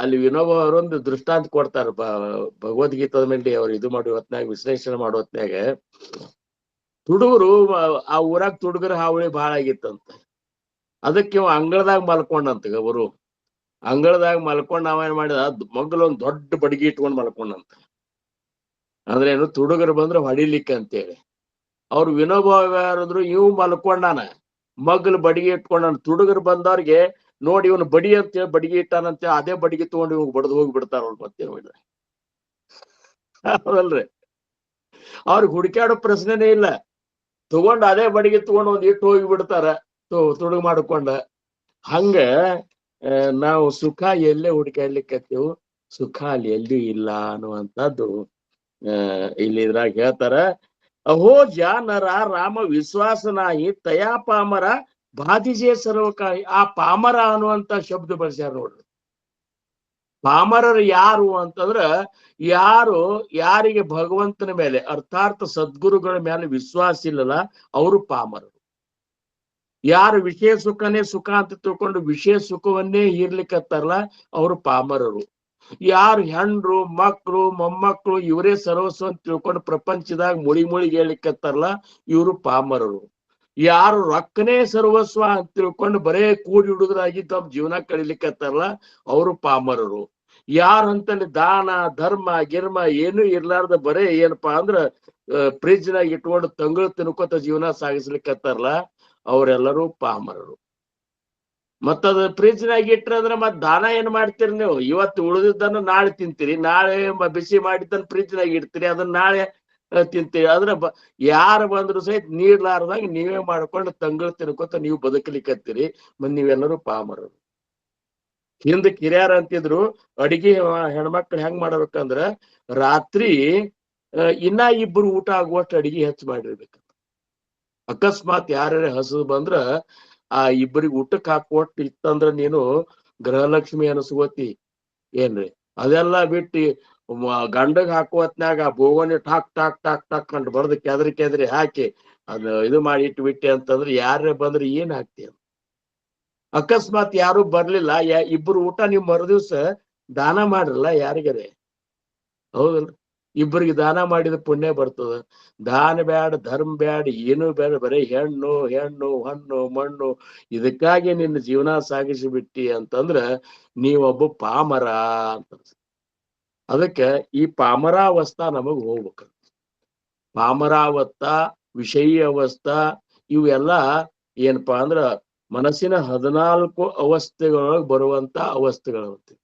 ಅಲ್ಲಿ ವಿನೋಬಾ ಅವರೊಂದು ದೃಷ್ಟಾಂತ ಕೊಡ್ತಾರ ಭಗವದ್ಗೀತದ ಮೇಲೆ ಅವ್ರು ಇದು ಮಾಡಿ ಹೊತ್ನ್ಯಾಗ ವಿಶ್ಲೇಷಣೆ ಮಾಡೋ ಹೊತ್ನ್ಯಾಗ, ತುಡುಗರು ಆ ಊರಾಗ ತುಡುಗರ ಹಾವಳಿ ಬಾಳ ಆಗಿತ್ತಂತ. ಅದಕ್ಕೆ ಇವ ಅಂಗಳದಾಗ ಮಲ್ಕೊಂಡಂತ. ಅವರು ಅಂಗಳದಾಗ ಮಲ್ಕೊಂಡ್ ನಾವೇನ್ ಮಾಡಿದ ಮಗ್ಲೊಂದ್ ದೊಡ್ಡ ಬಡಗಿ ಇಟ್ಕೊಂಡ್ ಮಲ್ಕೊಂಡಂತ. ಅಂದ್ರೆ ಏನು, ತುಡುಗರು ಬಂದ್ರೆ ಹೊಡಿಲಿಕ್ಕೆ ಅಂತೇಳಿ. ಅವ್ರು ವಿನೋಬಾ ಯಾರಾದ್ರು ಇವ್ ಮಲ್ಕೊಂಡಾನ, ಮಗ್ಲು ಬಡಿಗೆ ಇಟ್ಕೊಂಡಾನ. ತುಡುಗರು ಬಂದವ್ರಿಗೆ ನೋಡಿ ಇವನು ಬಡಿ ಅಂತೇಳಿ ಬಡಿಗೆ ಇಟ್ಟಾನಂತೆ, ಅದೇ ಬಡಿಗೆ ತಗೊಂಡು ಇವ್ ಬಡ್ದು ಹೋಗಿ ಬಿಡ್ತಾರ. ಅವ್ರು ಮತ್ತೆ ಹೌದಲ್ರಿ? ಅವ್ರಿಗೆ ಹುಡುಕ್ಯಾಡೋ ಪ್ರಶ್ನೆನೇ ಇಲ್ಲ. ತಗೊಂಡ್ ಅದೇ ಬಡಿಗೆ ತಗೊಂಡು ಒಂದ್ ಇಟ್ಟು ಹೋಗಿ ಬಿಡ್ತಾರ ತುಡುಗ್ ಮಾಡ್ಕೊಂಡ. ಹಂಗ ನಾವು ಸುಖ ಎಲ್ಲೇ ಹುಡುಕಾಡ್ಲಿಕ್ಕತ್ತೀವಿ, ಸುಖ ಅಲ್ಲಿ ಎಲ್ಲಿ ಇಲ್ಲ ಅನ್ನುವಂಥದ್ದು ಇಲ್ಲಿ ಇದ್ರಾಗ ಹೇಳ್ತಾರ. ಅಹೋ ಜಾನರ ರಾಮ ವಿಶ್ವಾಸನಾಹಿ ತಯಾ ಪಾಮರ ಬಾಧಿಜೆ ಸರ್ವಕಾಯಿ. ಆ ಪಾಮರ ಅನ್ನುವಂತ ಶಬ್ದ ಬಳಸ್ಯಾರ ನೋಡ್ರಿ. ಪಾಮರರು ಯಾರು ಅಂತಂದ್ರ, ಯಾರಿಗೆ ಭಗವಂತನ ಮೇಲೆ ಅರ್ಥಾತ್ ಸದ್ಗುರುಗಳ ಮೇಲೆ ವಿಶ್ವಾಸ ಇಲ್ಲಲ್ಲ, ಅವರು ಪಾಮರರು. ಯಾರು ವಿಷಯ ಸುಖನೇ ಸುಖ ಅಂತ ತಿಳ್ಕೊಂಡು ವಿಷಯ ಸುಖವನ್ನೇ ಹೀರ್ಲಿಕ್ಕತ್ತಾರಲ್ಲ, ಅವರು ಪಾಮರರು. ಯಾರು ಹೆಂಡ್ರು ಮಕ್ಕಳು ಮೊಮ್ಮಕ್ಕಳು ಇವರೇ ಸರ್ವಸ್ವ ಅಂತ ತಿಳ್ಕೊಂಡು ಪ್ರಪಂಚದಾಗ ಮುಳಿಗೆ ಹೇಳಿಕತ್ತಾರಲ್ಲ, ಇವರು ಪಾಮರರು. ಯಾರು ರೊಕ್ಕನೇ ಸರ್ವಸ್ವ ಅಂತ ತಿಳ್ಕೊಂಡು ಬರೇ ಕೂಡಿ ಹುಡುಗರಾಗಿ ತಮ್ಮ ಜೀವನ ಕಳಿಲಿಕ್ಕತ್ತಾರಲ್ಲ, ಅವರು ಪಾಮರರು. ಯಾರಂತಲ್ಲಿ ದಾನ ಧರ್ಮ ಗಿರ್ಮ ಏನು ಇರ್ಲಾರ್ದ ಬರೇ ಏನಪ್ಪಾ ಅಂದ್ರ ಫ್ರಿಜ್ನಾಗ ಇಟ್ಕೊಂಡು ತಂಗಳು ತಿನ್ಕೋತ ಜೀವನ ಸಾಗಿಸ್ಲಿಕ್ಕತ್ತಾರಲ್ಲ, ಅವರೆಲ್ಲರೂ ಪಾಮರರು. ಮತ್ತದ ಫ್ರಿಜ್ನಾಗ ಇಟ್ರಂದ್ರ ಮತ್ ದಾನ ಏನ್ ಮಾಡ್ತೀರಿ ನೀವು? ಇವತ್ತು ಉಳಿದಿದ್ದನ್ನು ನಾಳೆ ತಿಂತೀರಿ, ನಾಳೆ ಬಿಸಿ ಮಾಡಿದ್ದನ್ನು ಫ್ರಿಜ್ನಾಗ ಇಡ್ತೀರಿ, ಅದನ್ನ ನಾಳೆ ತಿಂತೀರಿ. ಅದ್ರ ಯಾರು ಬಂದ್ರು ಸಹಿತ ನೀರ್ಲಾರ್ದಾಗ ನೀವೇ ಮಾಡ್ಕೊಂಡು ತಂಗಳು ತಿನ್ಕೋತ ನೀವು ಬದುಕಲಿಕ್ಕತ್ತೀರಿ. ಮತ್ ನೀವೆಲ್ಲರೂ ಪಾಮರರು. ಹಿಂದಕ್ ಹಿರಿಯರ್ ಅಂತಿದ್ರು, ಅಡಿಗೆ ಹೆಣ್ಮಕ್ಳು ಹೆಂಗ್ ಮಾಡ್ಬೇಕಂದ್ರ ರಾತ್ರಿ ಇನ್ನ ಇಬ್ರು ಊಟ ಆಗುವಷ್ಟು ಅಡಿಗೆ ಹೆಚ್ಚು ಮಾಡಿರ್ಬೇಕು. ಅಕಸ್ಮಾತ್ ಯಾರ್ಯಾರ ಹಸು ಬಂದ್ರ ಆ ಇಬ್ಬರಿಗೆ ಊಟಕ್ಕೆ ಹಾಕುವಷ್ಟು ಇತ್ತಂದ್ರ ನೀನು ಗೃಹಲಕ್ಷ್ಮಿ ಅನಸ್ಕೋತಿ ಏನ್ರಿ? ಅದೆಲ್ಲ ಬಿಟ್ಟು ಗಂಡಗ್ ಹಾಕುವತ್ನಾಗ ಬೋಗಣಿ ಟಾಕ್ ಟಾಕ್ ಟಾಕ್ ಟಾಕ್ ಕಂಡು ಬಡ್ದು ಕೆದರಿ ಹಾಕಿ ಅದು ಇದು ಮಾಡಿ ಇಟ್ಟು ಬಿಟ್ಟೆ ಅಂತಂದ್ರೆ ಯಾರೇ ಬಂದ್ರೆ ಏನ್ ಹಾಕ್ತಿ? ಅಕಸ್ಮಾತ್ ಯಾರು ಬರ್ಲಿಲ್ಲ, ಇಬ್ರು ಊಟ ನೀವು ಮರುದಿವ್ಸ ದಾನ ಮಾಡ್ರಲ್ಲ ಯಾರಿಗಾರೆ, ಹೌದಲ್ರಿ? ಇಬ್ಬರಿಗೆ ದಾನ ಮಾಡಿದ ಪುಣ್ಯ ಬರ್ತದ. ದಾನ ಬ್ಯಾಡ, ಧರ್ಮ ಬ್ಯಾಡ, ಏನು ಬೇಡ, ಬರೀ ಹೆಣ್ಣು ಹೆಣ್ಣು ಹಣ್ಣು ಮಣ್ಣು ಇದಕ್ಕಾಗಿ ನಿನ್ನ ಜೀವನ ಸಾಗಿಸಿ ಬಿಟ್ಟಿ ಅಂತಂದ್ರ ನೀವೊಬ್ಬ ಪಾಮರ ಅಂತ. ಅದಕ್ಕೆ ಈ ಪಾಮರಾವಸ್ಥಾ ನಮಗ್ ಹೋಗ್ಬೇಕ. ಪಾಮರಾವತ್ತ ವಿಷಯಿ ಅವಸ್ಥಾ ಇವೆಲ್ಲ ಏನಪ್ಪಾ ಅಂದ್ರ ಮನಸ್ಸಿನ 14 ಅವಸ್ಥೆಗಳೊಳಗೆ ಬರುವಂತ ಅವಸ್ಥೆಗಳಂತೆ.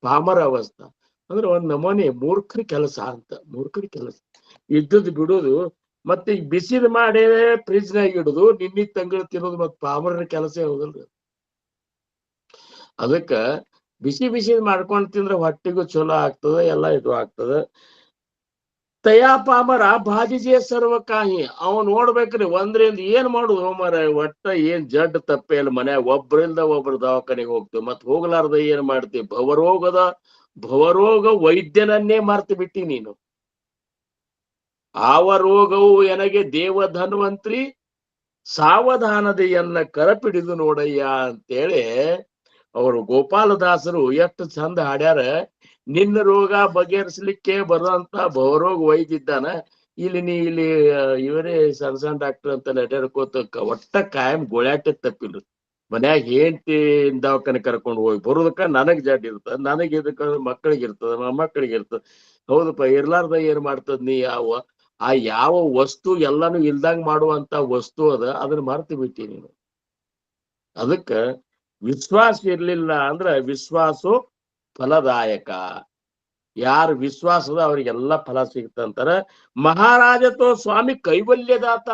ಪಾಮರ ಅವಸ್ಥಾ ಅಂದ್ರೆ ಒಂದ್ ನಮೂನಿ ಮೂರ್ಖರ ಕೆಲಸ ಅಂತ. ಮೂರ್ಖರ ಕೆಲಸ ಇದ್ದದ್ ಬಿಡುದು, ಮತ್ತೆ ಈಗ ಬಿಸಿಲು ಮಾಡಿ ಫ್ರಿಜ್ನಾಗ ಇಡುದು, ನಿನ್ನಿ ತಂಗಳು ತಿನ್ನೋದು, ಮತ್ ಪಾಮರನ ಕೆಲಸ ಹೌದಲ್ರಿ? ಅದಕ್ಕ ಬಿಸಿ ಮಾಡ್ಕೊಂಡ್ ತಿಂದ್ರೆ ಹೊಟ್ಟಿಗೂ ಚಲೋ ಆಗ್ತದ, ಎಲ್ಲ ಇದು ಆಗ್ತದ. ತಯಾ ಪಾಮರ ಬಾಧಿಜೆ ಸರ್ವಕಾಹಿ. ಅವ್ ನೋಡ್ಬೇಕ್ರಿ ಒಂದ್ರಿಂದ ಏನ್ ಮಾಡುದು ಮರ, ಒಟ್ಟ ಏನ್ ಜಡ್ ತಪ್ಪೆ ಇಲ್ಲ. ಮನ್ಯಾಗ ಒಬ್ರಿಂದ ಒಬ್ರು ದವಾಖಾನೆಗೆ ಹೋಗ್ತೀವಿ, ಮತ್ ಹೋಗ್ಲಾರ್ದ ಏನ್ ಮಾಡ್ತೀವಿ? ಭವರೋಗ ವೈದ್ಯನನ್ನೇ ಮರ್ತು ಬಿಟ್ಟಿ ನೀನು. ಆವ ರೋಗವು ಎನಗೆ ದೇವಧನ್ವಂತ್ರಿ ಸಾವಧಾನತೆಯನ್ನ ಕರಪಿಡಿದು ನೋಡಯ್ಯ ಅಂತೇಳಿ ಅವರು ಗೋಪಾಲದಾಸರು ಎಷ್ಟು ಚಂದ ಹಾಡ್ಯಾರ. ನಿನ್ನ ರೋಗ ಬಗೆಹರಿಸಲಿಕ್ಕೆ ಬರುವಂತ ಭವರೋಗ ವೈದ್ಯಿದ್ದಾನ, ಇಲ್ಲಿ ಇವರೇ ಸಣ್ಣ ಡಾಕ್ಟರ್ ಅಂತ ಅಡ್ಯಾಡ್ಕೋತ ಒಟ್ಟ ಕಾಯಂ ಗೋಳ್ಯಾಟ ತಪ್ಪಿಲ್ರಿ. ಮನ್ಯಾಗ ಹೆಂಡತಿ ದವಾಖಾನೆ ಕರ್ಕೊಂಡು ಹೋಗಿ ಬರೋದಕ್ಕ ನನಗ್ ಜಡ್ ಇರ್ತದ, ನನಗ್ ಇದಕ್ಕ ಮಕ್ಕಳಿಗೆ ಇರ್ತದ, ಮೊಮ್ಮಕ್ಕಳಿಗೆ ಇರ್ತದ. ಹೌದಪ್ಪ, ಇರ್ಲಾರ್ದ ಏನ್ ಮಾಡ್ತದ ನೀ? ಯಾವ ವಸ್ತು ಎಲ್ಲಾನು ಇಲ್ದಂಗ್ ಮಾಡುವಂತ ವಸ್ತು ಅದನ್ನ ಮರ್ತು ಬಿಟ್ಟಿ ನೀನು. ಅದಕ್ಕ ವಿಶ್ವಾಸ ಇರ್ಲಿಲ್ಲ ಅಂದ್ರ ವಿಶ್ವಾಸು ಫಲದಾಯಕ. ಯಾರು ವಿಶ್ವಾಸದ ಅವ್ರಿಗೆಲ್ಲ ಫಲ ಸಿಗ್ತಂತಾರ. ಮಹಾರಾಜತೋ ಸ್ವಾಮಿ ಕೈವಲ್ಯದಾತ.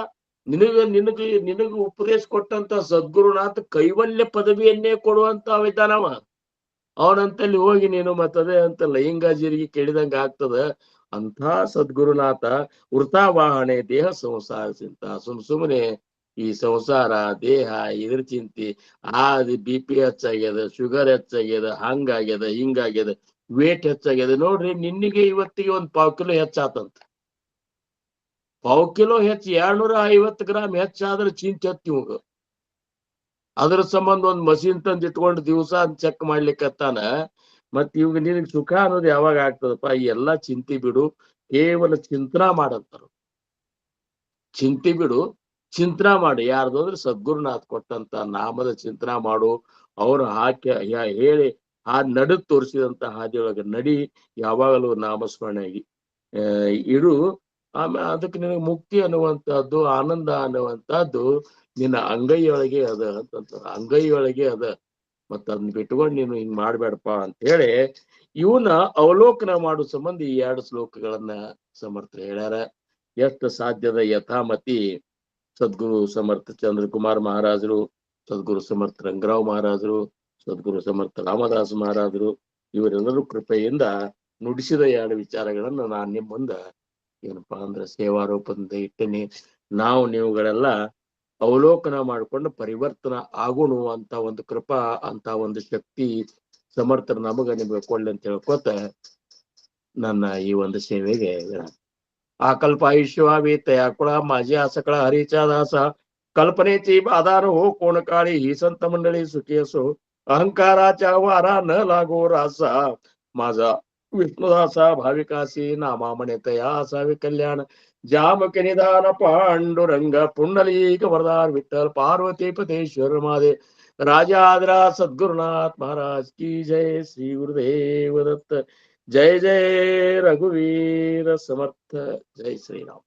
ನಿನಗ ಉಪದೇಶ ಕೊಟ್ಟಂತ ಸದ್ಗುರುನಾಥ ಕೈವಲ್ಯ ಪದವಿಯನ್ನೇ ಕೊಡುವಂತ ವಿಧಾನವ. ಅವನಂತಲ್ಲಿ ಹೋಗಿ ನೀನು ಮತ್ತದೇ ಅಂತ ಲೈಂಗಾಜಿರಿಗೆ ಕೇಳಿದಂಗ ಆಗ್ತದ. ಅಂತ ಸದ್ಗುರುನಾಥ ವೃತಾವಾಹನೆ ದೇಹ ಸಂಸಾರ ಚಿಂತ. ಸುಮ್ಮನೆ ಈ ಸಂಸಾರ ದೇಹ ಇದ್ರ ಚಿಂತೆ, BP ಹೆಚ್ಚಾಗ್ಯದ, ಶುಗರ್ ಹೆಚ್ಚಾಗ್ಯದ, ಹಂಗಾಗ್ಯದ ಹಿಂಗಾಗ್ಯದ, ವೇಟ್ ಹೆಚ್ಚಾಗಿದೆ ನೋಡ್ರಿ. ನಿನ್ನಿಗೆ ಇವತ್ತಿಗೆ 1 ಪಾವ್ ಕಿಲೋ ಹೆಚ್ಚಾತಂತ. ಪಾವ್ ಕಿಲೋ ಹೆಚ್ಚು 250 ಗ್ರಾಮ್ ಹೆಚ್ಚಾದ್ರೆ ಚಿಂತೆ ಹತ್ತಿ ಇವಾಗ. ಅದ್ರ ಸಂಬಂಧ ಒಂದ್ ಮಷೀನ್ ತಂದು ಇಟ್ಕೊಂಡು ದಿವಸ ಚೆಕ್ ಮಾಡ್ಲಿಕ್ಕತ್ತಾನ. ಮತ್ ಇವಾಗ ನಿನಗ್ ಸುಖ ಅನ್ನೋದು ಯಾವಾಗ ಆಗ್ತದಪ್ಪ? ಈ ಎಲ್ಲಾ ಚಿಂತೆ ಬಿಡು, ಕೇವಲ ಚಿಂತನಾ ಮಾಡಂತಾರ. ಚಿಂತೆ ಬಿಡು, ಚಿಂತನಾ ಮಾಡಿ. ಯಾರ್ದು ಅಂದ್ರೆ ಸದ್ಗುರುನಾಥ್ ಕೊಟ್ಟಂತ ನಾಮದ ಚಿಂತನಾ ಮಾಡು. ಅವ್ರು ಹೇಳಿ ನಡು ತೋರಿಸಿದಂತ ಹಾದಿಯೊಳಗ ನಡಿ. ಯಾವಾಗಲೂ ನಾಮಸ್ಮರಣೆಯಾಗಿ ಇಡು. ಆಮೇಲೆ ಅದಕ್ಕೆ ನಿನಗೆ ಮುಕ್ತಿ ಅನ್ನುವಂತಹದ್ದು, ಆನಂದ ಅನ್ನುವಂತಹದ್ದು ನಿನ್ನ ಅಂಗೈಯೊಳಗೆ ಅದ ಅಂತಂತ. ಅಂಗೈಯೊಳಗೆ ಅದ. ಮತ್ತ ಅದನ್ನ ಬಿಟ್ಕೊಂಡು ನೀನು ಹಿಂಗ್ ಮಾಡ್ಬೇಡಪ್ಪ ಅಂತ ಹೇಳಿ ಇವನ್ನ ಅವಲೋಕನ ಮಾಡೋ ಸಂಬಂಧ ಈ 2 ಶ್ಲೋಕಗಳನ್ನ ಸಮರ್ಥರು ಹೇಳ್ಯಾರ. ಎಷ್ಟು ಸಾಧ್ಯದ ಯಥಾಮತಿ ಸದ್ಗುರು ಸಮರ್ಥ ಚಂದ್ರಕುಮಾರ್ ಮಹಾರಾಜರು, ಸದ್ಗುರು ಸಮರ್ಥ ರಂಗರಾವ್ ಮಹಾರಾಜರು, ಸದ್ಗುರು ಸಮರ್ಥ ರಾಮದಾಸ್ ಮಹಾರಾಜರು ಇವರೆಲ್ಲರೂ ಕೃಪೆಯಿಂದ ನುಡಿಸಿದ 2 ವಿಚಾರಗಳನ್ನ ನಾನು ನಿಮ್ಮ ಮುಂದ ಏನಪ್ಪಾ ಅಂದ್ರೆ ಸೇವಾರೂಪದಿಂದ ಇಟ್ಟೇನೆ. ನಾವು ನೀವುಗಳೆಲ್ಲ ಅವಲೋಕನ ಮಾಡಿಕೊಂಡು ಪರಿವರ್ತನ ಆಗುಣು ಅಂತ ಒಂದು ಕೃಪಾ, ಅಂತ ಒಂದು ಶಕ್ತಿ ಸಮರ್ಥರು ನಿಮಗೆ ಕೊಳ್ಳಿ ಅಂತ ಹೇಳ್ಕೊತ ನನ್ನ ಈ ಒಂದು ಸೇವೆಗೆ आकल्पायुष्यवावेतया कुळा माझी आसकळा हरीचा दासा कल्पनेची आधार हो कोण काळी ही संत मंडळी सुखी असो अहंकाराच्या वारा न लागो रासा माझा विष्णुदासा भाविकासी नामा म्हणतया असावे कल्याण जामक निदान पांडुरंग पुंडलिक वरदान विठ्ठल पार्वती पतेश्वर महादेव राजाद्रा सद्गुरुनाथ महाराज की जय. श्री गुरुदेव दत्त. जय जय रघुवीर समर्थ. जय श्रीराम.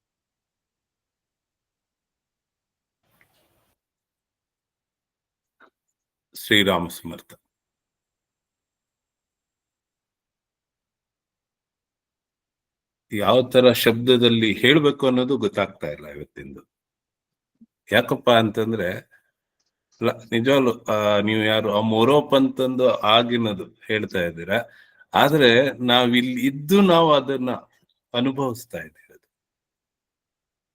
ಶ್ರೀರಾಮ ಸಮರ್ಥ. ಯಾವ ತರ ಶಬ್ದದಲ್ಲಿ ಹೇಳ್ಬೇಕು ಅನ್ನೋದು ಗೊತ್ತಾಗ್ತಾ ಇಲ್ಲ ಇವತ್ತಿಂದು. ಯಾಕಪ್ಪ ಅಂತಂದ್ರೆ ನಿಜವಾಗ್ಲು ನೀವು ಯಾರು ಮೊರೋಪ್ ಅಂತಂದು ಆಗಿನದು ಹೇಳ್ತಾ ಇದ್ದೀರಾ, ಆದ್ರೆ ನಾವಿಲ್ಲಿ ಇದ್ದು ನಾವು ಅದನ್ನ ಅನುಭವಿಸ್ತಾ ಇದ್ದೀವಿ.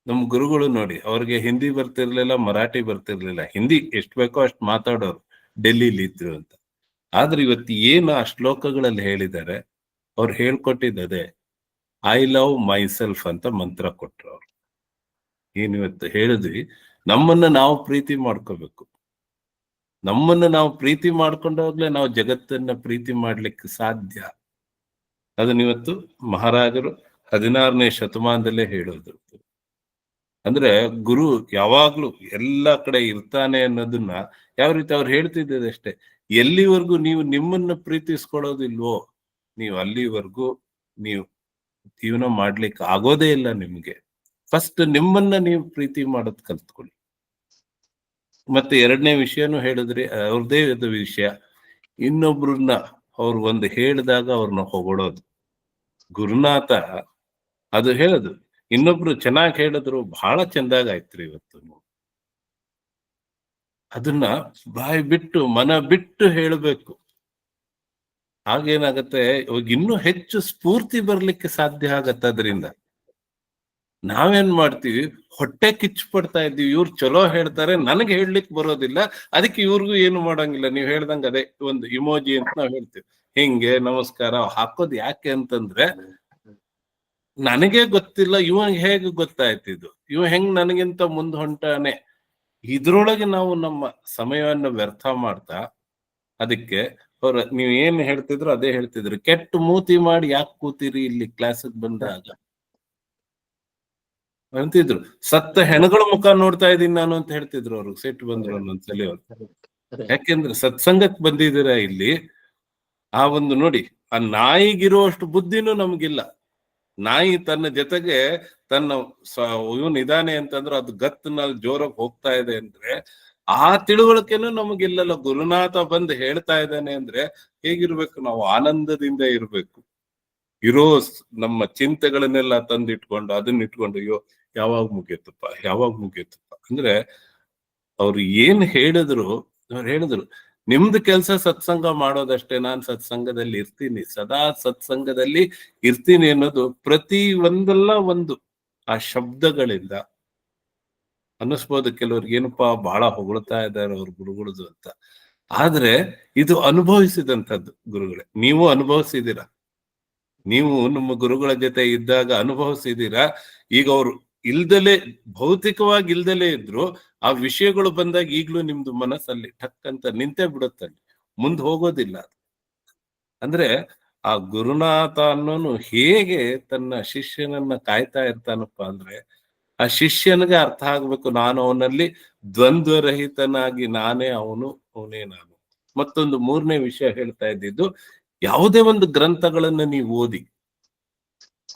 ನಮ್ ಗುರುಗಳು ನೋಡಿ, ಅವ್ರಿಗೆ ಹಿಂದಿ ಬರ್ತಿರ್ಲಿಲ್ಲ, ಮರಾಠಿ ಬರ್ತಿರ್ಲಿಲ್ಲ. ಹಿಂದಿ ಎಷ್ಟು ಬೇಕೋ ಅಷ್ಟು ಮಾತಾಡೋರು, ಡೆಲ್ಲಿಲಿ ಇದ್ರು ಅಂತ. ಆದ್ರೆ ಇವತ್ತು ಏನು ಆ ಶ್ಲೋಕಗಳಲ್ಲಿ ಹೇಳಿದ್ದಾರೆ, ಅವ್ರು ಹೇಳ್ಕೊಟ್ಟಿದ್ದೆ ಐ ಲವ್ ಮೈ ಸೆಲ್ಫ್ ಅಂತ ಮಂತ್ರ ಕೊಟ್ರು ಅವ್ರು. ಏನಿವತ್ತು ಹೇಳಿದ್ವಿ, ನಮ್ಮನ್ನ ನಾವು ಪ್ರೀತಿ ಮಾಡ್ಕೋಬೇಕು. ನಮ್ಮನ್ನ ನಾವು ಪ್ರೀತಿ ಮಾಡ್ಕೊಂಡೋಗ್ಲೇ ನಾವು ಜಗತ್ತನ್ನ ಪ್ರೀತಿ ಮಾಡ್ಲಿಕ್ಕೆ ಸಾಧ್ಯ. ಅದನ್ನಿವತ್ತು ಮಹಾರಾಜರು 16ನೇ ಶತಮಾನದಲ್ಲೇ ಹೇಳೋದು. ಅಂದ್ರೆ ಗುರು ಯಾವಾಗ್ಲೂ ಎಲ್ಲ ಕಡೆ ಇರ್ತಾನೆ ಅನ್ನೋದನ್ನ ಯಾವ ರೀತಿ ಅವ್ರು ಹೇಳ್ತಿದ್ದದೆ ಅಷ್ಟೇ. ಎಲ್ಲಿವರೆಗೂ ನೀವು ನಿಮ್ಮನ್ನ ಪ್ರೀತಿಸ್ಕೊಳ್ಳೋದಿಲ್ವೋ, ನೀವು ಅಲ್ಲಿವರೆಗೂ ನೀವು ಜೀವನ ಮಾಡ್ಲಿಕ್ಕೆ ಆಗೋದೇ ಇಲ್ಲ ನಿಮ್ಗೆ. ಫಸ್ಟ್ ನಿಮ್ಮನ್ನ ನೀವು ಪ್ರೀತಿ ಮಾಡೋದ್ ಕಲ್ತ್ಕೊಳ್ಳಿ. ಮತ್ತೆ 2ನೇ ವಿಷಯನೂ ಹೇಳಿದ್ರಿ, ಅವ್ರದೇ ವಿಷಯ. ಇನ್ನೊಬ್ರನ್ನ ಅವ್ರು ಒಂದು ಹೇಳಿದಾಗ ಅವ್ರನ್ನ ಹೊಗಳೋದು. ಗುರುನಾಥ ಅದು ಹೇಳೋದು, ಇನ್ನೊಬ್ರು ಚೆನ್ನಾಗಿ ಹೇಳಿದ್ರು ಬಹಳ ಚಂದಾಗಾಯ್ತ್ರಿ ಇವತ್ತು. ಅದನ್ನ ಬಾಯಿ ಬಿಟ್ಟು ಮನ ಬಿಟ್ಟು ಹೇಳಬೇಕು. ಹಾಗೇನಾಗತ್ತೆ, ಇವಾಗ ಇನ್ನೂ ಹೆಚ್ಚು ಸ್ಫೂರ್ತಿ ಬರ್ಲಿಕ್ಕೆ ಸಾಧ್ಯ ಆಗತ್ತೆ. ಅದರಿಂದ ನಾವೇನ್ ಮಾಡ್ತೀವಿ, ಹೊಟ್ಟೆ ಕಿಚ್ಚು ಪಡ್ತಾ ಇದ್ದೀವಿ. ಇವ್ರು ಚಲೋ ಹೇಳ್ತಾರೆ, ನನಗೆ ಹೇಳಲಿಕ್ಕೆ ಬರೋದಿಲ್ಲ, ಅದಕ್ಕೆ ಇವ್ರಿಗೂ ಏನು ಮಾಡಂಗಿಲ್ಲ. ನೀವ್ ಹೇಳ್ದಂಗ ಅದೇ ಒಂದು ಇಮೋಜಿ ಅಂತ ನಾವ್ ಹೇಳ್ತೀವಿ, ಹಿಂಗೆ ನಮಸ್ಕಾರ ಹಾಕೋದು. ಯಾಕೆ ಅಂತಂದ್ರೆ ನನಗೆ ಗೊತ್ತಿಲ್ಲ, ಇವಾಗ ಹೇಗೆ ಗೊತ್ತಾಯ್ತಿದ್ದು, ಇವ ಹೆಂಗ್ ನನಗಿಂತ ಮುಂದ್ ಹೊಂಟಾನೆ. ಇದ್ರೊಳಗೆ ನಾವು ನಮ್ಮ ಸಮಯವನ್ನು ವ್ಯರ್ಥ ಮಾಡ್ತಾ, ಅದಕ್ಕೆ ಅವ್ರ ನೀವ್ ಏನ್ ಹೇಳ್ತಿದ್ರು ಅದೇ ಹೇಳ್ತಿದ್ರು. ಕೆಟ್ಟ ಮೂತಿ ಮಾಡಿ ಯಾಕೆ ಕೂತೀರಿ ಇಲ್ಲಿ ಕ್ಲಾಸಿಗೆ ಬಂದಾಗ ಅಂತಿದ್ರು. ಸತ್ತ ಹೆಣಗಳ ಮುಖ ನೋಡ್ತಾ ಇದೀನಿ ನಾನು ಅಂತ ಹೇಳ್ತಿದ್ರು ಅವ್ರು. ಸಿಟ್ಟು ಬಂದ್ರು ಒಂದೊಂದ್ಸಲಿ ಅವ್ರು. ಯಾಕೆಂದ್ರೆ ಸತ್ಸಂಗಕ್ಕೆ ಬಂದಿದ್ದೀರಾ ಇಲ್ಲಿ. ಆ ಒಂದು ನೋಡಿ, ಆ ನಾಯಿಗಿರುವಷ್ಟು ಬುದ್ಧಿನೂ ನಮ್ಗಿಲ್ಲ. ನಾಯಿ ತನ್ನ ಜೊತೆಗೆ ತನ್ನ ಇವನ್ ಇದಾನೆ ಅಂತಂದ್ರೆ ಅದು ಗತ್ತಿನಲ್ಲಿ ಜೋರಾಗಿ ಹೋಗ್ತಾ ಇದೆ ಅಂದ್ರೆ ಆ ತಿಳುವಳಿಕೆನೂ ನಮಗಿಲ್ಲಲ್ಲ. ಗುರುನಾಥ ಬಂದು ಹೇಳ್ತಾ ಇದ್ದಾನೆ ಅಂದ್ರೆ ಹೇಗಿರ್ಬೇಕು ನಾವು? ಆನಂದದಿಂದ ಇರ್ಬೇಕು. ಇರೋ ನಮ್ಮ ಚಿಂತೆಗಳನ್ನೆಲ್ಲ ತಂದಿಟ್ಕೊಂಡು ಅದನ್ನ ಇಟ್ಕೊಂಡು ಅಯ್ಯೋ ಯಾವಾಗ ಮುಗಿಯತ್ತಪ್ಪ ಅಂದ್ರೆ ಅವ್ರು ಏನ್ ಹೇಳಿದ್ರು, ಅವ್ರು ಹೇಳಿದ್ರು ನಿಮ್ದು ಕೆಲ್ಸ ಸತ್ಸಂಗ ಮಾಡೋದಷ್ಟೇ, ನಾನ್ ಸತ್ಸಂಗದಲ್ಲಿ ಇರ್ತೀನಿ, ಸದಾ ಸತ್ಸಂಗದಲ್ಲಿ ಇರ್ತೀನಿ ಅನ್ನೋದು ಪ್ರತಿ ಒಂದಲ್ಲ ಒಂದು ಆ ಶಬ್ದಗಳಿಂದ ಅನ್ನಿಸ್ಬೋದು. ಕೆಲವ್ರಿಗೆ ಏನಪ್ಪಾ ಬಹಳ ಹೊಗಳ್ತಾ ಇದ್ದಾರೆ ಅವ್ರ ಗುರುಗಳದು ಅಂತ. ಆದ್ರೆ ಇದು ಅನುಭವಿಸಿದಂಥದ್ದು ಗುರುಗಳೇ. ನೀವು ಅನುಭವಿಸಿದ್ದೀರಾ. ನೀವು ನಮ್ಮ ಗುರುಗಳ ಜೊತೆ ಇದ್ದಾಗ ಅನುಭವಿಸಿದೀರಾ. ಈಗ ಅವ್ರು ಇಲ್ದಲೇ ಭೌತಿಕವಾಗಿ ಇಲ್ದಲೇ ಇದ್ರು, ಆ ವಿಷಯಗಳು ಬಂದಾಗ ಈಗ್ಲೂ ನಿಮ್ದು ಮನಸ್ಸಲ್ಲಿ ಠಕ್ ಅಂತ ನಿಂತೇ ಬಿಡುತ್ತಲ್ಲಿ, ಮುಂದ್ ಹೋಗೋದಿಲ್ಲ. ಅಂದ್ರೆ ಆ ಗುರುನಾಥ ಅನ್ನೋನು ಹೇಗೆ ತನ್ನ ಶಿಷ್ಯನನ್ನ ಕಾಯ್ತಾ ಇರ್ತಾನಪ್ಪ ಅಂದ್ರೆ, ಆ ಶಿಷ್ಯನಿಗೆ ಅರ್ಥ ಆಗ್ಬೇಕು, ನಾನು ಅವನಲ್ಲಿ ದ್ವಂದ್ವರಹಿತನಾಗಿ ನಾನೇ ಅವನು, ಅವನೇ ನಾನು. ಮತ್ತೊಂದು ಮೂರನೇ ವಿಷಯ ಹೇಳ್ತಾ ಇದ್ದಿದ್ದು, ಯಾವುದೇ ಒಂದು ಗ್ರಂಥಗಳನ್ನ ನೀವು ಓದಿ,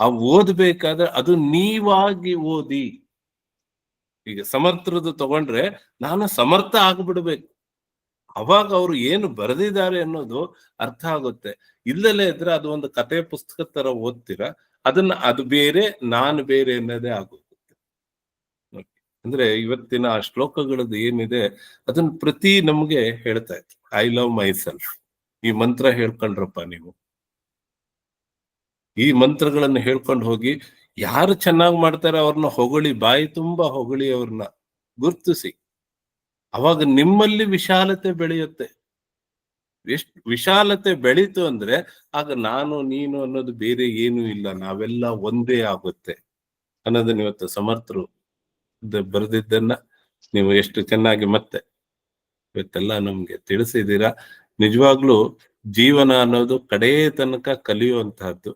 ಆ ಓದ್ಬೇಕಾದ್ರೆ ಅದು ನೀವಾಗಿ ಓದಿ. ಈಗ ಸಮರ್ಥರದ್ದು ತಗೊಂಡ್ರೆ ನಾನು ಸಮರ್ಥ ಆಗ್ಬಿಡ್ಬೇಕು, ಅವಾಗ ಅವ್ರು ಏನು ಬರೆದಿದ್ದಾರೆ ಅನ್ನೋದು ಅರ್ಥ ಆಗುತ್ತೆ. ಇಲ್ಲಲೇ ಇದ್ರೆ ಅದು ಒಂದು ಕತೆ ಪುಸ್ತಕ ತರ ಓದ್ತೀರಾ, ಅದನ್ನ ಅದು ಬೇರೆ ನಾನು ಬೇರೆ ಅನ್ನೋದೇ ಆಗುತ್ತೆ. ಅಂದ್ರೆ ಇವತ್ತಿನ ಆ ಶ್ಲೋಕಗಳದ್ದು ಏನಿದೆ ಅದನ್ನ ಪ್ರತಿ ನಮ್ಗೆ ಹೇಳ್ತಾ ಇತ್ತು. ಐ ಲವ್ ಮೈ ಸೆಲ್ಫ್, ಈ ಮಂತ್ರ ಹೇಳ್ಕೊಂಡ್ರಪ್ಪ ನೀವು, ಈ ಮಂತ್ರಗಳನ್ನ ಹೇಳ್ಕೊಂಡು ಹೋಗಿ ಯಾರು ಚೆನ್ನಾಗಿ ಮಾಡ್ತಾರೆ ಅವ್ರನ್ನ ಹೊಗಳಿ, ಬಾಯಿ ತುಂಬಾ ಹೊಗಳಿ, ಅವ್ರನ್ನ ಗುರ್ತಿಸಿ. ಅವಾಗ ನಿಮ್ಮಲ್ಲಿ ವಿಶಾಲತೆ ಬೆಳೆಯುತ್ತೆ. ಎಷ್ಟು ವಿಶಾಲತೆ ಬೆಳೀತು ಅಂದ್ರೆ ಆಗ ನಾನು ನೀನು ಅನ್ನೋದು ಬೇರೆ ಏನೂ ಇಲ್ಲ, ನಾವೆಲ್ಲ ಒಂದೇ ಆಗುತ್ತೆ ಅನ್ನೋದನ್ನ ಇವತ್ತು ಸಮರ್ಥರು ಬರೆದಿದ್ದನ್ನ ನೀವು ಎಷ್ಟು ಚೆನ್ನಾಗಿ ಮತ್ತೆ ಇವತ್ತೆಲ್ಲ ನಮ್ಗೆ ತಿಳಿಸಿದ್ದೀರಾ. ನಿಜವಾಗ್ಲೂ ಜೀವನ ಅನ್ನೋದು ಕಡೇ ತನಕ ಕಲಿಯುವಂತಹದ್ದು.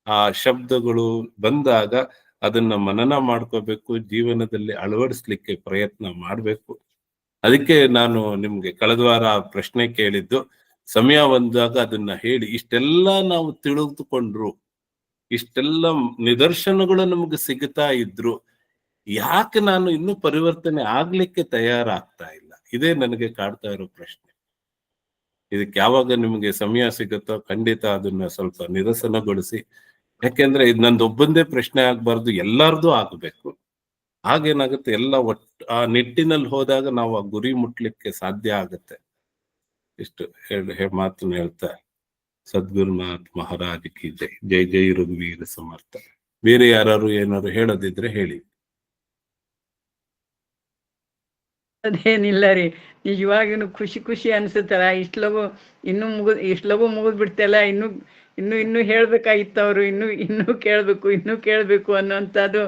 ಆ ಶಬ್ದಗಳು ಬಂದಾಗ ಅದನ್ನ ಮನನ ಮಾಡ್ಕೋಬೇಕು, ಜೀವನದಲ್ಲಿ ಅಳವಡಿಸ್ಲಿಕ್ಕೆ ಪ್ರಯತ್ನ ಮಾಡ್ಬೇಕು. ಅದಕ್ಕೆ ನಾನು ನಿಮ್ಗೆ ಕಳೆದ ವಾರ ಪ್ರಶ್ನೆ ಕೇಳಿದ್ದು, ಸಮಯ ಬಂದಾಗ ಅದನ್ನ ಹೇಳಿ. ಇಷ್ಟೆಲ್ಲ ನಾವು ತಿಳಿದುಕೊಂಡ್ರು, ಇಷ್ಟೆಲ್ಲ ನಿದರ್ಶನಗಳು ನಮ್ಗೆ ಸಿಗ್ತಾ ಇದ್ರು, ಯಾಕೆ ನಾನು ಇನ್ನೂ ಪರಿವರ್ತನೆ ಆಗ್ಲಿಕ್ಕೆ ತಯಾರಾಗ್ತಾ ಇಲ್ಲ? ಇದೇ ನನಗೆ ಕಾಡ್ತಾ ಇರೋ ಪ್ರಶ್ನೆ. ಇದಕ್ಕೆ ಯಾವಾಗ ನಿಮ್ಗೆ ಸಮಯ ಸಿಗುತ್ತೋ ಖಂಡಿತ ಅದನ್ನ ಸ್ವಲ್ಪ ನಿರಸನಗೊಳಿಸಿ. ಯಾಕೆಂದ್ರೆ ಇದು ನಂದೊಬ್ಬಂದೇ ಪ್ರಶ್ನೆ ಆಗ್ಬಾರ್ದು, ಎಲ್ಲಾರ್ದು ಆಗ್ಬೇಕು. ಹಾಗೇನಾಗುತ್ತೆ, ಎಲ್ಲ ಒಟ್ಟು ಆ ನಿಟ್ಟಿನಲ್ಲಿ ಹೋದಾಗ ನಾವು ಆ ಗುರಿ ಮುಟ್ಲಿಕ್ಕೆ ಸಾಧ್ಯ ಆಗುತ್ತೆ. ಇಷ್ಟು ಮಾತನ್ನ ಹೇಳ್ತಾ ಸದ್ಗುರುನಾಥ್ ಮಹಾರಾಜ್ ಕಿ ಜೈ. ಜೈ ಜೈ ರಘುವೀರ ಸಮರ್ಥ. ಬೇರೆ ಯಾರು ಏನಾದ್ರು ಹೇಳೋದಿದ್ರೆ ಹೇಳಿ. ಅದೇನಿಲ್ಲ ರೀ, ನಿಜವಾಗಿನು ಖುಷಿ ಖುಷಿ ಅನ್ಸುತ್ತಲ್ಲ. ಇಷ್ಟು ಲಘು ಮುಗಿದ್ ಬಿಡ್ತಲ್ಲ, ಇನ್ನು ಹೇಳ್ಬೇಕಾಗಿತ್ತು. ಅವರು ಇನ್ನೂ ಕೇಳ್ಬೇಕು ಅನ್ನೋಂಥದ್ದು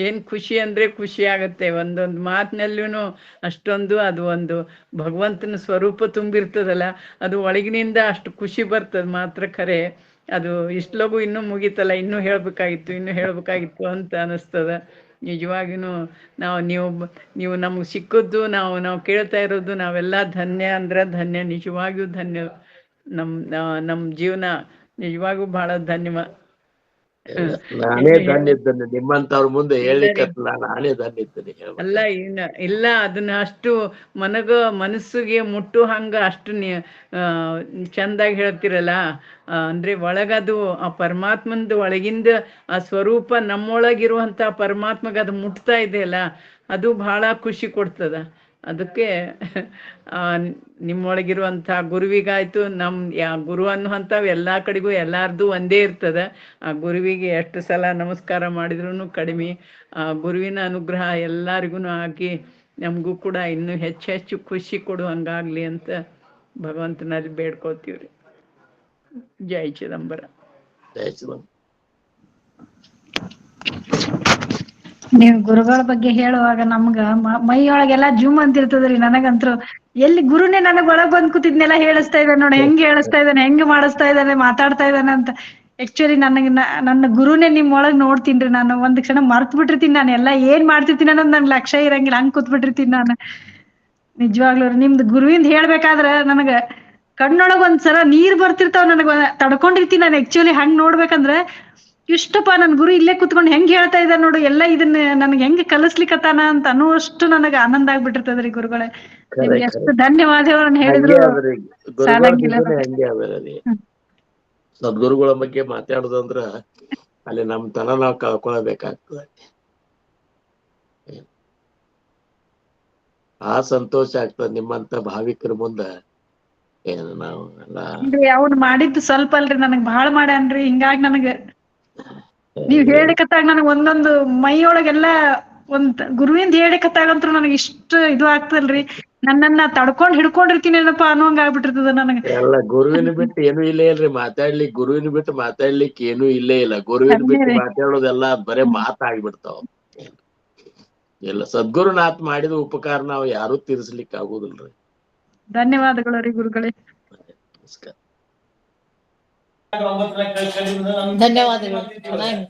ಏನ್ ಖುಷಿ ಅಂದ್ರೆ ಖುಷಿ ಆಗತ್ತೆ. ಒಂದೊಂದು ಮಾತಿನಲ್ಲೂ ಅಷ್ಟೊಂದು ಅದು ಒಂದು ಭಗವಂತನ ಸ್ವರೂಪ ತುಂಬಿರ್ತದಲ್ಲ, ಅದು ಒಳಗಿನಿಂದ ಅಷ್ಟು ಖುಷಿ ಬರ್ತದ ಮಾತ್ರ ಖರೆ. ಅದು ಇಷ್ಟು ಲಘು ಇನ್ನೂ ಮುಗೀತಲ್ಲ, ಇನ್ನೂ ಹೇಳ್ಬೇಕಾಗಿತ್ತು ಅಂತ ಅನಿಸ್ತದ. ನಿಜವಾಗಿನೂ ನೀವು ನಮ್ಗೆ ಸಿಕ್ಕದ್ದು, ನಾವು ಕೇಳ್ತಾ ಇರೋದು, ನಾವೆಲ್ಲ ಧನ್ಯ ಅಂದ್ರೆ ಧನ್ಯ, ನಿಜವಾಗಿಯೂ ಧನ್ಯ. ನಮ್ ಜೀವನ ನಿಜವಾಗೂ ಬಹಳ ಧನ್ಯವಾದ. ನಾನೇ ಧನ್ಯದ್ದೇನೆ, ನಿಮ್ಮಂತವ್ರ ಮುಂದೆ ಹೇಳಿಕತ್ತಲ್ಲ, ನಾನೇ ಧನ್ಯದ್ದೇನೆ. ಅಲ್ಲ ಇಲ್ಲ, ಅದನ್ನ ಅಷ್ಟು ಮನಸ್ಸಿಗೆ ಮುಟ್ಟು ಹಂಗ ಅಷ್ಟು ಚಂದಾಗಿ ಹೇಳ್ತಿರಲ್ಲ. ಅಂದ್ರೆ ಒಳಗದು ಆ ಪರಮಾತ್ಮಂದು ಒಳಗಿಂದ ಆ ಸ್ವರೂಪ ನಮ್ಮೊಳಗಿರುವಂತ ಪರಮಾತ್ಮಗೆ ಅದು ಮುಟ್ತಾ ಇದೆಯಲ್ಲ, ಅದು ಬಹಳ ಖುಷಿ ಕೊಡ್ತದ. ಅದಕ್ಕೆ ನಿಮ್ಮೊಳಗಿರುವಂಥ ಗುರುವಿಗಾಯ್ತು, ಗುರು ಅನ್ನುವಂಥವು ಎಲ್ಲಾ ಕಡೆಗೂ ಎಲ್ಲಾರ್ದು ಒಂದೇ ಇರ್ತದ. ಆ ಗುರುವಿಗೆ ಎಷ್ಟು ಸಲ ನಮಸ್ಕಾರ ಮಾಡಿದ್ರು ಕಡಿಮೆ. ಆ ಗುರುವಿನ ಅನುಗ್ರಹ ಎಲ್ಲರಿಗೂ ಆಗಿ ನಮಗೂ ಕೂಡ ಇನ್ನೂ ಹೆಚ್ಚು ಖುಷಿ ಕೊಡುವಂಗಾಗ್ಲಿ ಅಂತ ಭಗವಂತನಲ್ಲಿ ಬೇಡ್ಕೋತೀವ್ರಿ. ಜೈ ಚಿದಂಬರ. ಜೈ ಚಿದಂಬರ. ನೀವು ಗುರುಗಳ ಬಗ್ಗೆ ಹೇಳುವಾಗ ನಮ್ಗ ಮೈಯೊಳಗೆಲ್ಲಾ ಜೂಮ್ ಅಂತಿರ್ತದ್ರಿ. ನನಗಂತ್ರು ಎಲ್ಲಿ ಗುರುನೇ ನನಗ್ ಒಳಗ್ ಬಂದ್ ಕೂತಿದ್ನೆಲ್ಲ ಹೇಳಿಸ್ತಾ ಇದ್ದಾನೆ ನೋಡಿ, ಹೆಂಗ್ ಹೇಳಿಸ್ತಾ ಇದ್ದಾನೆ, ಹೆಂಗ್ ಮಾಡಿಸ್ತಾ ಇದ್ದಾನೆ, ಮಾತಾಡ್ತಾ ಇದ್ದಾನೆ ಅಂತ. ಆಕ್ಚುಲಿ ನನ್ನ ಗುರುನೇ ನಿಮ್ ಒಳಗ್ ನೋಡ್ತೀನ್ರಿ. ನಾನು ಒಂದ್ ಕ್ಷಣ ಮರ್ತ್ ಬಿಟ್ಟಿರ್ತೀನಿ, ನಾನು ಎಲ್ಲಾ ಏನ್ ಮಾಡ್ತಿರ್ತೀನಿ ಅನ್ನೋದು ನನ್ ಲಕ್ಷ್ಯ ಇರಂಗಿಲ್ಲ, ಹಂಗ್ ಕೂತ್ ಬಿಟ್ಟಿರ್ತೀನಿ ನಾನು. ನಿಜವಾಗ್ಲೂ ನಿಮ್ದು ಗುರುವಿಂದ ಹೇಳ್ಬೇಕಾದ್ರ ನನಗ ಕಣ್ಣೊಳಗ್ ಒಂದ್ಸಲ ನೀರ್ ಬರ್ತಿರ್ತಾವ. ನನಗ ತಡ್ಕೊಂಡಿರ್ತೀನಿ ನಾನು. ಆಕ್ಚುಲಿ ಹಂಗ್ ನೋಡ್ಬೇಕಂದ್ರೆ ಇಷ್ಟಪ್ಪ ನನ್ ಗುರು ಇಲ್ಲೇ ಕುತ್ಕೊಂಡು ಹೆಂಗ್ ಹೇಳ್ತಾ ಇದ್ದಾರ ನೋಡು, ಎಲ್ಲ ಇದನ್ನ ನನ್ಗೆ ಹೆಂಗ್ ಕಲಿಸ್ಲಿಕ್ಕತ್ತಾನ ಅಂತ ಅನ್ನುವಷ್ಟು ನನಗ ಆನಂದ ಆಗ್ಬಿಟ್ಟಿರ್ತದ್ರಿ ಗುರುಗಳೇ. ನಿಮ್ಗೆ ಎಷ್ಟು ಧನ್ಯವಾದಗಳನ್ನ ಹೇಳಿದ್ರು ಸಾಲಂಗಿಲ್ಲ. ಸದ್ಗುರುಗಳ ಬಗ್ಗೆ ಮಾತಾಡುದಂದ್ರ ಅಲ್ಲಿ ನಮ್ ತನ ನಾವ್ ಕಳ್ಕೊಳ್ಬೇಕಾಗ್ತದೆ. ಆ ಸಂತೋಷ ಆಗ್ತದೆ ನಿಮ್ಮಂತ ಭಾವಿಕರ ಮುಂದ. ಏನು ನಾವು ಅವ್ನು ಮಾಡಿದ್ದು ಸ್ವಲ್ಪ ಅಲ್ರಿ, ನನಗ್ ಬಾಳ್ ಮಾಡ್ಯಾನ್ರಿ. ಹಿಂಗಾಗಿ ನನಗ ನೀವ್ ಹೇಳಿಕತ್ತಾಗ ನನಗ್ ಒಂದೊಂದು ಮೈಯೊಳಗೆಲ್ಲ ಗುರುವಿಂದ ಹೇಳಿಕತ್ತಾಗಂತ್ರು ನನಗೆ ಇಷ್ಟು ಇದು ಆಗ್ತದಲ್ರಿ. ನನ್ನನ್ನ ತಡ್ಕೊಂಡ್ ಹಿಡ್ಕೊಂಡಿರ್ತೀನೇನಪ್ಪ ಅನ್ನೋಂಗ ಆಗ್ಬಿಟ್ಟಿರ್ತದ ನನಗ. ಎಲ್ಲ ಗುರುವಿನ ಬಿಟ್ಟು ಏನು ಇಲ್ಲೇ ಇಲ್ರಿ ಮಾತಾಡ್ಲಿಕ್. ಗುರುವಿನ ಬಿಟ್ಟು ಮಾತಾಡ್ಲಿಕ್ ಏನು ಇಲ್ಲೇ ಇಲ್ಲ. ಗುರುವಿನ ಬಿಟ್ಟು ಮಾತಾಡೋದೆಲ್ಲ ಬರೇ ಮಾತಾಗ್ಬಿಡ್ತಾವ. ಎಲ್ಲ ಸದ್ಗುರುನಾಥ್ ಮಾಡಿದ ಉಪಕಾರ ನಾವು ಯಾರು ತೀರಿಸ್ಲಿಕ್ಕೆ ಆಗುದಿಲ್ರಿ. ಧನ್ಯವಾದಗಳು ರೀ ಗುರುಗಳೇ. ನಮಸ್ಕಾರ. ಧನ್ಯವಾದಗಳು.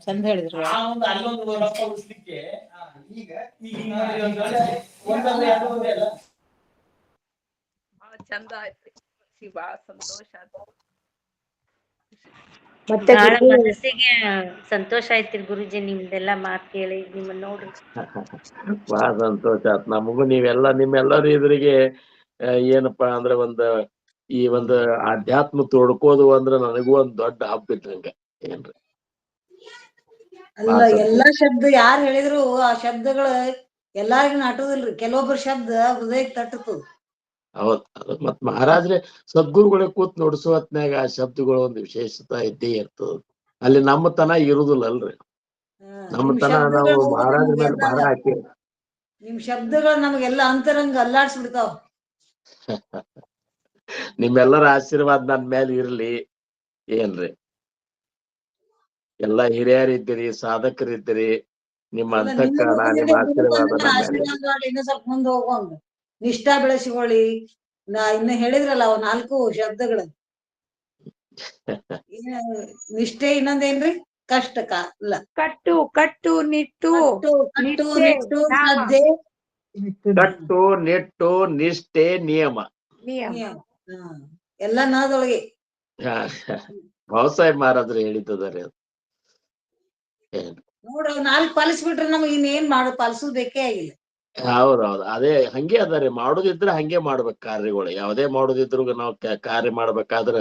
ಚಂದ ಹೇಳಿದ್ರು. ಚಂದ ಆಯ್ತು. ಬಹಳ ಸಂತೋಷ ಆಯ್ತು. ಮತ್ತೆ ಬಹಳ ಗುರುಜಿ ಮನಸ್ಸಿಗೆ ಸಂತೋಷ ಆಯ್ತಿರಿ ಗುರುಜಿ ನಿಮ್ದೆಲ್ಲಾ ಮಾತ್ ಕೇಳಿ ನಿಮ್ಮನ್ನ ನೋಡ್ರಿ. ಬಹಳ ಸಂತೋಷ ಆಯ್ತು ನಮಗೂ. ನೀವೆಲ್ಲ ನಿಮ್ಮೆಲ್ಲರ ಎದುರಿಗೆ ಏನಪ್ಪಾ ಅಂದ್ರೆ ಈ ಒಂದು ಆಧ್ಯಾತ್ಮ ತೋಡ್ಕೋದು ಅಂದ್ರೆ ನನಗೂ ಒಂದ್ ದೊಡ್ಡ ಹಬ್ಬ ಇದ್ದಂಗ ಏನ್ರಿ. ಅಲ್ಲ ಎಲ್ಲಾ ಶಬ್ದ ಯಾರ್ ಹೇಳಿದ್ರು ಆ ಶಬ್ದಗಳು ಎಲ್ಲಾರಿಗೂ ನಾಟುದಿಲ್ರಿ. ಕೆಲವೊಬ್ಬರ ಶಬ್ದ ಹೃದಯಕ್ಕೆ ತಟ್ಟುತ್ತದ. ಹೌದ್. ಮತ್ ಮಹಾರಾಜ್ರೆ ಸದ್ಗುರುಗಳಿಗೆ ಕೂತ್ ನುಡಿಸೋ ಹೊತ್ನ್ಯಾಗ ಆ ಶಬ್ದಗಳು ಒಂದು ವಿಶೇಷತೆ ಇದ್ದೇ ಇರ್ತದ. ಅಲ್ಲಿ ನಮ್ಮ ತನ ಇರುದಿಲ್ಲ ಅಲ್ರಿ. ನಮ್ಮ ನಿಮ್ ತನ ನಾವು ಶಬ್ದಗಳು ಮಹಾರಾಜರ ಮೇಲೆ ಭಾರ ಹಾಕಿ. ನಿಮ್ ಶಬ್ದಗಳು ನಮಗೆಲ್ಲ ಅಂತರಂಗ ಅಲ್ಲಾಡ್ಸ್ಬಿಡ್ತಾವ. ನಿಮ್ಮೆಲ್ಲರ ಆಶೀರ್ವಾದ ನನ್ ಮೇಲೆ ಇರ್ಲಿ ಏನ್ರಿ. ಎಲ್ಲಾ ಹಿರಿಯರಿದ್ದೀರಿ, ಸಾಧಕರಿದ್ದೀರಿ. ನಿಮ್ಮ ಅಂತಃಕರಣ, ನಿಮ್ಮ ಆಶೀರ್ವಾದ ನನ್ನ ಮೇಲೆ ಇರ್ಲಿ. ಇನ್ನು ಸ್ವಲ್ಪ ಮುಂದೆ ಹೋಗೋಂಗ ನಿಷ್ಠಾ ಬೆಳೆಸಿಕೊಳ್ಳಿ. ಇನ್ನು ಹೇಳಿದ್ರಲ್ಲ ಅವ್ 4 ಶಬ್ದಗಳು. ನಿಷ್ಠೆ ಇನ್ನೊಂದೇನ್ರಿ? ಕಷ್ಟಕ ಅಲ್ಲ, ಕಟ್ಟು ನಿಟ್ಟು ನಿಟ್ಟು ಶ್ರದ್ಧೆ, ಕಟ್ಟು ನಿಟ್ಟು ನಿಷ್ಠೆ ನಿಯಮ. ಎಲ್ಲ ನಾದೊಳಗೆ. ಭಾವಸಾಹೇಬ್ ಮಹಾರಾಜರು ಹೇಳಿದ್ದಾರೆ. ನೋಡ್ರಿ 4 ಪಾಲಿಸ್ಬಿಟ್ರೆ ನಮಗ್ ಇನ್ನೇನ್ ಪಾಲಿಸೋದ್ ಬೇಕೇ ಆಗಿಲ್ಲ. ಹೌದೌದು. ಅದೇ ಹಂಗೆ ಅದಾರೆ. ಮಾಡುದಿದ್ರೆ ಹಂಗೆ ಮಾಡ್ಬೇಕು ಕಾರ್ಯಗಳು. ಯಾವುದೇ ಮಾಡುದಿದ್ರು ನಾವು ಕಾರ್ಯ ಮಾಡ್ಬೇಕಾದ್ರ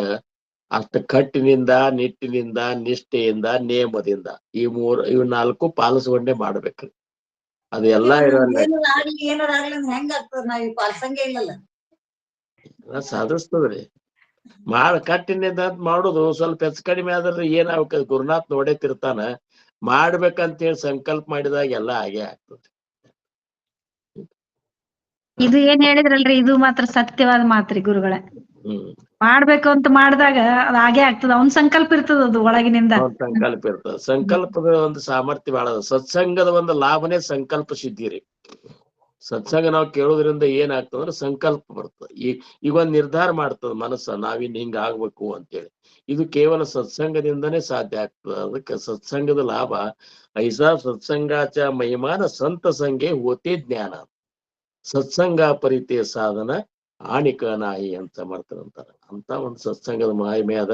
ಅಷ್ಟ ಕಟ್ಟಿನಿಂದ, ನಿಟ್ಟಿನಿಂದ, ನಿಷ್ಠೆಯಿಂದ, ನೇಮದಿಂದ ಇವ್ 4 ಪಾಲಿಸ್ಕೊಂಡೇ ಮಾಡ್ಬೇಕ್ರಿ. ಅದು ಎಲ್ಲಾ ಇರೋಲ್ಲ. ಏನಾರ ಆಗ್ಲಿ ಹೆಂಗ ಆಗ್ತದ? ನಾವ್ ಪಾಲ್ಸಂಗೆ ಇಲ್ಲಲ್ಲ. ಸಾಧಿಸ್ತದ್ರಿ. ಕಟ್ಟಿನಿಂದ ಮಾಡುದು ಸ್ವಲ್ಪ ಹೆಚ್ಚು ಕಡಿಮೆ ಆದ್ರೆ ಏನಾಗ್ಬೇಕ? ಗುರುನಾಥ್ ನೋಡೇ ತಿರ್ತಾನ. ಮಾಡ್ಬೇಕಂತ ಹೇಳಿ ಸಂಕಲ್ಪ ಮಾಡಿದಾಗ ಎಲ್ಲ ಹಾಗೆ ಆಗ್ತದೆ. ಇದು ಏನ್ ಹೇಳಿದ್ರಲ್ರಿ, ಇದು ಮಾತ್ರ ಸತ್ಯವಾದ ಮಾತ್ರಿ ಗುರುಗಳೇ. ಮಾಡ್ಬೇಕು ಅಂತ ಮಾಡಿದಾಗ ಅದ್ ಹಾಗೆ ಆಗ್ತದ. ಅವ್ನ್ ಸಂಕಲ್ಪ ಇರ್ತದ, ಅದು ಒಳಗಿನಿಂದ ಸಂಕಲ್ಪ ಇರ್ತದ. ಸಂಕಲ್ಪದ ಒಂದು ಸಾಮರ್ಥ್ಯ ಬಹಳ. ಸತ್ಸಂಗದ ಒಂದು ಲಾಭನೇ ಸಂಕಲ್ಪ ಸಿದ್ಧಿ ರೀ. ಸತ್ಸಂಗ ನಾವು ಕೇಳೋದ್ರಿಂದ ಏನಾಗ್ತದಂದ್ರೆ ಸಂಕಲ್ಪ ಬರ್ತದೆ. ಈಗ ಒಂದ್ ನಿರ್ಧಾರ ಮಾಡ್ತದ ಮನಸ್ಸ, ನಾವಿನ್ ಹಿಂಗ ಆಗ್ಬೇಕು ಅಂತೇಳಿ. ಇದು ಕೇವಲ ಸತ್ಸಂಗದಿಂದನೇ ಸಾಧ್ಯ ಆಗ್ತದೆ. ಅದಕ್ಕೆ ಸತ್ಸಂಗದ ಲಾಭ. ಐಸಾ ಸತ್ಸಂಗಾಚ ಮಹಿಮಾನ ಸಂತ ಸಂಘೆ ಹೋತೆ ಜ್ಞಾನ. ಸತ್ಸಂಗ ಪರಿತೆಯ ಸಾಧನ ಆಣಿಕ ನಾಯಿ ಅಂತ ಮಾಡ್ತಾರಂತಾರ. ಅಂತ ಒಂದು ಸತ್ಸಂಗದ ಮಹಿಮೆ ಅದ.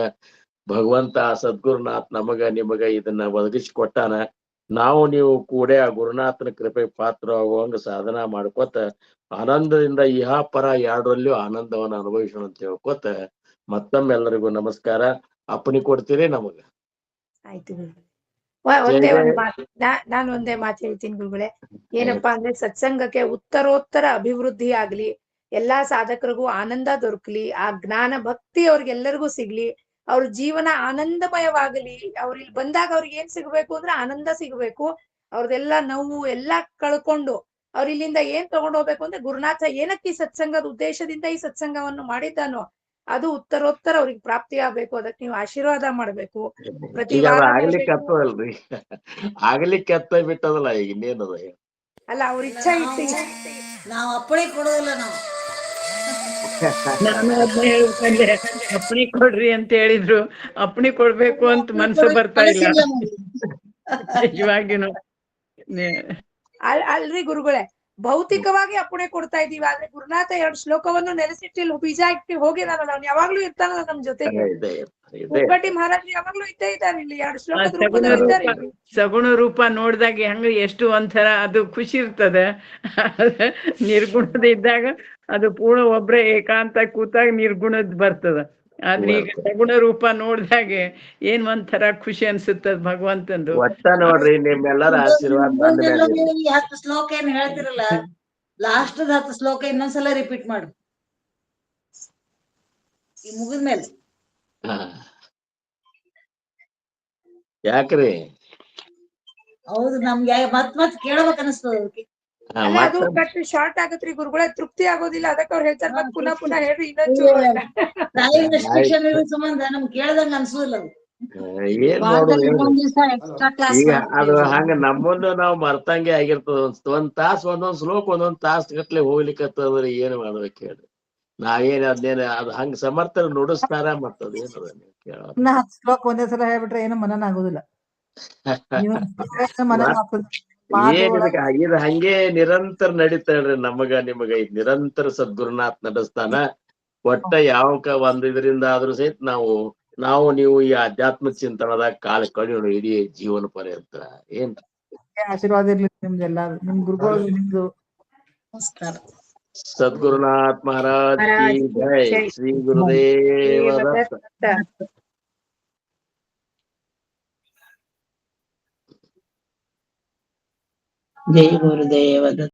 ಭಗವಂತ ಸದ್ಗುರುನಾಥ್ ನಮಗ ನಿಮಗ ಇದನ್ನ ಒದಗಿಸಿಕೊಟ್ಟಾನ. ನೀವು ಕೂಡ ಆ ಗುರುನಾಥನ ಕೃಪೆ ಪಾತ್ರ ಆಗುವಂಗ ಸಾಧನಾ ಮಾಡ್ಕೋತ ಆನಂದದಿಂದ ಇಹಾಪರ ಎರಡರಲ್ಲೂ ಆನಂದವನ್ನ ಅನುಭವಿಸೋಣ ಅಂತ ಹೇಳ್ಕೋತ ಮತ್ತೊಮ್ಮೆ ಎಲ್ಲರಿಗೂ ನಮಸ್ಕಾರ. ಅಪ್ಪಣೆ ಕೊಡ್ತೀರಿ ನಮಗ? ಆಯ್ತು ಗುರುಗಳೇ. ನಾನು ಒಂದೇ ಮಾತು ಹೇಳ್ತೀನಿ ಗುರುಗಳೇ. ಏನಪ್ಪಾ ಅಂದ್ರೆ ಸತ್ಸಂಗಕ್ಕೆ ಉತ್ತರೋತ್ತರ ಅಭಿವೃದ್ಧಿ ಆಗ್ಲಿ, ಎಲ್ಲಾ ಸಾಧಕರಿಗೂ ಆನಂದ ದೊರಕಲಿ, ಆ ಜ್ಞಾನ ಭಕ್ತಿ ಅವ್ರಿಗೆಲ್ಲರಿಗೂ ಸಿಗ್ಲಿ, ಅವ್ರ ಜೀವನ ಆನಂದಮಯವಾಗಲಿ. ಅವ್ರ ಇಲ್ಲಿ ಬಂದಾಗ ಅವ್ರಿಗೆ ಏನ್ ಸಿಗ್ಬೇಕು ಅಂದ್ರೆ ಆನಂದ ಸಿಗ್ಬೇಕು. ಅವ್ರದೆಲ್ಲಾ ನೋವು ಎಲ್ಲಾ ಕಳ್ಕೊಂಡು ಅವ್ರ ಇಲ್ಲಿಂದ ಏನ್ ತಗೊಂಡ್ ಹೋಗ್ಬೇಕು ಅಂದ್ರೆ ಗುರುನಾಥ ಏನಕ್ಕೆ ಈ ಸತ್ಸಂಗದ ಉದ್ದೇಶದಿಂದ ಈ ಸತ್ಸಂಗವನ್ನು ಮಾಡಿದ್ದಾನೋ ಅದು ಉತ್ತರೋತ್ತರ ಅವ್ರಿಗೆ ಪ್ರಾಪ್ತಿ ಆಗ್ಬೇಕು. ಅದಕ್ಕೆ ನೀವು ಆಶೀರ್ವಾದ ಮಾಡ್ಬೇಕು. ಪ್ರತಿ ವಾರ ಆಗ್ಲಿಕ್ಕೆ ಆಗ್ಲಿಕ್ಕೆ ಬಿಟ್ಟದಲ್ಲ. ಈಗ ಇನ್ನೇನದ? ಅಲ್ಲ, ಅವ್ರ ಇಚ್ಛಾ ಇತ್ತು. ನಾವ್ ಅಪ್ಪಣೆ ಕೊಡೋದಿಲ್ಲ. ನಾವು ನಾನು ಅದನ್ನ ಹೇಳ್ಬೇಕಂದ್ರೆ ಅಪ್ಪಣೆ ಕೊಡ್ರಿ ಅಂತ ಹೇಳಿದ್ರು. ಅಪ್ಪಣೆ ಕೊಡ್ಬೇಕು ಅಂತ ಮನ್ಸು ಬರ್ತಾ ಇಲ್ಲ ನಿಜವಾಗಿನು. ಅಲ್ರಿ ಗುರುಗಳೇ, ಭೌತಿಕವಾಗಿ ಅಪ್ಪಣೆ ಕೊಡ್ತಾ ಇದೀವಿ. ಆದ್ರೆ ಗುರುನಾಥ 2 ಶ್ಲೋಕವನ್ನು ನೆಲೆಸಿಟ್ಟಿಲ್ಲ, ಬೀಜ ಇಟ್ಟು ಹೋಗಿದಾನಲ್ಲ. ಅವ್ನು ಯಾವಾಗ್ಲೂ ಇರ್ತಾನಲ್ಲ ನಮ್ ಜೊತೆಗೆ. ಉಪ್ಪಟ್ಟಿ ಮಹಾರಾಜ್ ಯಾವಾಗ್ಲೂ ಇದ್ದೇ ಇದ್ದಾರೆ ಇಲ್ಲಿ. 2 ಶ್ಲೋಕದ ರೂಪದಲ್ಲಿ ಇದ್ದಾರೆ. ಸಗುಣ ರೂಪ ನೋಡಿದಾಗ ಹೆಂಗ ಎಷ್ಟು ಒಂಥರ ಅದು ಖುಷಿ ಇರ್ತದೆ. ನಿರ್ಗುಣದ ಇದ್ದಾಗ ಅದು ಪೂರ್ಣ ಒಬ್ರೇ ಏಕಾಂತ ಕೂತಾಗ ನಿರ್ಗುಣದ್ ಬರ್ತದ. ಆದ್ರೆ ಈಗ ಸಗುಣ ರೂಪ ನೋಡಿದಾಗೆ ಏನ್ ಒಂಥರ ಖುಷಿ ಅನ್ಸುತ್ತದ ಭಗವಂತಂದು. ಒಟ್ಟ ನೋಡ್ರಿ, ನಿಮ್ಮೆಲ್ಲರ ಆಶೀರ್ವಾದ 10 ಶ್ಲೋಕ ಏನ್ ಹೇಳ್ತಿರಲ್ಲ, ಲಾಸ್ಟ್ 10 ಶ್ಲೋಕ ಇನ್ನೊಂದ್ಸಲ ರಿಪೀಟ್ ಮಾಡು ಈ ಮುಗಿದ್ಮೇಲೆ. ಯಾಕ್ರಿ? ಹೌದು, ನಮ್ಗೆ ಮತ್ ಕೇಳ್ಬೇಕ ಅನಿಸ್ತದ ಅದಕ್ಕೆ. ಅಲ್ಲ ಅದು ಕಟ್ ಶಾರ್ಟ್ ಆಗತ್ರಿ ಗುರುಗಳ ತೃಪ್ತಿ ಆಗೋದಿಲ್ಲ ಅದಕ್ಕ ಅವ್ರು ಹೇಳ್ತಾರ ಮತ್ ಪುನಃ ಪುನಃ ಹೇಳ್ರಿ ಇನ್ನೊಂಚೂರು ಅಂತ. ಟೈಮ್ ರೆಸ್ಟ್ರಿಕ್ಷನ್ ಇರೋ ಸಂಬಂಧ ನಮ್ಗೆ ಕೇಳ್ದಂಗ ಅನ್ಸುದಿಲ್ಲ ಅದು. ಏನ್ ಮಾಡೋದು ಹೇಳ್ರಿ. ಎಕ್ಸ್ಟ್ರಾ ಕ್ಲಾಸ್ ಈಗ ಅದು ಹಂಗ ನಮ್ಮನ್ನು ನಾವ್ ಮರ್ತಂಗೆ ಆಗಿರ್ತದ. ಒಂದ್ ತಾಸ್ ಒಂದೊಂದ್ ಶ್ಲೋಕ ಒಂದೊಂದ್ ತಾಸ್ ಗಟ್ಲೆ ಹೋಗ್ಲಿಕ್ಕತ್ತಂದ್ರೆ ಏನ್ ಮಾಡ್ಬೇಕು ಹೇಳ್ರಿ. ನಾವೇನ್ ಅದ್ನೇನ ಅದ್ ಹಂಗ ಸಮರ್ಥರು ನುಡಿಸ್ತಾರ ಮತ್ತದ ಏನದ ಕೇಳ. 10 ಶ್ಲೋಕ ಒಂದೇ ಸಲ ಹೇಳ್ಬಿಟ್ರೆ ಏನು ಮನನ ಆಗುದಿಲ್ಲ. ಮನನ ಆಗ್ತದೆ. ಏನ್ ಇದು ಹಂಗೆ ನಿರಂತರ ನಡೀತಾ ಇಡ್ರಿ ನಮಗ ನಿಮಗ ಇದ್ ನಿರಂತರ ಸದ್ಗುರುನಾಥ್ ನಡೆಸ್ತಾನ. ಒಟ್ಟ ಯಾವ ಒಂದ್ ಇದರಿಂದ ಆದ್ರೂ ಸಹಿತ ನಾವು ನೀವು ಈ ಆಧ್ಯಾತ್ಮ ಚಿಂತನದಾಗ ಕಾಲ ಕಳೆಯೋಣ ಇಡೀ ಜೀವನ ಪರ್ಯಂತ. ಏನ್ ಆಶೀರ್ವಾದ ಇರ್ಲಿ ನಿಮ್ದೆಲ್ಲ ನಿಮ್ ಗುರುಗಳು ನಿಮ್ದು. ನಮಸ್ಕಾರ. ಸದ್ಗುರುನಾಥ್ ಮಹಾರಾಜ್ ಕಿ ಜೈ. ಶ್ರೀ ಗುರುದೇವ ದತ್ತ. ಜೈ ಗುರುದೇವ ದತ್ತ.